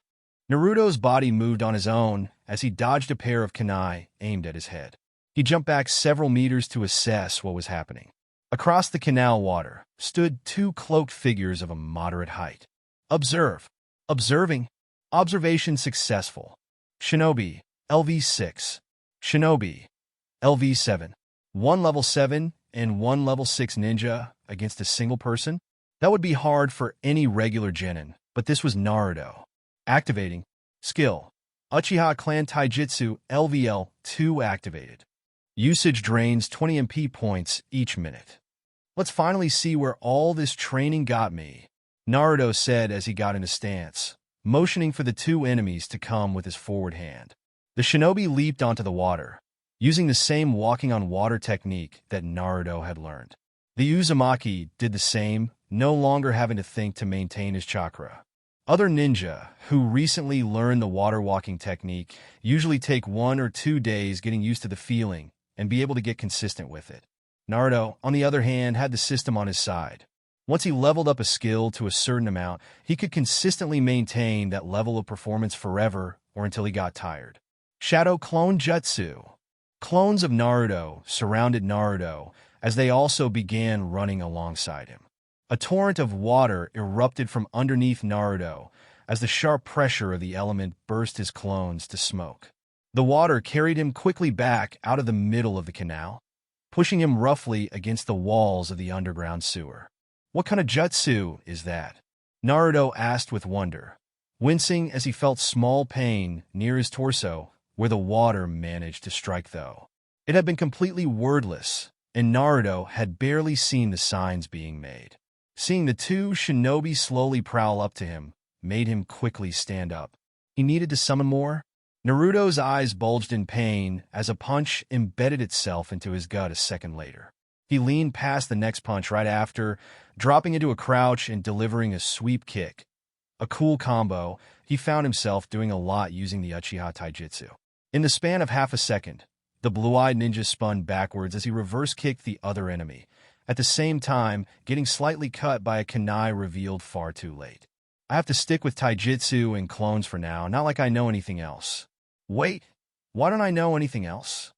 [SPEAKER 1] Naruto's body moved on his own as he dodged a pair of kunai aimed at his head. He jumped back several meters to assess what was happening. Across the canal water stood 2 cloaked figures of a moderate height. Observe. Observing. Observation successful. Shinobi, LV 6. Shinobi, LV 7. 1 level 7 and 1 level 6 ninja against a single person? That would be hard for any regular genin, but this was Naruto. Activating. Skill. Uchiha Clan Taijutsu LVL 2 activated. Usage drains 20 MP points each minute. Let's finally see where all this training got me, Naruto said as he got in a stance, motioning for the 2 enemies to come with his forward hand. The shinobi leaped onto the water, using the same walking on water technique that Naruto had learned. The Uzumaki did the same, no longer having to think to maintain his chakra. Other ninja who recently learned the water walking technique usually take 1 or 2 days getting used to the feeling and be able to get consistent with it. Naruto, on the other hand, had the system on his side. Once he leveled up a skill to a certain amount, he could consistently maintain that level of performance forever or until he got tired. Shadow Clone Jutsu. Clones of Naruto surrounded Naruto as they also began running alongside him. A torrent of water erupted from underneath Naruto as the sharp pressure of the element burst his clones to smoke. The water carried him quickly back out of the middle of the canal, pushing him roughly against the walls of the underground sewer. What kind of jutsu is that? Naruto asked with wonder, wincing as he felt small pain near his torso where the water managed to strike though. It had been completely wordless, and Naruto had barely seen the signs being made. Seeing the two shinobi slowly prowl up to him made him quickly stand up. He needed to summon more? Naruto's eyes bulged in pain as a punch embedded itself into his gut a second later. He leaned past the next punch right after, dropping into a crouch and delivering a sweep kick. A cool combo, he found himself doing a lot using the Uchiha taijutsu. In the span of half a second, the blue-eyed ninja spun backwards as he reverse-kicked the other enemy, at the same time getting slightly cut by a kunai revealed far too late. I have to stick with taijutsu and clones for now, not like I know anything else. Wait, why don't I know anything else?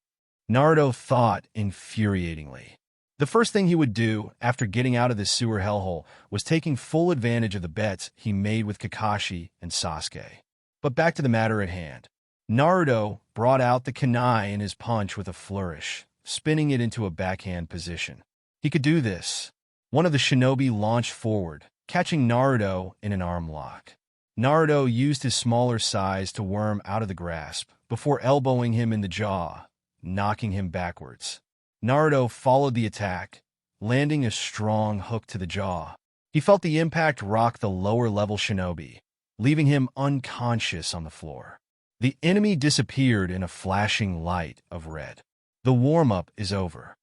[SPEAKER 1] Naruto thought infuriatingly. The first thing he would do after getting out of this sewer hellhole was taking full advantage of the bets he made with Kakashi and Sasuke. But back to the matter at hand. Naruto brought out the kunai in his punch with a flourish, spinning it into a backhand position. He could do this. One of the shinobi launched forward, catching Naruto in an arm lock. Naruto used his smaller size to worm out of the grasp before elbowing him in the jaw, knocking him backwards. Naruto followed the attack, landing a strong hook to the jaw. He felt the impact rock the lower-level shinobi, leaving him unconscious on the floor. The enemy disappeared in a flashing light of red. The warm-up is over.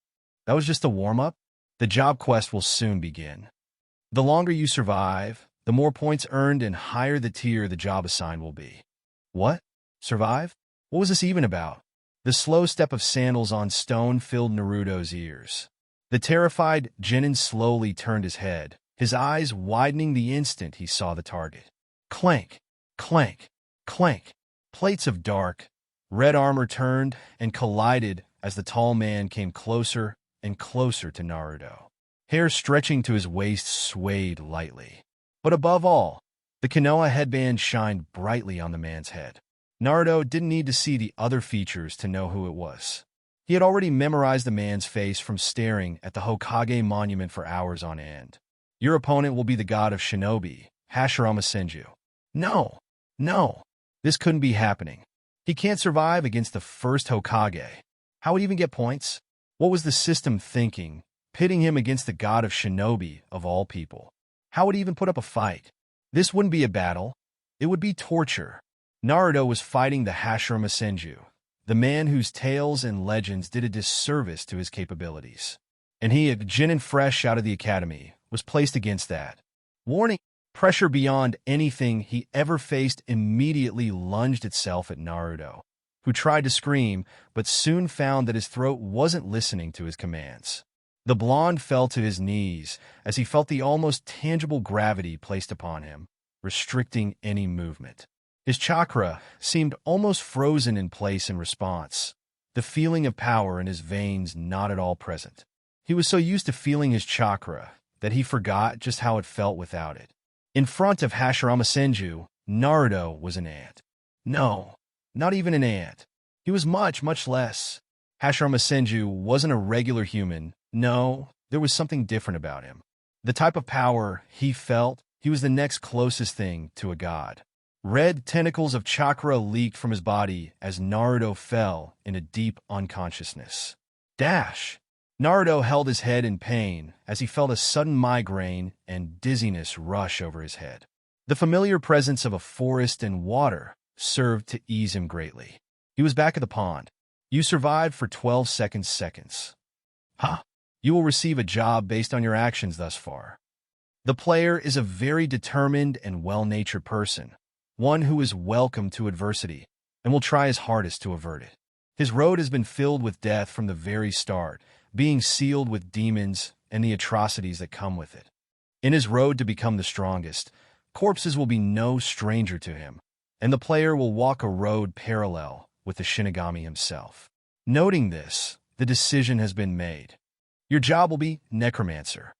[SPEAKER 1] That was just a warm-up? The job quest will soon begin. The longer you survive, the more points earned and higher the tier the job assigned will be. What? Survive? What was this even about? The slow step of sandals on stone filled Naruto's ears. The terrified Genin slowly turned his head, his eyes widening the instant he saw the target. Clank, clank, clank. Plates of dark, red armor turned and collided as the tall man came closer and closer to Naruto. Hair stretching to his waist swayed lightly. But above all, the Konoha headband shined brightly on the man's head. Naruto didn't need to see the other features to know who it was. He had already memorized the man's face from staring at the Hokage monument for hours on end. Your opponent will be the god of shinobi, Hashirama Senju. No, this couldn't be happening. He can't survive against the first Hokage. How would he even get points? What was the system thinking, pitting him against the god of shinobi of all people? How would he even put up a fight? This wouldn't be a battle. It would be torture. Naruto was fighting the Hashirama Senju, the man whose tales and legends did a disservice to his capabilities. And he, Genin fresh out of the academy, was placed against that. Warning, pressure beyond anything he ever faced immediately lunged itself at Naruto, who tried to scream but soon found that his throat wasn't listening to his commands. The blonde fell to his knees as he felt the almost tangible gravity placed upon him, restricting any movement. His chakra seemed almost frozen in place in response, the feeling of power in his veins not at all present. He was so used to feeling his chakra that he forgot just how it felt without it. In front of Hashirama Senju, Naruto was an ant. No, not even an ant. He was much less. Hashirama Senju wasn't a regular human. No, there was something different about him. The type of power he felt, he was the next closest thing to a god. Red tentacles of chakra leaked from his body as Naruto fell in a deep unconsciousness. Dash! Naruto held his head in pain as he felt a sudden migraine and dizziness rush over his head. The familiar presence of a forest and water served to ease him greatly. He was back at the pond. You survived for 12 seconds. Ha! You will receive a job based on your actions thus far. The player is a very determined and well-natured person, one who is welcome to adversity and will try his hardest to avert it. His road has been filled with death from the very start, being sealed with demons and the atrocities that come with it. In his road to become the strongest, corpses will be no stranger to him, and the player will walk a road parallel with the Shinigami himself. Noting this, the decision has been made. Your job will be Necromancer.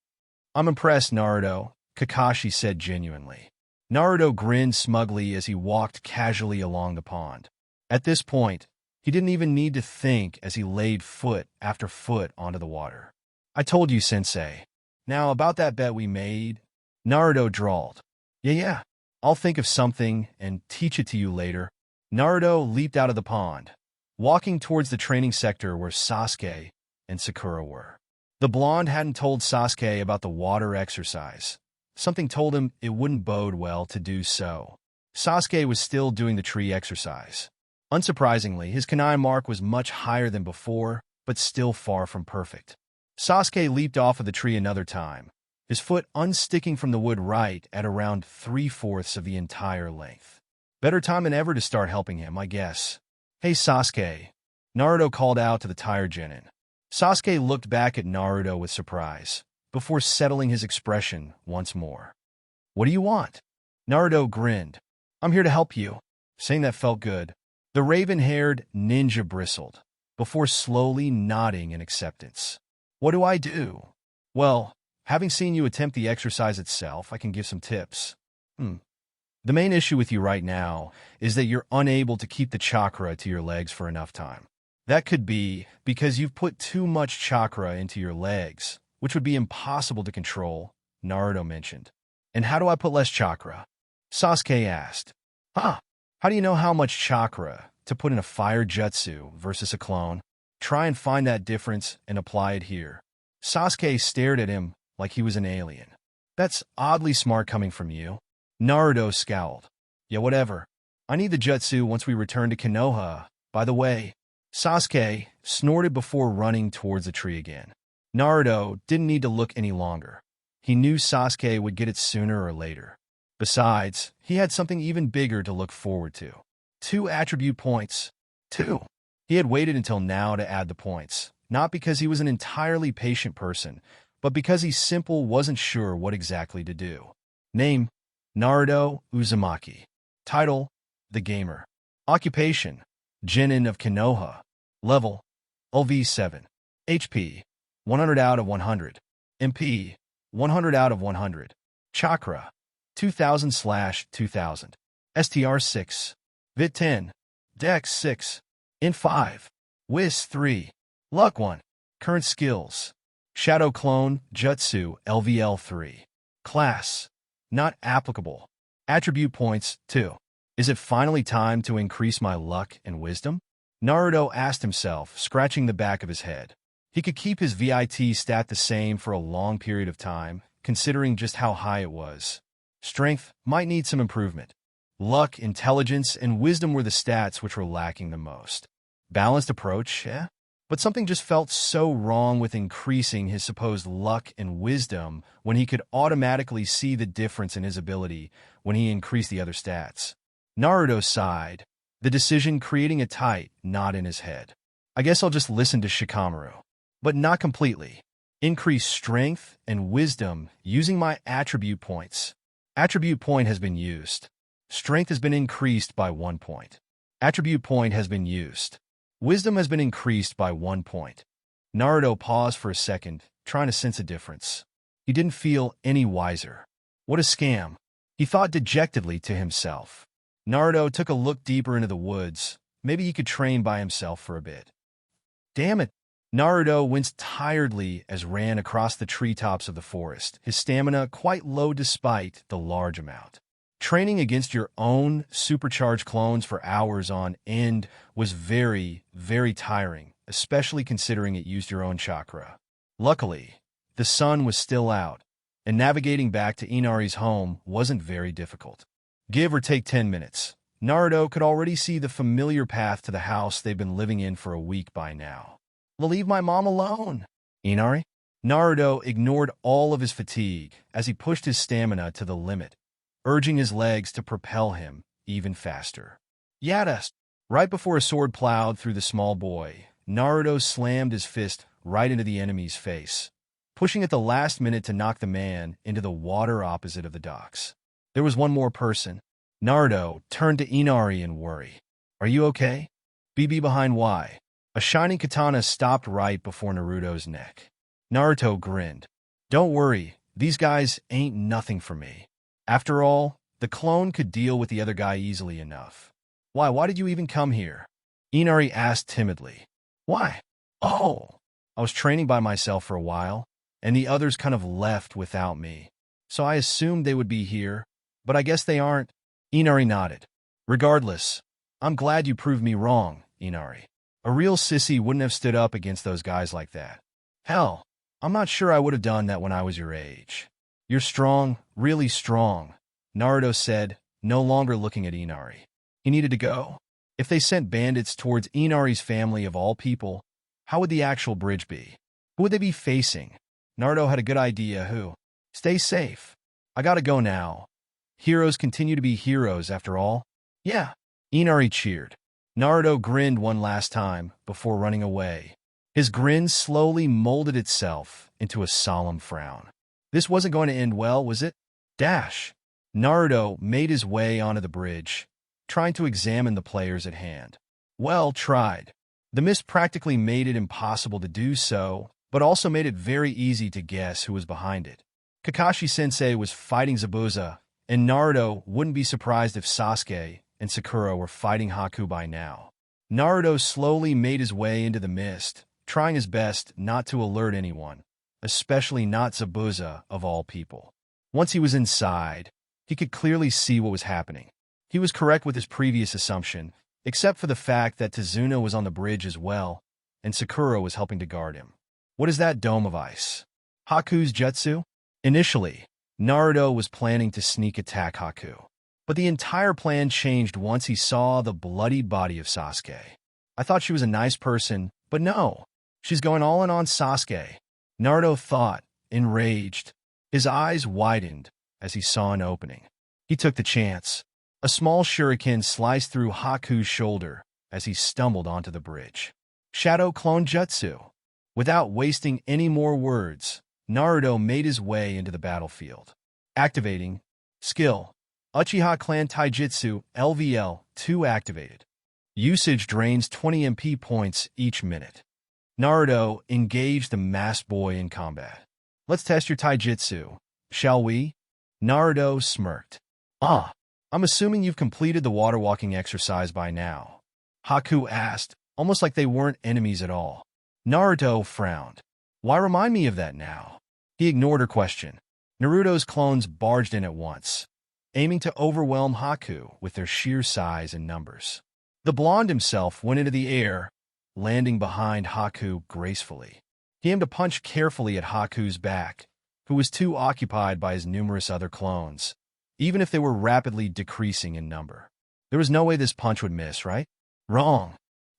[SPEAKER 1] I'm impressed, Naruto, Kakashi said genuinely. Naruto grinned smugly as he walked casually along the pond. At this point, he didn't even need to think as he laid foot after foot onto the water. I told you, sensei. Now, about that bet we made, Naruto drawled. Yeah, I'll think of something and teach it to you later. Naruto leaped out of the pond, walking towards the training sector where Sasuke and Sakura were. The blonde hadn't told Sasuke about the water exercise. Something told him it wouldn't bode well to do so. Sasuke was still doing the tree exercise. Unsurprisingly, his kunai mark was much higher than before, but still far from perfect. Sasuke leaped off of the tree another time, his foot unsticking from the wood right at around 3/4 of the entire length. Better time than ever to start helping him, I guess. Hey Sasuke, Naruto called out to the tired genin. Sasuke looked back at Naruto with surprise, before settling his expression once more. What do you want? Naruto grinned. I'm here to help you. Saying that felt good. The raven-haired ninja bristled, before slowly nodding in acceptance. What do I do? Well, having seen you attempt the exercise itself, I can give some tips. The main issue with you right now is that you're unable to keep the chakra to your legs for enough time. That could be because you've put too much chakra into your legs, which would be impossible to control, Naruto mentioned. And how do I put less chakra? Sasuke asked. How do you know how much chakra to put in a fire jutsu versus a clone? Try and find that difference and apply it here. Sasuke stared at him like he was an alien. That's oddly smart coming from you. Naruto scowled. Yeah, whatever. I need the jutsu once we return to Konoha. By the way, Sasuke snorted before running towards the tree again. Naruto didn't need to look any longer. He knew Sasuke would get it sooner or later. Besides, he had something even bigger to look forward to. 2 attribute points. 2. He had waited until now to add the points, not because he was an entirely patient person, but because he simply wasn't sure what exactly to do. Name, Naruto Uzumaki. Title, The Gamer. Occupation, Genin of Konoha. Level, LV7. HP, 100 out of 100. MP, 100 out of 100. Chakra, 2000/2000. STR 6. Vit 10. Dex 6. Int 5. Whis 3. Luck 1. Current skills. Shadow Clone Jutsu LVL 3. Class, not applicable. Attribute points 2. Is it finally time to increase my luck and wisdom? Naruto asked himself, scratching the back of his head. He could keep his VIT stat the same for a long period of time, considering just how high it was. Strength might need some improvement. Luck, intelligence, and wisdom were the stats which were lacking the most. Balanced approach, eh? But something just felt so wrong with increasing his supposed luck and wisdom when he could automatically see the difference in his ability when he increased the other stats. Naruto sighed, the decision creating a tight knot in his head. I guess I'll just listen to Shikamaru. But not completely. Increase strength and wisdom using my attribute points. Attribute point has been used. Strength has been increased by 1 point. Attribute point has been used. Wisdom has been increased by 1 point. Naruto paused for a second, trying to sense a difference. He didn't feel any wiser. What a scam, he thought dejectedly to himself. Naruto took a look deeper into the woods. Maybe he could train by himself for a bit. Damn it! Naruto winced tiredly as ran across the treetops of the forest, his stamina quite low despite the large amount. Training against your own supercharged clones for hours on end was very, very tiring, especially considering it used your own chakra. Luckily, the sun was still out, and navigating back to Inari's home wasn't very difficult. Give or take 10 minutes, Naruto could already see the familiar path to the house they've been living in for a week by now. Leave my mom alone, Inari? Naruto ignored all of his fatigue as he pushed his stamina to the limit, urging his legs to propel him even faster. Yadas! Right before a sword plowed through the small boy, Naruto slammed his fist right into the enemy's face, pushing at the last minute to knock the man into the water opposite of the docks. There was one more person. Naruto turned to Inari in worry. Are you okay? BB behind Y. A shining katana stopped right before Naruto's neck. Naruto grinned. Don't worry, These guys ain't nothing for me. After all, the clone could deal with the other guy easily enough. Why did you even come here? Inari asked timidly. Why? Oh, I was training by myself for a while, and the others kind of left without me. So I assumed they would be here, but I guess they aren't. Inari nodded. Regardless, I'm glad you proved me wrong, Inari. A real sissy wouldn't have stood up against those guys like that. Hell, I'm not sure I would have done that when I was your age. You're strong, really strong, Naruto said, no longer looking at Inari. He needed to go. If they sent bandits towards Inari's family of all people, how would the actual bridge be? Who would they be facing? Naruto had a good idea who. Stay safe. I gotta go now. Heroes continue to be heroes after all. Yeah. Inari cheered. Naruto grinned one last time before running away. His grin slowly molded itself into a solemn frown. This wasn't going to end well, was it? Dash. Naruto made his way onto the bridge, trying to examine the players at hand. Well tried. The mist practically made it impossible to do so, but also made it very easy to guess who was behind it. Kakashi-sensei was fighting Zabuza, and Naruto wouldn't be surprised if Sasuke and Sakura were fighting Haku by now. Naruto slowly made his way into the mist, trying his best not to alert anyone, especially not Zabuza of all people. Once he was inside, he could clearly see what was happening. He was correct with his previous assumption, except for the fact that Tazuna was on the bridge as well, and Sakura was helping to guard him. What is that dome of ice? Haku's jutsu? Initially, Naruto was planning to sneak attack Haku, but the entire plan changed once he saw the bloody body of Sasuke. I thought she was a nice person, but no, she's going all in on Sasuke. Naruto thought, enraged. His eyes widened as he saw an opening. He took the chance. A small shuriken sliced through Haku's shoulder as he stumbled onto the bridge. Shadow Clone Jutsu. Without wasting any more words, Naruto made his way into the battlefield. Activating. Skill. Uchiha Clan Taijutsu LVL-2 activated. Usage drains 20 MP points each minute. Naruto engaged the masked boy in combat. Let's test your taijutsu, shall we? Naruto smirked. I'm assuming you've completed the water walking exercise by now. Haku asked, almost like they weren't enemies at all. Naruto frowned. Why remind me of that now? He ignored her question. Naruto's clones barged in at once, aiming to overwhelm Haku with their sheer size and numbers. The blonde himself went into the air, landing behind Haku gracefully. He aimed a punch carefully at Haku's back, who was too occupied by his numerous other clones, even if they were rapidly decreasing in number. There was no way this punch would miss, right? Wrong.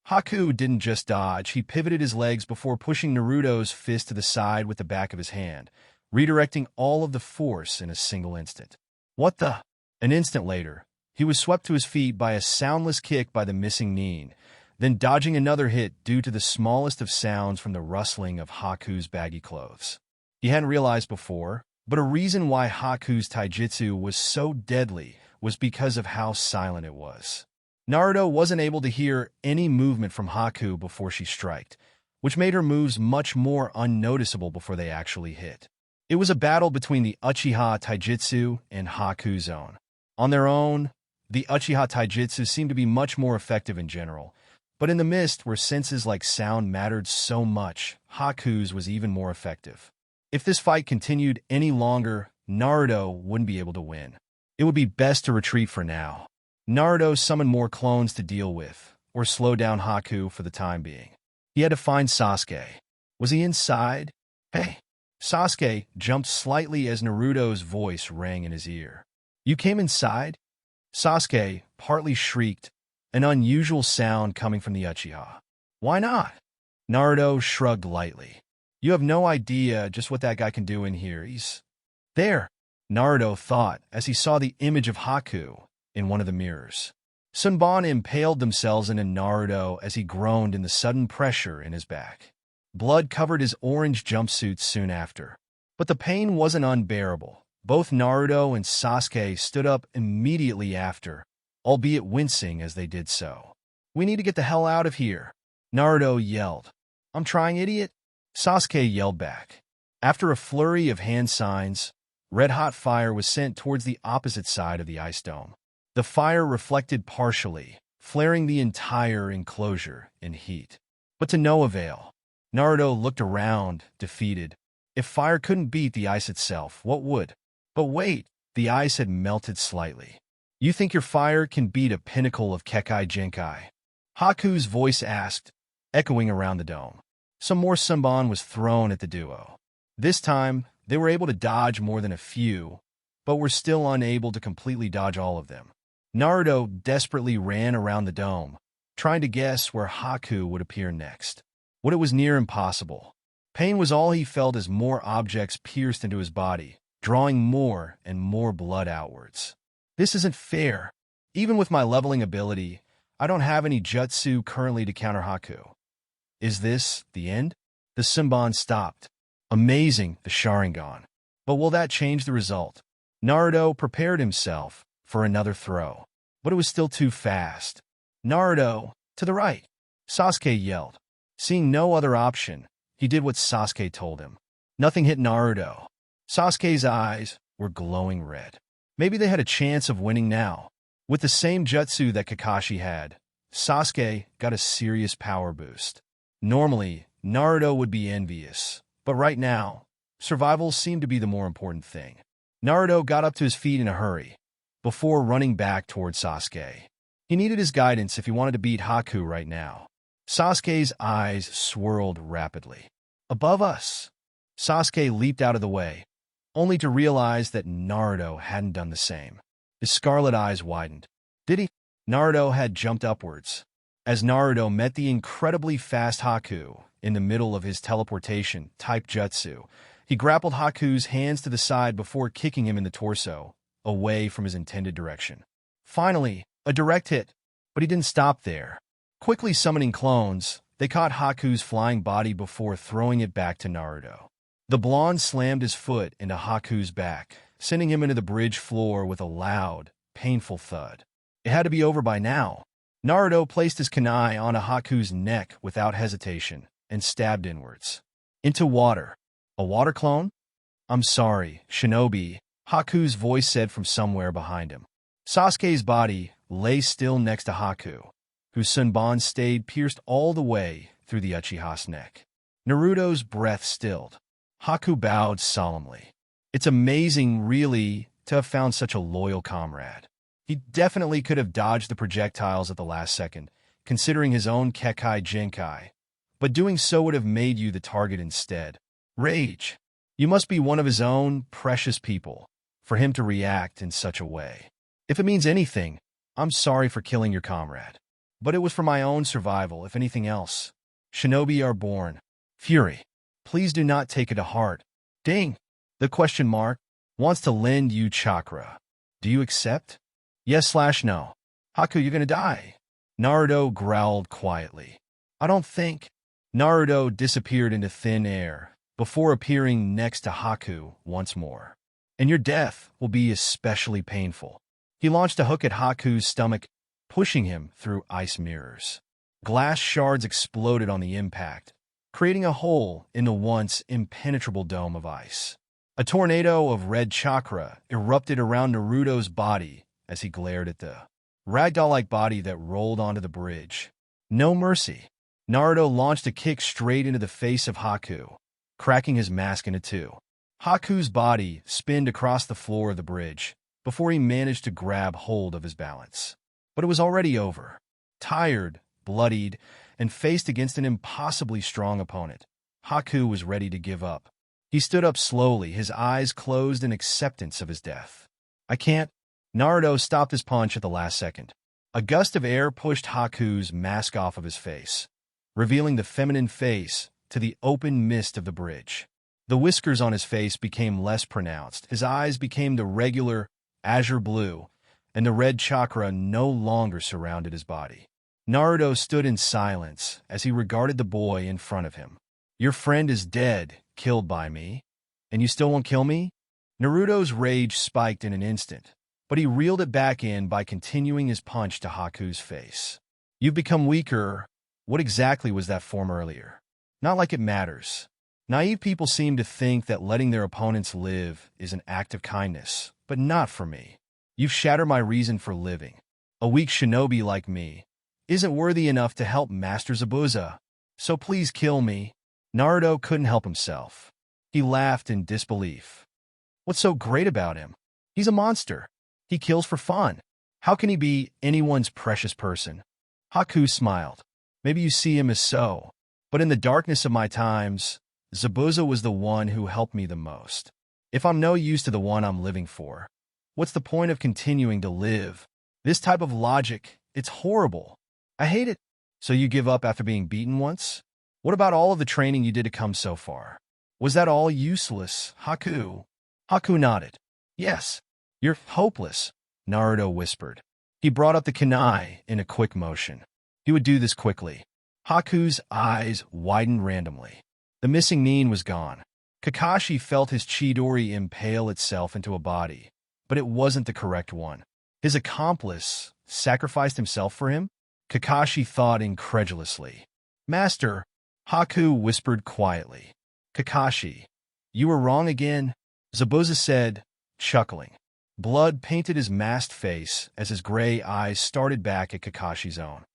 [SPEAKER 1] Haku didn't just dodge, he pivoted his legs before pushing Naruto's fist to the side with the back of his hand, redirecting all of the force in a single instant. What the? An instant later, he was swept to his feet by a soundless kick by the missing Nin, then dodging another hit due to the smallest of sounds from the rustling of Haku's baggy clothes. He hadn't realized before, but a reason why Haku's taijutsu was so deadly was because of how silent it was. Naruto wasn't able to hear any movement from Haku before she striked, which made her moves much more unnoticeable before they actually hit. It was a battle between the Uchiha taijutsu and Haku's own. On their own, the Uchiha taijutsu seemed to be much more effective in general, but in the mist where senses like sound mattered so much, Haku's was even more effective. If this fight continued any longer, Naruto wouldn't be able to win. It would be best to retreat for now. Naruto summoned more clones to deal with, or slow down Haku for the time being. He had to find Sasuke. Was he inside? Hey! Sasuke jumped slightly as Naruto's voice rang in his ear. You came inside? Sasuke partly shrieked, an unusual sound coming from the Uchiha. Why not? Naruto shrugged lightly. You have no idea just what that guy can do in here. He's there, Naruto thought as he saw the image of Haku in one of the mirrors. Sunban impaled themselves into Naruto as he groaned in the sudden pressure in his back. Blood covered his orange jumpsuit soon after. But the pain wasn't unbearable. Both Naruto and Sasuke stood up immediately after, albeit wincing as they did so. We need to get the hell out of here, Naruto yelled. I'm trying, idiot, Sasuke yelled back. After a flurry of hand signs, red-hot fire was sent towards the opposite side of the ice dome. The fire reflected partially, flaring the entire enclosure in heat. But to no avail. Naruto looked around, defeated. If fire couldn't beat the ice itself, what would? But wait, the ice had melted slightly. You think your fire can beat a pinnacle of Kekkei Genkai? Haku's voice asked, echoing around the dome. Some more sunban was thrown at the duo. This time, they were able to dodge more than a few, but were still unable to completely dodge all of them. Naruto desperately ran around the dome, trying to guess where Haku would appear next. But it was near impossible. Pain was all he felt as more objects pierced into his body, drawing more and more blood outwards. This isn't fair. Even with my leveling ability, I don't have any jutsu currently to counter Haku. Is this the end? The sunban stopped. Amazing, the sharingan. But will that change the result? Naruto prepared himself for another throw, but it was still too fast. Naruto, to the right! Sasuke yelled. Seeing no other option, he did what Sasuke told him. Nothing hit Naruto. Sasuke's eyes were glowing red. Maybe they had a chance of winning now. With the same jutsu that Kakashi had, Sasuke got a serious power boost. Normally, Naruto would be envious, but right now, survival seemed to be the more important thing. Naruto got up to his feet in a hurry, before running back towards Sasuke. He needed his guidance if he wanted to beat Haku right now. Sasuke's eyes swirled rapidly. Above us! Sasuke leaped out of the way, only to realize that Naruto hadn't done the same. His scarlet eyes widened. Did he? Naruto had jumped upwards. As Naruto met the incredibly fast Haku in the middle of his teleportation-type jutsu, he grappled Haku's hands to the side before kicking him in the torso, away from his intended direction. Finally, a direct hit, but he didn't stop there. Quickly summoning clones, they caught Haku's flying body before throwing it back to Naruto. The blonde slammed his foot into Haku's back, sending him into the bridge floor with a loud, painful thud. It had to be over by now. Naruto placed his kunai on Haku's neck without hesitation and stabbed inwards. Into water. A water clone? I'm sorry, Shinobi, Haku's voice said from somewhere behind him. Sasuke's body lay still next to Haku, whose sunban stayed pierced all the way through the Uchiha's neck. Naruto's breath stilled. Haku bowed solemnly. It's amazing, really, to have found such a loyal comrade. He definitely could have dodged the projectiles at the last second, considering his own Kekkei Genkai, but doing so would have made you the target instead. Rage. You must be one of his own precious people for him to react in such a way. If it means anything, I'm sorry for killing your comrade. But it was for my own survival, if anything else. Shinobi are born. Fury. Please do not take it to heart. Ding. The question mark wants to lend you chakra. Do you accept? Yes/no. Haku, you're gonna die. Naruto growled quietly. I don't think. Naruto disappeared into thin air before appearing next to Haku once more. And your death will be especially painful. He launched a hook at Haku's stomach, pushing him through ice mirrors. Glass shards exploded on the impact, creating a hole in the once impenetrable dome of ice. A tornado of red chakra erupted around Naruto's body as he glared at the ragdoll-like body that rolled onto the bridge. No mercy. Naruto launched a kick straight into the face of Haku, cracking his mask into two. Haku's body spinned across the floor of the bridge before he managed to grab hold of his balance. But it was already over. Tired, bloodied, and faced against an impossibly strong opponent, Haku was ready to give up. He stood up slowly, his eyes closed in acceptance of his death. I can't. Naruto stopped his punch at the last second. A gust of air pushed Haku's mask off of his face, revealing the feminine face to the open mist of the bridge. The whiskers on his face became less pronounced, his eyes became the regular azure blue, and the red chakra no longer surrounded his body. Naruto stood in silence as he regarded the boy in front of him. Your friend is dead, killed by me, and you still won't kill me? Naruto's rage spiked in an instant, but he reeled it back in by continuing his punch to Haku's face. You've become weaker. What exactly was that form earlier? Not like it matters. Naive people seem to think that letting their opponents live is an act of kindness, but not for me. You've shattered my reason for living. A weak shinobi like me isn't worthy enough to help Master Zabuza, so please kill me. Naruto couldn't help himself. He laughed in disbelief. What's so great about him? He's a monster. He kills for fun. How can he be anyone's precious person? Haku smiled. Maybe you see him as so, but in the darkness of my times, Zabuza was the one who helped me the most. If I'm no use to the one I'm living for, what's the point of continuing to live? This type of logic, it's horrible. I hate it. So you give up after being beaten once? What about all of the training you did to come so far? Was that all useless, Haku? Haku nodded. Yes. You're hopeless, Naruto whispered. He brought up the kunai in a quick motion. He would do this quickly. Haku's eyes widened randomly. The missing nin was gone. Kakashi felt his Chidori impale itself into a body, but it wasn't the correct one. His accomplice sacrificed himself for him? Kakashi thought incredulously. Master, Haku whispered quietly. Kakashi, you were wrong again, Zabuza said, chuckling. Blood painted his masked face as his gray eyes started back at Kakashi's own.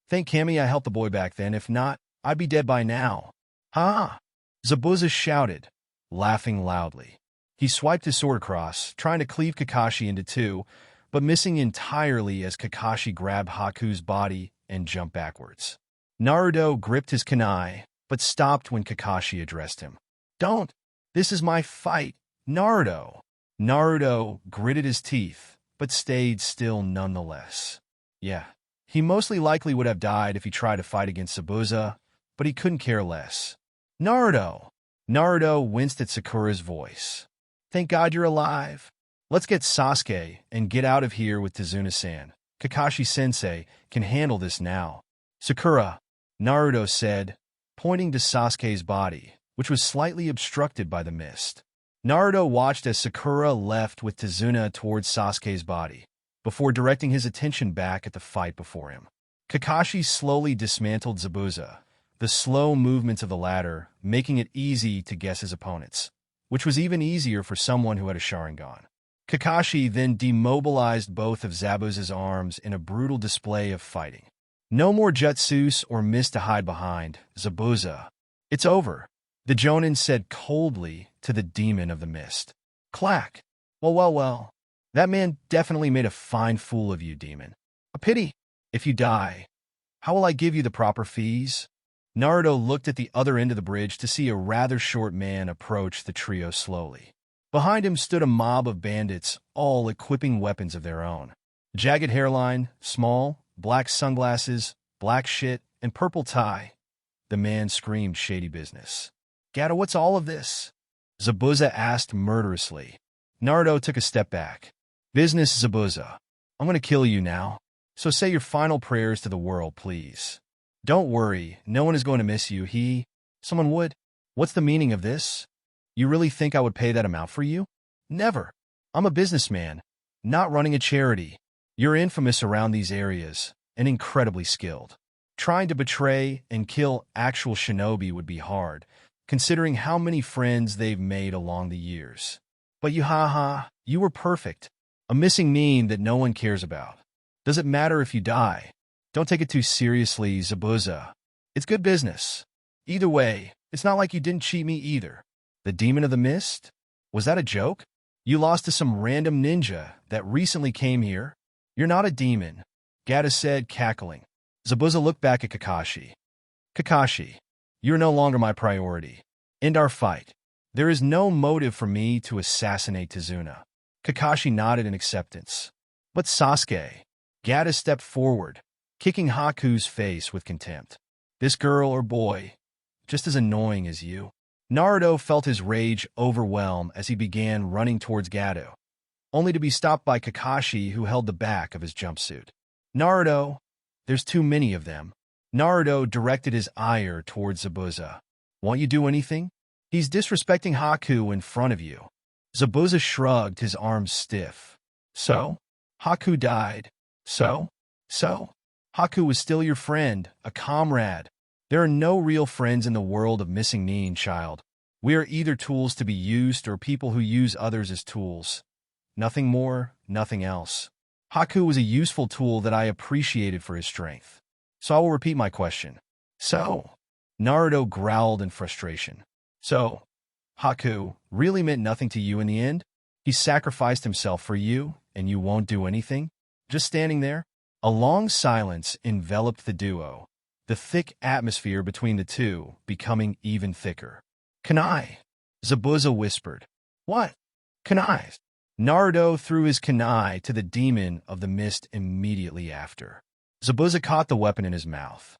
[SPEAKER 1] Thank Kami I helped the boy back then. If not, I'd be dead by now. Ha! Zabuza shouted, laughing loudly. He swiped his sword across, trying to cleave Kakashi into two, but missing entirely as Kakashi grabbed Haku's body and jumped backwards. Naruto gripped his kunai, but stopped when Kakashi addressed him. Don't! This is my fight, Naruto! Naruto gritted his teeth, but stayed still nonetheless. Yeah, he mostly likely would have died if he tried to fight against Zabuza, but he couldn't care less. Naruto! Naruto winced at Sakura's voice. Thank God you're alive. Let's get Sasuke and get out of here with Tazuna-san. Kakashi-sensei can handle this now. Sakura, Naruto said, pointing to Sasuke's body, which was slightly obstructed by the mist. Naruto watched as Sakura left with Tazuna towards Sasuke's body, before directing his attention back at the fight before him. Kakashi slowly dismantled Zabuza, the slow movements of the latter making it easy to guess his opponents, which was even easier for someone who had a sharingan. Kakashi then demobilized both of Zabuza's arms in a brutal display of fighting. No more jutsus or mist to hide behind, Zabuza. It's over, the Jonin said coldly to the demon of the mist. Clack. Well. That man definitely made a fine fool of you, demon. A pity. If you die, how will I give you the proper fees? Naruto looked at the other end of the bridge to see a rather short man approach the trio slowly. Behind him stood a mob of bandits, all equipping weapons of their own. Jagged hairline, small, black sunglasses, black shit, and purple tie. The man screamed shady business. Gato, what's all of this? Zabuza asked murderously. Naruto took a step back. Business, Zabuza. I'm going to kill you now. So say your final prayers to the world, please. Don't worry, no one is going to miss you. Someone would. What's the meaning of this? You really think I would pay that amount for you? Never. I'm a businessman, not running a charity. You're infamous around these areas and incredibly skilled. Trying to betray and kill actual shinobi would be hard, considering how many friends they've made along the years. But you were perfect. A missing nin that no one cares about. Does it matter if you die? Don't take it too seriously, Zabuza. It's good business. Either way, it's not like you didn't cheat me either. The demon of the mist? Was that a joke? You lost to some random ninja that recently came here? You're not a demon, Gata said, cackling. Zabuza looked back at Kakashi. Kakashi, you're no longer my priority. End our fight. There is no motive for me to assassinate Tazuna. Kakashi nodded in acceptance. But Sasuke, Gata stepped forward, kicking Haku's face with contempt. This girl or boy, just as annoying as you. Naruto felt his rage overwhelm as he began running towards Gato, only to be stopped by Kakashi, who held the back of his jumpsuit. Naruto, there's too many of them. Naruto directed his ire towards Zabuza. Won't you do anything? He's disrespecting Haku in front of you. Zabuza shrugged, his arms stiff. So? Haku died. So? Haku was still your friend, a comrade. There are no real friends in the world of missing nin, child. We are either tools to be used or people who use others as tools. Nothing more, nothing else. Haku was a useful tool that I appreciated for his strength. So I will repeat my question. So, Naruto growled in frustration. So, Haku really meant nothing to you in the end? He sacrificed himself for you, and you won't do anything? Just standing there? A long silence enveloped the duo, the thick atmosphere between the two becoming even thicker. Kunai, Zabuza whispered. What? Kunai. Naruto threw his kunai to the demon of the mist immediately after. Zabuza caught the weapon in his mouth.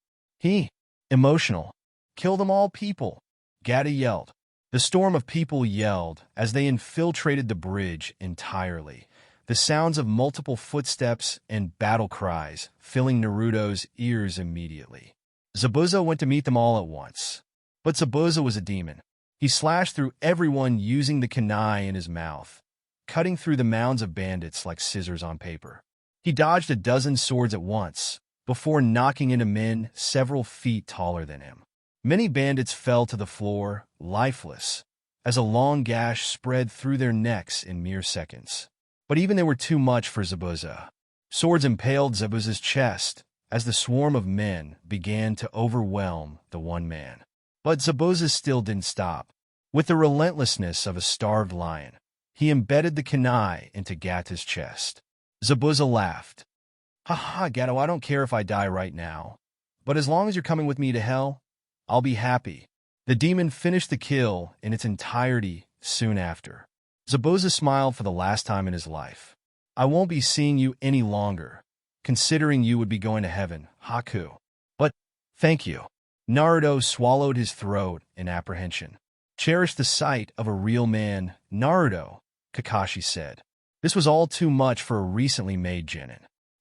[SPEAKER 1] Emotional. Kill them all, people. Gata yelled. The storm of people yelled as they infiltrated the bridge entirely, the sounds of multiple footsteps and battle cries filling Naruto's ears immediately. Zabuza went to meet them all at once. But Zabuza was a demon. He slashed through everyone using the kunai in his mouth, cutting through the mounds of bandits like scissors on paper. He dodged a dozen swords at once, before knocking into men several feet taller than him. Many bandits fell to the floor, lifeless, as a long gash spread through their necks in mere seconds. But even they were too much for Zabuza. Swords impaled Zabuza's chest as the swarm of men began to overwhelm the one man. But Zabuza still didn't stop. With the relentlessness of a starved lion, he embedded the kunai into Gata's chest. Zabuza laughed. Ha, Gato, I don't care if I die right now. But as long as you're coming with me to hell, I'll be happy. The demon finished the kill in its entirety soon after. Zabuza smiled for the last time in his life. I won't be seeing you any longer, considering you would be going to heaven, Haku. But, thank you. Naruto swallowed his throat in apprehension. Cherish the sight of a real man, Naruto, Kakashi said. This was all too much for a recently made genin.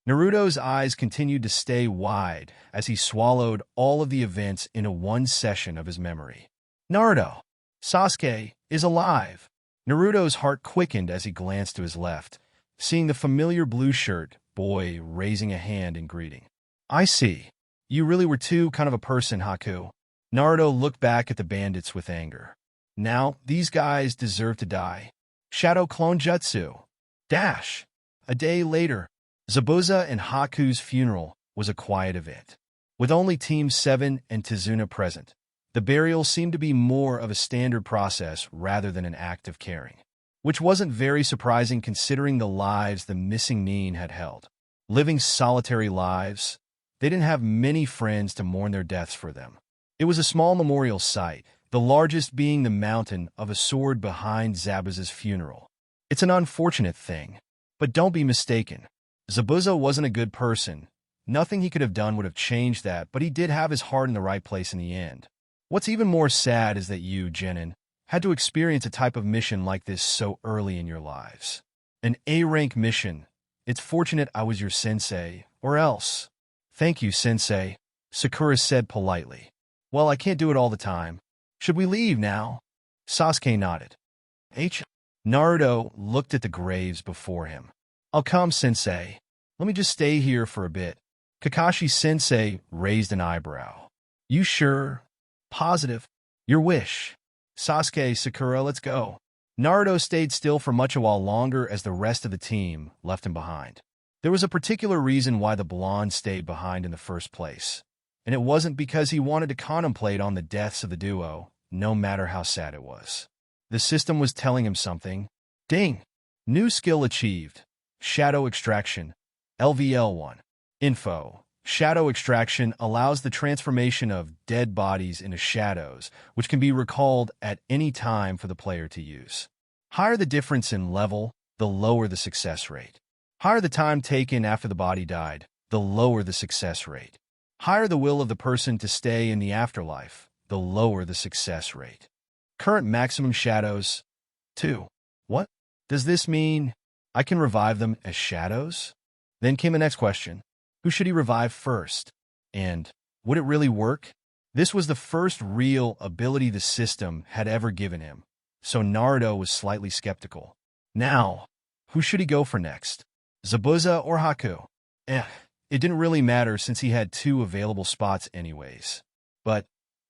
[SPEAKER 1] Naruto's eyes continued to stay wide as he swallowed all of the events into one session of his memory. Naruto! Sasuke is alive! Naruto's heart quickened as he glanced to his left, seeing the familiar blue-shirt boy raising a hand in greeting. I see. You really were too kind of a person, Haku. Naruto looked back at the bandits with anger. Now, these guys deserve to die. Shadow Clone Jutsu. Dash. A day later, Zabuza and Haku's funeral was a quiet event. With only Team 7 and Tizuna present, the burial seemed to be more of a standard process rather than an act of caring, which wasn't very surprising considering the lives the missing Nin had held. Living solitary lives, they didn't have many friends to mourn their deaths for them. It was a small memorial site, the largest being the mountain of a sword behind Zabuza's funeral. It's an unfortunate thing, but don't be mistaken. Zabuza wasn't a good person. Nothing he could have done would have changed that, but he did have his heart in the right place in the end. What's even more sad is that you, Genin, had to experience a type of mission like this so early in your lives. An A-rank mission. It's fortunate I was your sensei, or else. Thank you, sensei, Sakura said politely. Well, I can't do it all the time. Should we leave now? Sasuke nodded. Naruto looked at the graves before him. I'll come, sensei. Let me just stay here for a bit. Kakashi sensei raised an eyebrow. You sure? Positive? Your wish. Sasuke, Sakura, let's go. Naruto stayed still for much a while longer as the rest of the team left him behind. There was a particular reason why the blonde stayed behind in the first place, and it wasn't because he wanted to contemplate on the deaths of the duo, no matter how sad it was. The system was telling him something. Ding! New skill achieved. Shadow Extraction. LVL1. Info. Shadow Extraction allows the transformation of dead bodies into shadows, which can be recalled at any time for the player to use. Higher the difference in level, the lower the success rate. Higher the time taken after the body died, the lower the success rate. Higher the will of the person to stay in the afterlife, the lower the success rate. Current maximum shadows. 2. What? Does this mean I can revive them as shadows? Then came the next question. Who should he revive first? And would it really work? This was the first real ability the system had ever given him, so Naruto was slightly skeptical. Now, who should he go for next? Zabuza or Haku? It didn't really matter since he had 2 available spots anyways. But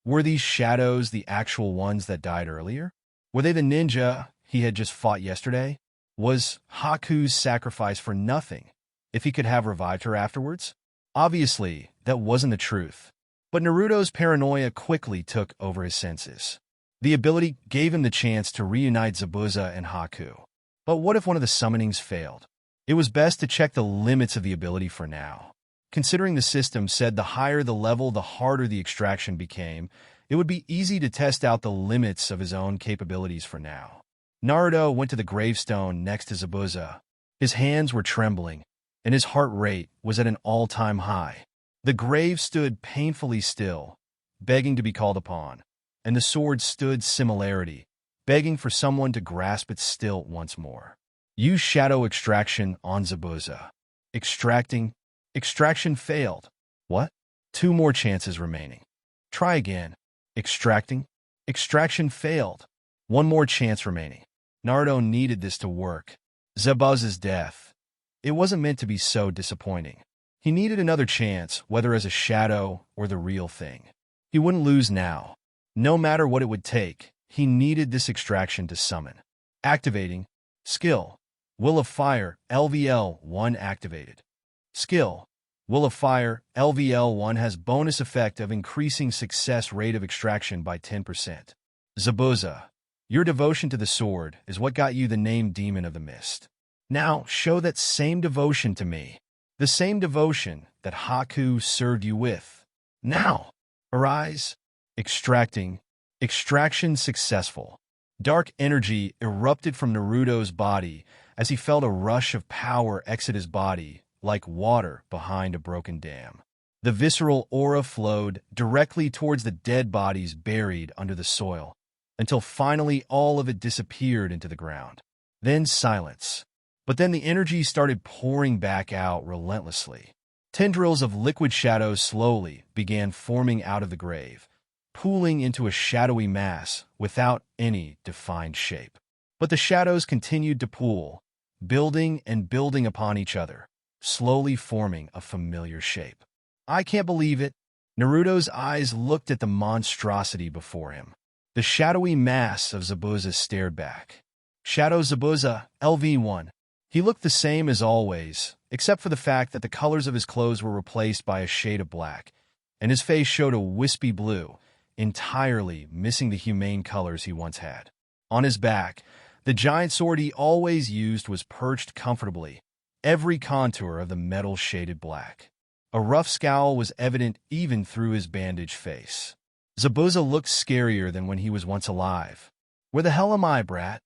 [SPEAKER 1] Were these shadows the actual ones that died earlier? Were they the ninja he had just fought yesterday? Was Haku's sacrifice for nothing if he could have revived her afterwards? Obviously, that wasn't the truth. But Naruto's paranoia quickly took over his senses. The ability gave him the chance to reunite Zabuza and Haku. But what if one of the summonings failed? It was best to check the limits of the ability for now. Considering the system said the higher the level, the harder the extraction became, it would be easy to test out the limits of his own capabilities for now. Naruto went to the gravestone next to Zabuza. His hands were trembling, and his heart rate was at an all-time high. The grave stood painfully still, begging to be called upon, and the sword stood similarity, begging for someone to grasp it still once more. Use shadow extraction on Zabuza. Extraction failed. What? 2 more chances remaining. Try again. Extraction failed. 1 more chance remaining. Naruto needed this to work. Zabuza's death. It wasn't meant to be so disappointing. He needed another chance, whether as a shadow or the real thing. He wouldn't lose now. No matter what it would take, he needed this extraction to summon. Activating. Skill. Will of Fire, LVL-1 activated. Skill. Will of Fire, LVL-1 has bonus effect of increasing success rate of extraction by 10%. Zabuza. Your devotion to the sword is what got you the name Demon of the Mist. Now, show that same devotion to me. The same devotion that Haku served you with. Now, arise. Extraction successful. Dark energy erupted from Naruto's body as he felt a rush of power exit his body like water behind a broken dam. The visceral aura flowed directly towards the dead bodies buried under the soil, until finally all of it disappeared into the ground. Then silence. But then the energy started pouring back out relentlessly. Tendrils of liquid shadows slowly began forming out of the grave, pooling into a shadowy mass without any defined shape. But the shadows continued to pool, building and building upon each other, slowly forming a familiar shape. I can't believe it. Naruto's eyes looked at the monstrosity before him. The shadowy mass of Zabuza stared back. Shadow Zabuza, LV1. He looked the same as always, except for the fact that the colors of his clothes were replaced by a shade of black, and his face showed a wispy blue, entirely missing the humane colors he once had. On his back, the giant sword he always used was perched comfortably, every contour of the metal shaded black. A rough scowl was evident even through his bandaged face. Zabuza looked scarier than when he was once alive. Where the hell am I, brat?